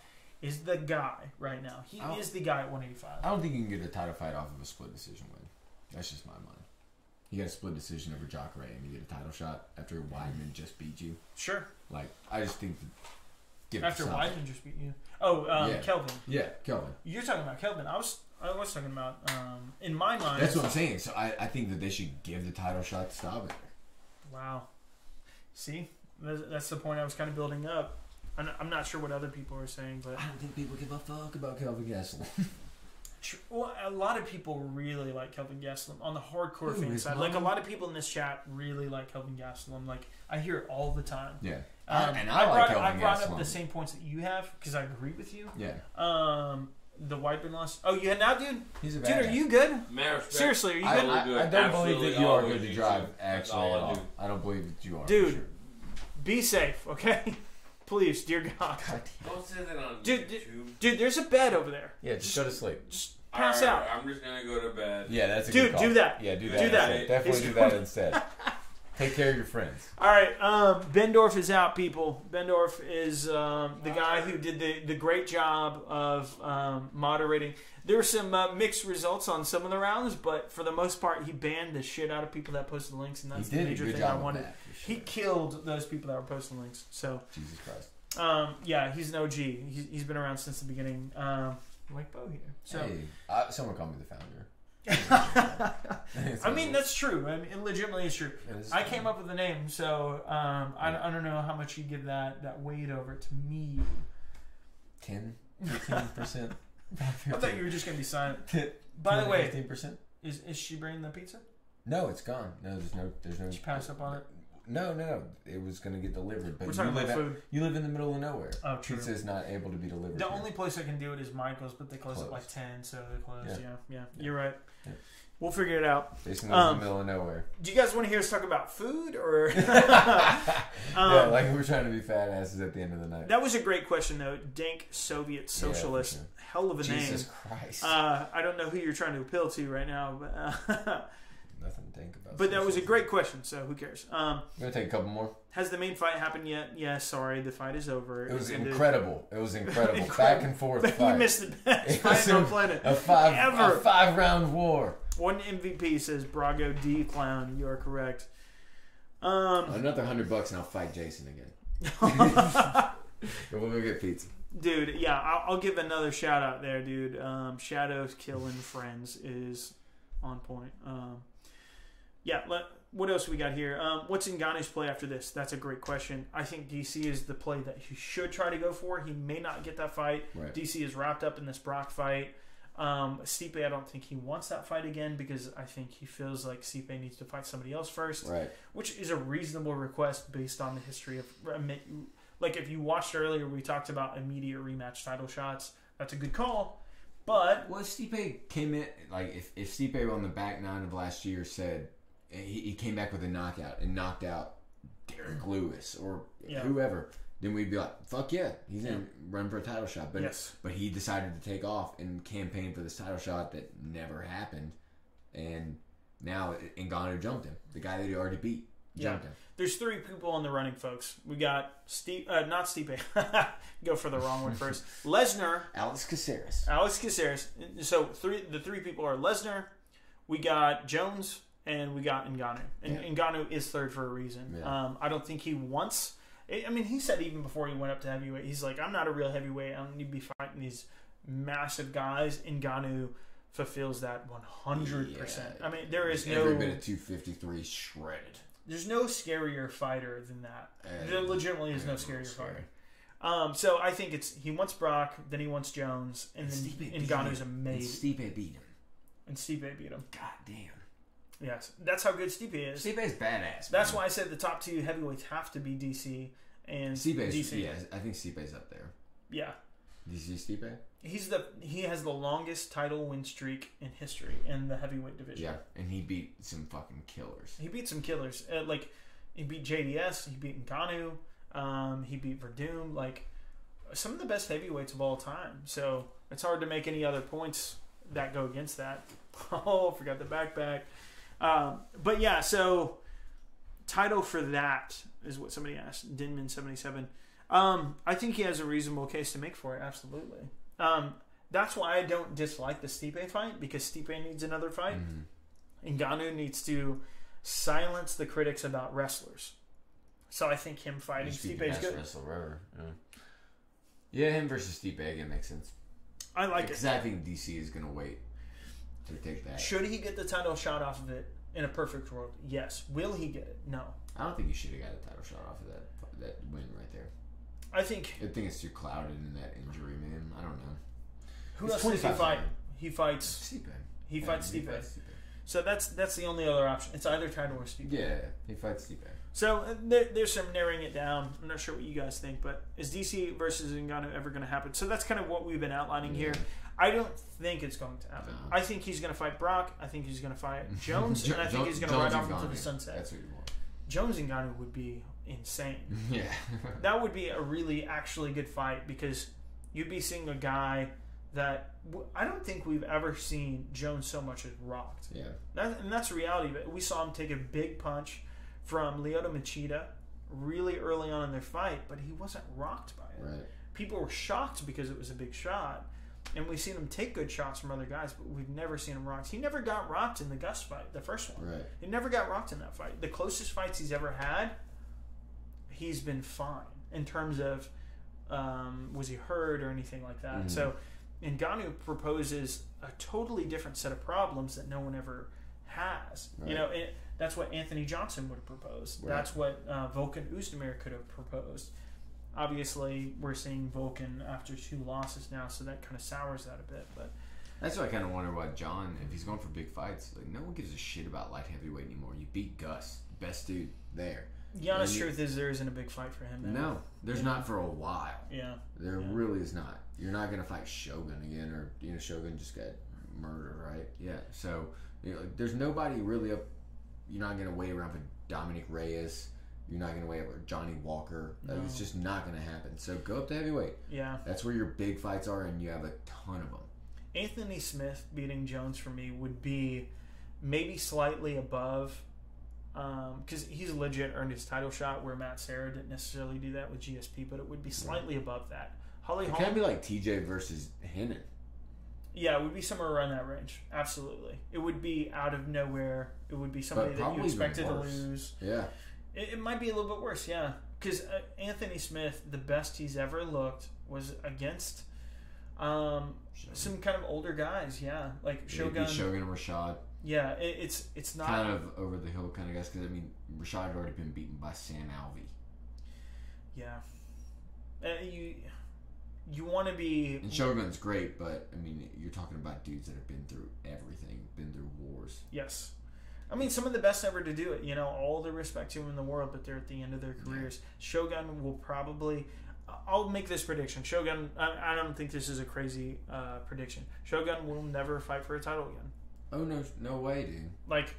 is the guy right now. He is the guy at 185. I don't think you can get a title fight off of a split decision win. That's just my mind. You got a split decision over Jacare and you get a title shot after Weidman just beat you. Sure. Like, I just think that after Weidman just beat you. Kelvin. Yeah, Kelvin. You're talking about Kelvin. I was talking about in my mind. That's what I'm saying. So I think that they should give the title shot to Staubach. Wow. See, that's the point I was kind of building up. I'm not sure what other people are saying, but I don't think people give a fuck about Kelvin Gastelum. Well, a lot of people really like Kelvin Gastelum on the hardcore fan side. Like, a lot of people in this chat really like Kelvin Gastelum. Like, I hear it all the time. Yeah. And I like Kelvin I brought up Gastelum. the same points that you have because I agree with you. Yeah. The Weidman loss. Oh, yeah, now, dude. He's a Dude, bad are you good? Respect. Seriously, are you good? I don't Absolutely believe that you are always good to do drive, so. actually, That's all at I all. do. I don't believe that you are. Dude. For sure. Be safe, okay? Please, dear God. Don't say that on Dude, YouTube. dude, there's a bed over there. Yeah, just go to sleep. Just pass Alright, out. I'm just gonna go to bed. Yeah, that's a Dude, good call. do that. Yeah, do Do that. that. instead. Definitely do that instead. Take care of your friends. All right, Bendorf is out, people. Bendorf is the guy who did the great job of moderating. There were some mixed results on some of the rounds, but for the most part, he banned the shit out of people that posted links, and that's He the did a major good thing job I of wanted. that, for He sure. killed those people that were posting links. So, Jesus Christ. yeah, he's an OG. He's been around since the beginning. Like Bo here. So, Hey, someone called me the founder. I mean, that's true. I mean, it legitimately is true. It is I true. came up with the name, so I don't know how much you give that weight over to me. 10, 15%. I thought you were just gonna be silent. By the way, 15%. is she bringing the pizza? No, it's gone. No, there's no. Did you pass up on it? No. It was going to get delivered, but We're talking about food. You live in the middle of nowhere. Oh, true. Pizza is not able to be delivered. The here. only place I can do it is Michael's, but they close at like 10, so they're closed. Yeah. Yeah. You're right. Yeah. We'll figure it out. Jason lives in the middle of nowhere. Do you guys want to hear us talk about food, or? Yeah, like we're trying to be fat asses at the end of the night. That was a great question, though. Dank Soviet Socialist. sure. Hell of a Jesus name. Christ. I don't know who you're trying to appeal to right now, but Nothing to think about. but that was a great question. So who cares? We're gonna take a couple more. Has the main fight happened yet? Yeah, sorry, the fight is over. It was ended. incredible. It was incredible. Incredible. Back and forth But fight. you missed the best It fight was on the planet a ever. 5-round war. One MVP says Brago D Clown. You are correct. Another $100 and I'll fight Jason again. We'll go get pizza. Dude, yeah, I'll give another shout out there, dude. Shadows Killing Friends is on point. Yeah, what else we got here? What's Ngannou's play after this? That's a great question. I think DC is the play that he should try to go for. He may not get that fight. Right. DC is wrapped up in this Brock fight. Stipe, I don't think he wants that fight again because I think he feels like Stipe needs to fight somebody else first. Right. Which is a reasonable request based on the history of... Like, if you watched earlier, we talked about immediate rematch title shots. That's a good call. But... Well, Stipe came in... Like, if Stipe on the back nine of last year said... He came back with a knockout and knocked out Derek Lewis or whoever... Then we'd be like, fuck yeah, he's going to run for a title shot. But but he decided to take off and campaign for this title shot that never happened. And now Ngannou jumped him. The guy that he already beat jumped him. There's three people in the running, folks. We got Steve, not Stipe. Go for the wrong one first. Lesnar. Alex Caceres. So the three people are Lesnar, we got Jones, and we got Ngannou. And Ngannou is third for a reason. Yeah. I don't think he wants... I mean, he said even before he went up to heavyweight, he's like, I'm not a real heavyweight. I don't need to be fighting these massive guys. Ngannou fulfills that 100%. Yeah. I mean, there is Every bit of 253 shredded. There's no scarier fighter than that. There legitimately is no scarier scary. fighter. So I think he wants Brock, then he wants Jones, and then Ngannou's amazing. And Stipe beat him. And Stipe beat him. God damn. Yes, that's how good Stipe is. Stipe's badass. That's why I said the top two heavyweights have to be DC and Stipe's, DC. Yeah, I think Stipe's up there. Yeah. DC Stipe? He has the longest title win streak in history in the heavyweight division. Yeah, and he beat some fucking killers. He beat some killers. He beat JDS, he beat Ngannou, he beat Verdum, some of the best heavyweights of all time. So it's hard to make any other points that go against that. Oh, forgot the backpack. But yeah, so title for that is what somebody asked. Dinman77. I think he has a reasonable case to make for it. Absolutely. That's why I don't dislike the Stipe fight, because Stipe needs another fight. Mm-hmm. Ngannou needs to silence the critics about wrestlers. So I think him fighting Stipe is good. Wrestler ever. Yeah, him versus Stipe again makes sense. I like it. Because I think DC is going to wait to take that. Should he get the title shot off of it in a perfect world? Yes. Will he get it? No. I don't think he should have got a title shot off of that win right there. I think it's too clouded in that injury, man. I don't know. Who else does he fight? He fights Stipe. Stipe. So that's the only other option. It's either title or Stipe. Yeah, he fights Stipe. So there's some narrowing it down. I'm not sure what you guys think, but is DC versus Ngannou ever going to happen? So that's kind of what we've been outlining here. I don't think it's going to happen. No. I think he's going to fight Brock. I think he's going to fight Jones, and I think he's going to ride off into the sunset. That's what you want. Jones and Ngannou would be insane. Yeah. That would be a really actually good fight because you'd be seeing a guy that I don't think we've ever seen Jones so much as rocked. Yeah. And that's the reality. But we saw him take a big punch from Lyoto Machida really early on in their fight, but he wasn't rocked by it. Right. People were shocked because it was a big shot. And we've seen him take good shots from other guys, but we've never seen him rocked. He never got rocked in the Gus fight, the first one. Right. He never got rocked in that fight. The closest fights he's ever had, he's been fine in terms of was he hurt or anything like that. Mm-hmm. So Ngannou proposes a totally different set of problems that no one ever has. Right. You know, that's what Anthony Johnson would have proposed. Right. That's what Volkan Oezdemir could have proposed. Obviously, we're seeing Volkan after 2 losses now, so that kind of sours that a bit. But that's why I kind of wonder why John, if he's going for big fights, like no one gives a shit about light heavyweight anymore. You beat Gus, best dude there. The honest truth is there isn't a big fight for him now. No, there's not for a while. Yeah. There really is not. You're not going to fight Shogun again, or Shogun just got murdered, right? Yeah. So there's nobody really up. You're not going to wait around for Dominic Reyes. You're not going to wait for Johnny Walker. No. It's just not going to happen. So go up to heavyweight. Yeah. That's where your big fights are, and you have a ton of them. Anthony Smith beating Jones for me would be maybe slightly above, because he's legit earned his title shot, where Matt Serra didn't necessarily do that with GSP, but it would be slightly above that. It can be like TJ versus Hennen. Yeah, it would be somewhere around that range. Absolutely. It would be out of nowhere. It would be somebody that you expected to lose. Yeah. It might be a little bit worse, yeah. Because Anthony Smith, the best he's ever looked was against some kind of older guys, yeah. Like Shogun. Shogun and Rashad. Yeah, it's not... Kind of over the hill kind of guys, because, I mean, Rashad had already been beaten by Sam Alvey. Yeah. You want to be... And Shogun's great, but, I mean, you're talking about dudes that have been through everything, been through wars. Yes. I mean, some of the best ever to do it. All the respect to them in the world, but they're at the end of their careers. Yeah. Shogun will probably... I'll make this prediction. Shogun, I don't think this is a crazy prediction. Shogun will never fight for a title again. Oh, no way, dude. Like,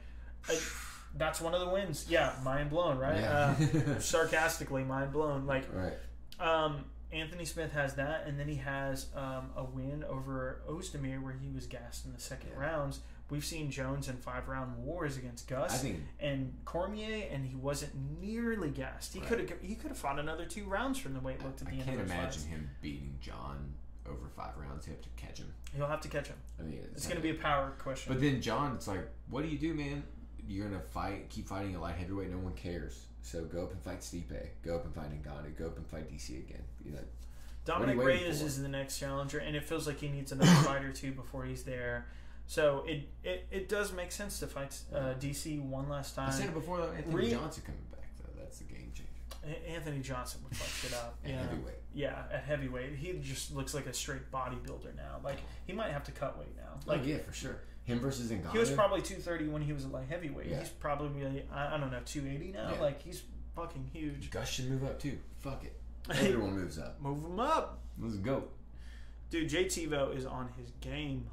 that's one of the wins. Yeah, mind blown, right? Yeah. Sarcastically, mind blown. Like, right. Anthony Smith has that, and then he has a win over Oezdemir where he was gassed in the second rounds. We've seen Jones in 5-round wars against Gus and Cormier, and he wasn't nearly gassed. He could have fought another 2 rounds from the way it looked at the end of the fight. I can't imagine him beating John over 5 rounds. He'll have to catch him. He'll have to catch him. I mean, it's going to be a power question. But then John, it's like, what do you do, man? You're going to keep fighting a light heavyweight. No one cares. So go up and fight Stipe. Go up and fight Ngannou. Go up and fight DC again. Dominic Reyes is the next challenger, and it feels like he needs another fight or 2 before he's there. So it does make sense to fight DC one last time. I said it before, though. Anthony Johnson coming back, though. That's the game changer. Anthony Johnson would fuck shit up. At heavyweight. Yeah, at heavyweight. He just looks like a straight bodybuilder now. Like, he might have to cut weight now. Like, yeah, for sure. Him versus Ngannou. He was probably 230 when he was a light heavyweight. Yeah. He's probably, I don't know, 280 now. Yeah. Like, he's fucking huge. Gus should move up, too. Fuck it. Everyone moves up. Move him up. Let's go. Dude, JTvo is on his game.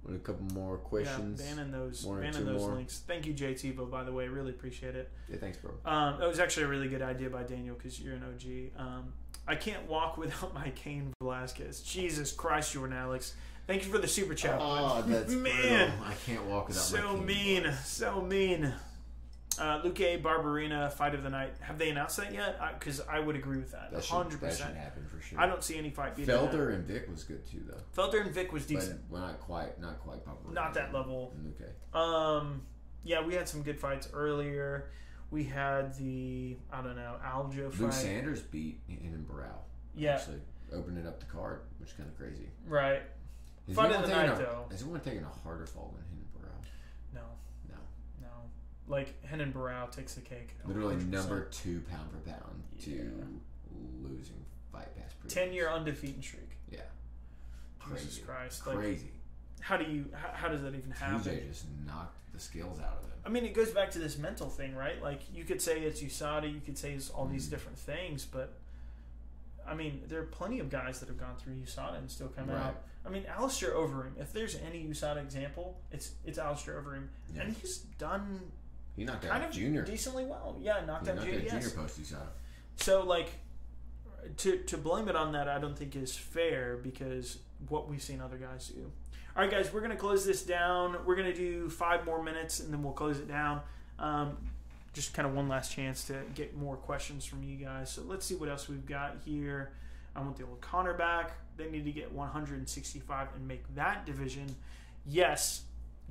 With a couple more questions. Yeah, banning those links. Thank you, JTvo, by the way. Really appreciate it. Yeah, thanks, bro. That was actually a really good idea by Daniel because you're an OG. I can't walk without my Cain Velasquez. Jesus Christ, Jordan Alex. Thank you for the super chat. Oh, that's man. Brutal. I can't walk without my Cain Velasquez. So mean. Luque Barberina, fight of the night. Have they announced that yet? Because I would agree with that. 100%. That should happen for sure. I don't see any fight beating Felder and Vic was good too, though. Felder and Vic was decent. But not quite Barberina. Not that level. Okay. Yeah, we had some good fights earlier. We had the, Aljo fight. Luke Sanders beat Hennen Barrow. Yeah. Actually, opening up the card, which is kind of crazy. Right. Fight of the night, though. Is anyone taking a harder fall than Hennen Barrow? No. Like, Hennen Barrow takes the cake. Literally 100%. Number 2 pound for pound to losing fight pass. 10-year undefeated streak. Yeah. Jesus Christ. Crazy. how does that even happen? TJ just knocked the skills out of him. I mean, it goes back to this mental thing, right? Like, you could say it's USADA, you could say it's all these different things, but I mean, there are plenty of guys that have gone through USADA and still come out. I mean, Alistair Overeem, if there's any USADA example, it's Alistair Overeem. Yeah. And he's done he knocked out Junior decently well. Yeah, knocked out JDS. Junior post USADA. So, like, to blame it on that, I don't think is fair because what we've seen other guys do. All right, guys, we're going to close this down. We're going to do 5 more minutes, and then we'll close it down. Just kind of one last chance to get more questions from you guys. So let's see what else we've got here. I want the old Connor back. They need to get 165 and make that division. Yes,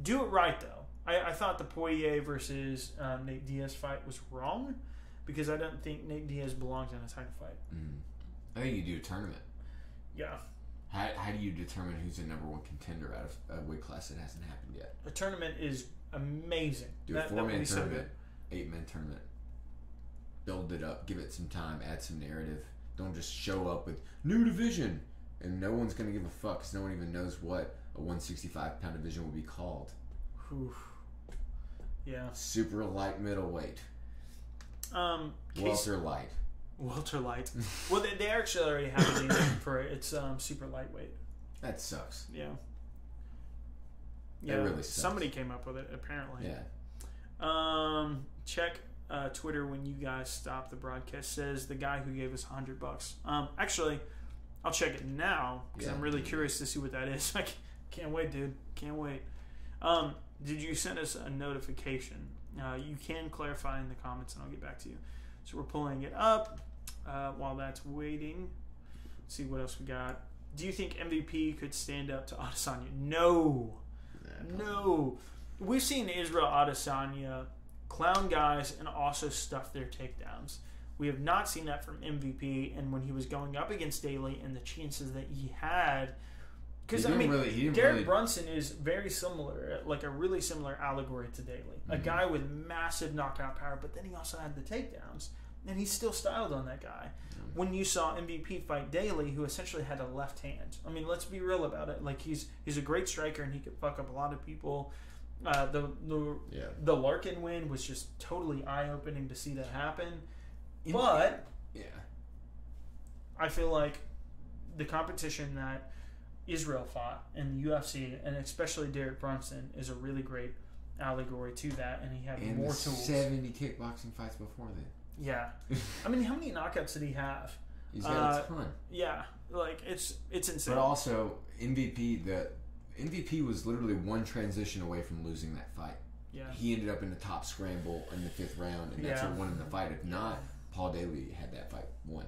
do it right, though. I thought the Poirier versus Nate Diaz fight was wrong because I don't think Nate Diaz belongs in a title fight. I think you do a tournament. Yeah. How do you determine who's the number 1 contender out of a weight class that hasn't happened yet? A tournament is amazing. Do a 4-man tournament, 8-man tournament. Build it up. Give it some time. Add some narrative. Don't just show up with new division. And no one's going to give a fuck because no one even knows what a 165-pound division will be called. Oof. Yeah. Super light middleweight. Welter light. Welter light. Well, they actually already have a name for it. It's super lightweight. That sucks. Yeah. That really sucks. Somebody came up with it, apparently. Yeah. Check Twitter when you guys stop the broadcast. Says the guy who gave us $100. Actually, I'll check it now because I'm really curious to see what that is. I can't wait, dude. Can't wait. Did you send us a notification? You can clarify in the comments, and I'll get back to you. So we're pulling it up while that's waiting. Let's see what else we got. Do you think MVP could stand up to Adesanya? No. No. We've seen Israel Adesanya clown guys and also stuff their takedowns. We have not seen that from MVP, and when he was going up against Daly and the chances that he had... Because, I mean, Derek Brunson is very similar, like a really similar allegory to Daly. A guy with massive knockout power, but then he also had the takedowns. And he's still styled on that guy. When you saw MVP fight Daly, who essentially had a left hand. I mean, let's be real about it. Like, he's a great striker, and he could fuck up a lot of people. The Larkin win was just totally eye-opening to see that happen. But I feel like the competition that Israel fought in the UFC, and especially Derek Brunson, is a really great allegory to that, and he had more tools. 70 kickboxing fights before then. Yeah. I mean, how many knockouts did he have? He's got a ton. Yeah. Like, it's insane. But also, MVP was literally one transition away from losing that fight. Yeah. He ended up in the top scramble in the 5th round, and that's what won him the fight. If not, Paul Daly had that fight won.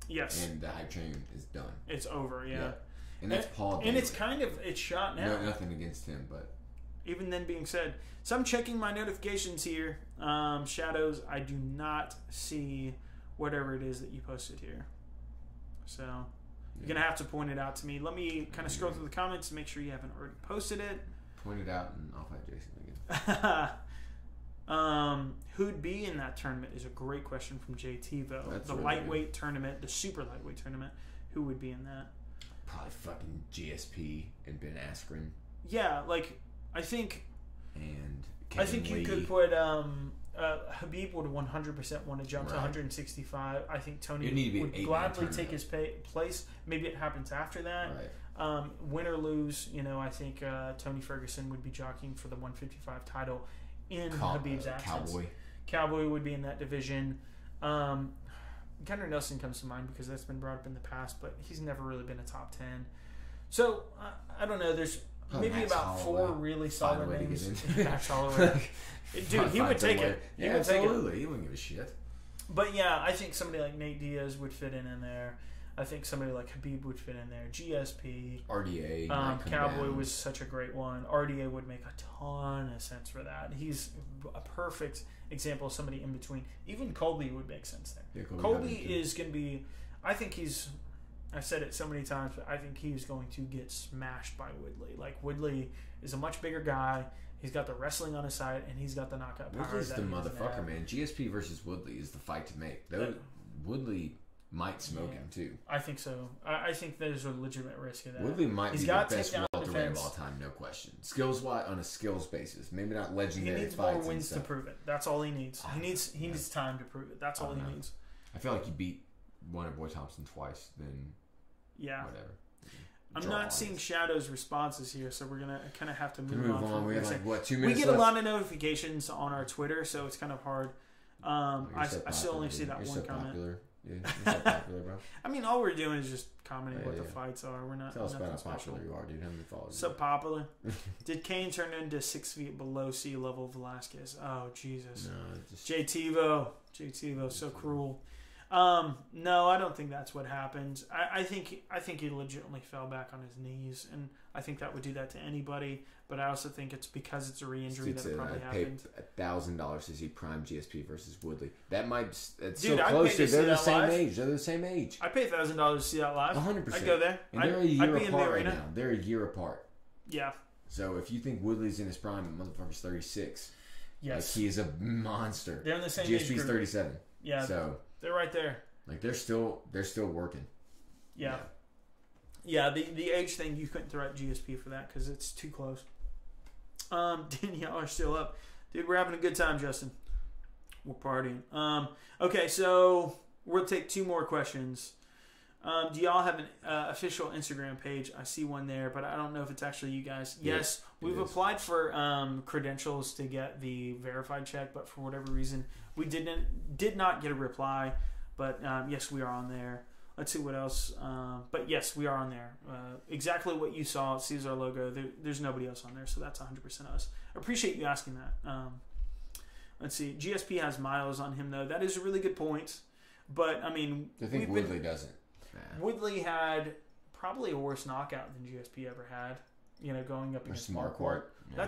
Yes. And the hype train is done. It's over, yeah. And that's Paul Daly. And it's shot now. No, nothing against him, but... Even then being said, so I'm checking my notifications here. Shadows, I do not see whatever it is that you posted here. So you're going to have to point it out to me. Let me kind of scroll through the comments and make sure you haven't already posted it. Point it out and I'll fight Jason again. Who'd be in that tournament is a great question from JT, though. That's the really lightweight tournament, the super lightweight tournament. Who would be in that? Probably fucking GSP and Ben Askren. Yeah, like... I think Kevin you could put Habib would 100% want to jump to 165. I think Tony would gladly take his place. Maybe it happens after that. Right. Win or lose, I think Tony Ferguson would be jockeying for the 155 title in Habib's absence. Cowboy would be in that division. Gunnar Nelson comes to mind because that's been brought up in the past, but he's never really been a top 10. So I don't know. There's maybe Max about Holloway. 4 really solid names. Max Holloway. Dude, he would take it. He would absolutely. He wouldn't give a shit. But yeah, I think somebody like Nate Diaz would fit in there. I think somebody like Habib would fit in there. GSP. RDA. Cowboy was such a great one. RDA would make a ton of sense for that. He's a perfect example of somebody in between. Even Colby would make sense there. Yeah, Colby is going to be... I think he's... I've said it so many times, but I think he's going to get smashed by Woodley. Like, Woodley is a much bigger guy. He's got the wrestling on his side, and he's got the knockout power. Woodley's the motherfucker, man. GSP versus Woodley is the fight to make. Woodley might smoke him, too. I think so. I think there's a legitimate risk of that. Woodley might be the best welterweight of defense. all time, no question. Skills wise, on a skills basis, maybe not He legendary needs fights more and wins to stuff. prove it. That's all he needs. He needs time to prove it. That's all he needs. I feel like he beat Wonderboy Thompson twice. Then whatever. I'm not seeing Shadow's responses here, so we're gonna kind of have to To move on. We have like what 2 We minutes get left? a lot of notifications on our Twitter, so it's kind of hard. I still only see that You're one so comment. Popular. Yeah, you're so popular, bro. I mean, all we're doing is just commenting what the fights are. We're not. Tell us about how special. popular you are, dude. How many followers? So popular. Did Kane turn into 6 feet below sea level Velasquez? Oh Jesus. No, just J Tivo, so cruel. No, I don't think that's what happened. I think he legitimately fell back on his knees, and I think that would do that to anybody. But I also think it's because it's a re-injury that it probably happened. I paid $1,000 to see Prime GSP versus Woodley. That might it's Dude, so I'd close. pay to see They're the that same live. age. They're the same age. I pay $1,000 to see that live. 100%. I'd go there. And they're a year apart right now. They're a year apart. Yeah. So if you think Woodley's in his prime, motherfucker's 36. Yes. Like, he is a monster. They're in the same age GSP's group. 37. Yeah. So they're right there. Like they're still working. Yeah, the age thing, you couldn't throw out GSP for that because it's too close. Y'all are still up. Dude, we're having a good time, Justin. We're partying. Okay, so we'll take 2 more questions. Do y'all have an official Instagram page? I see one there, but I don't know if it's actually you guys. Yes, we've applied for credentials to get the verified check, but for whatever reason, we did not get a reply. But yes, we are on there. Let's see what else. But yes, we are on there. Exactly what you saw. It sees our logo. There's nobody else on there, so that's 100% us. I appreciate you asking that. Let's see. GSP has miles on him, though. That is a really good point. But, I mean... I think Woodley doesn't. Nah. Woodley had probably a worse knockout than GSP ever had. You know, going up against Marquardt. Yeah.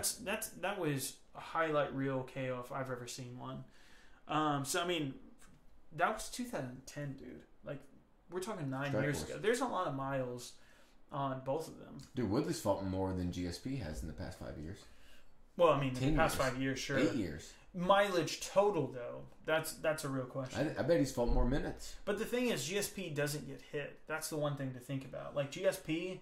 That was a highlight reel KO if I've ever seen one. So, I mean... That was 2010, dude. Like, we're talking 9 years ago. There's a lot of miles on both of them. Dude, Woodley's fought more than GSP has in the past 5 years. Well, I mean, in the past 5 years, sure. 8 years. Mileage total, though, that's a real question. I bet he's fought more minutes. But the thing is, GSP doesn't get hit. That's the one thing to think about. Like, GSP,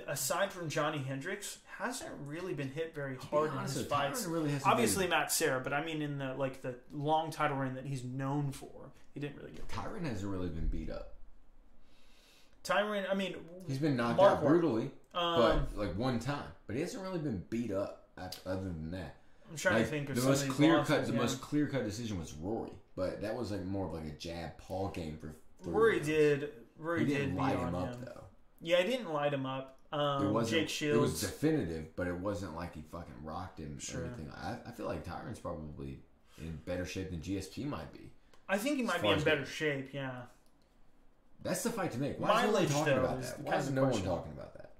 aside from Johnny Hendricks, hasn't really been hit very hard in his fights. Really obviously, Matt Serra, but I mean in the long title reign that he's known for, he didn't really get hit. Tyron hasn't really been beat up. Tyron, I mean... He's been knocked out brutally, but like one time. But he hasn't really been beat up other than that. I'm trying to think of the some most of these clear losses, cut. The most clear cut decision was Rory, but that was like more of like a jab Paul game for. Rory did light him up though. Yeah, he didn't light him up. Jake Shields. It was definitive, but it wasn't like he fucking rocked him Sure. or anything. I feel like Tyron's probably in better shape than GSP might be. I think he might be in better shape. Yeah. That's the fight to make. Why is no one talking about that? Why is no one talking about that?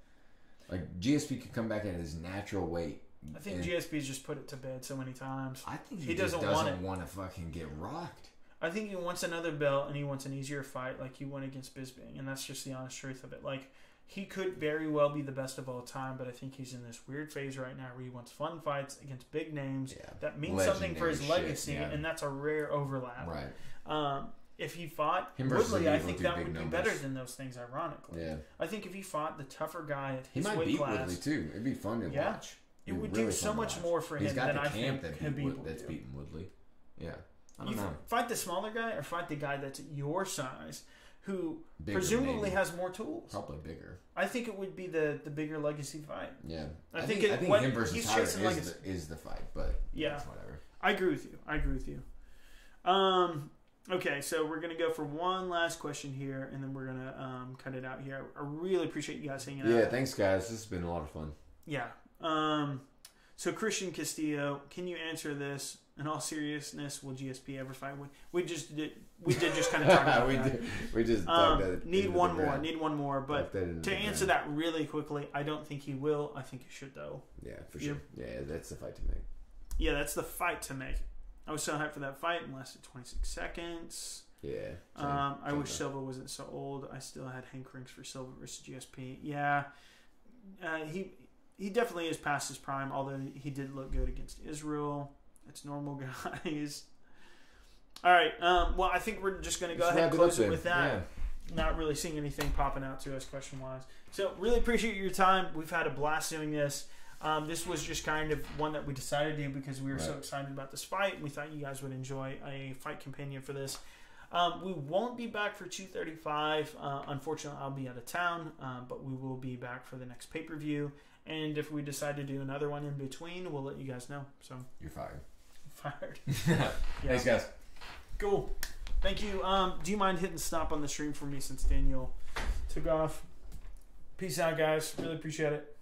Like GSP could come back at his natural weight. I think GSP's just put it to bed so many times. I think he doesn't want to fucking get rocked. I think he wants another belt and he wants an easier fight like he won against Bisping, and that's just the honest truth of it. Like, he could very well be the best of all time, but I think he's in this weird phase right now where he wants fun fights against big names that mean something for his legacy, and that's a rare overlap. Right. If he fought Woodley, I think that would be better than those things, ironically. Yeah. I think if he fought the tougher guy at his weight class... He might beat Woodley, too. It'd be fun to watch. It would do so much more for him than I think Khabib that's beating Woodley. Yeah. I don't know. Fight the smaller guy or fight the guy that's your size who presumably has more tools. Probably bigger. I think it would be the bigger legacy fight. Yeah. I think him versus Tyron is the fight, but whatever. I agree with you. Okay, so we're going to go for one last question here, and then we're going to cut it out here. I really appreciate you guys hanging out. Yeah, thanks, guys. This has been a lot of fun. Yeah. So Christian Castillo, can you answer this? In all seriousness, will GSP ever fight? We did just kind of talk about that. We just talked about it. Need one more. But to answer that really quickly, I don't think he will. I think he should, though. Yeah, for sure. Yeah, that's the fight to make. Yeah, that's the fight to make. I was so hyped for that fight. It lasted 26 seconds. Yeah. I wish Silva wasn't so old. I still had hankerings for Silva versus GSP. Yeah. He definitely is past his prime, although he did look good against Israel. It's normal, guys. All right. Well, I think we're just going to go ahead and close it with that. not really seeing anything popping out to us question-wise. So really appreciate your time. We've had a blast doing this. This was just kind of one that we decided to do because we were so excited about this fight, and we thought you guys would enjoy a fight companion for this. We won't be back for 235. Unfortunately, I'll be out of town, but we will be back for the next pay-per-view. And if we decide to do another one in between, we'll let you guys know. So You're fired. Fired. Thanks, guys. Cool. Thank you. Do you mind hitting stop on the stream for me since Daniel took off? Peace out, guys. Really appreciate it.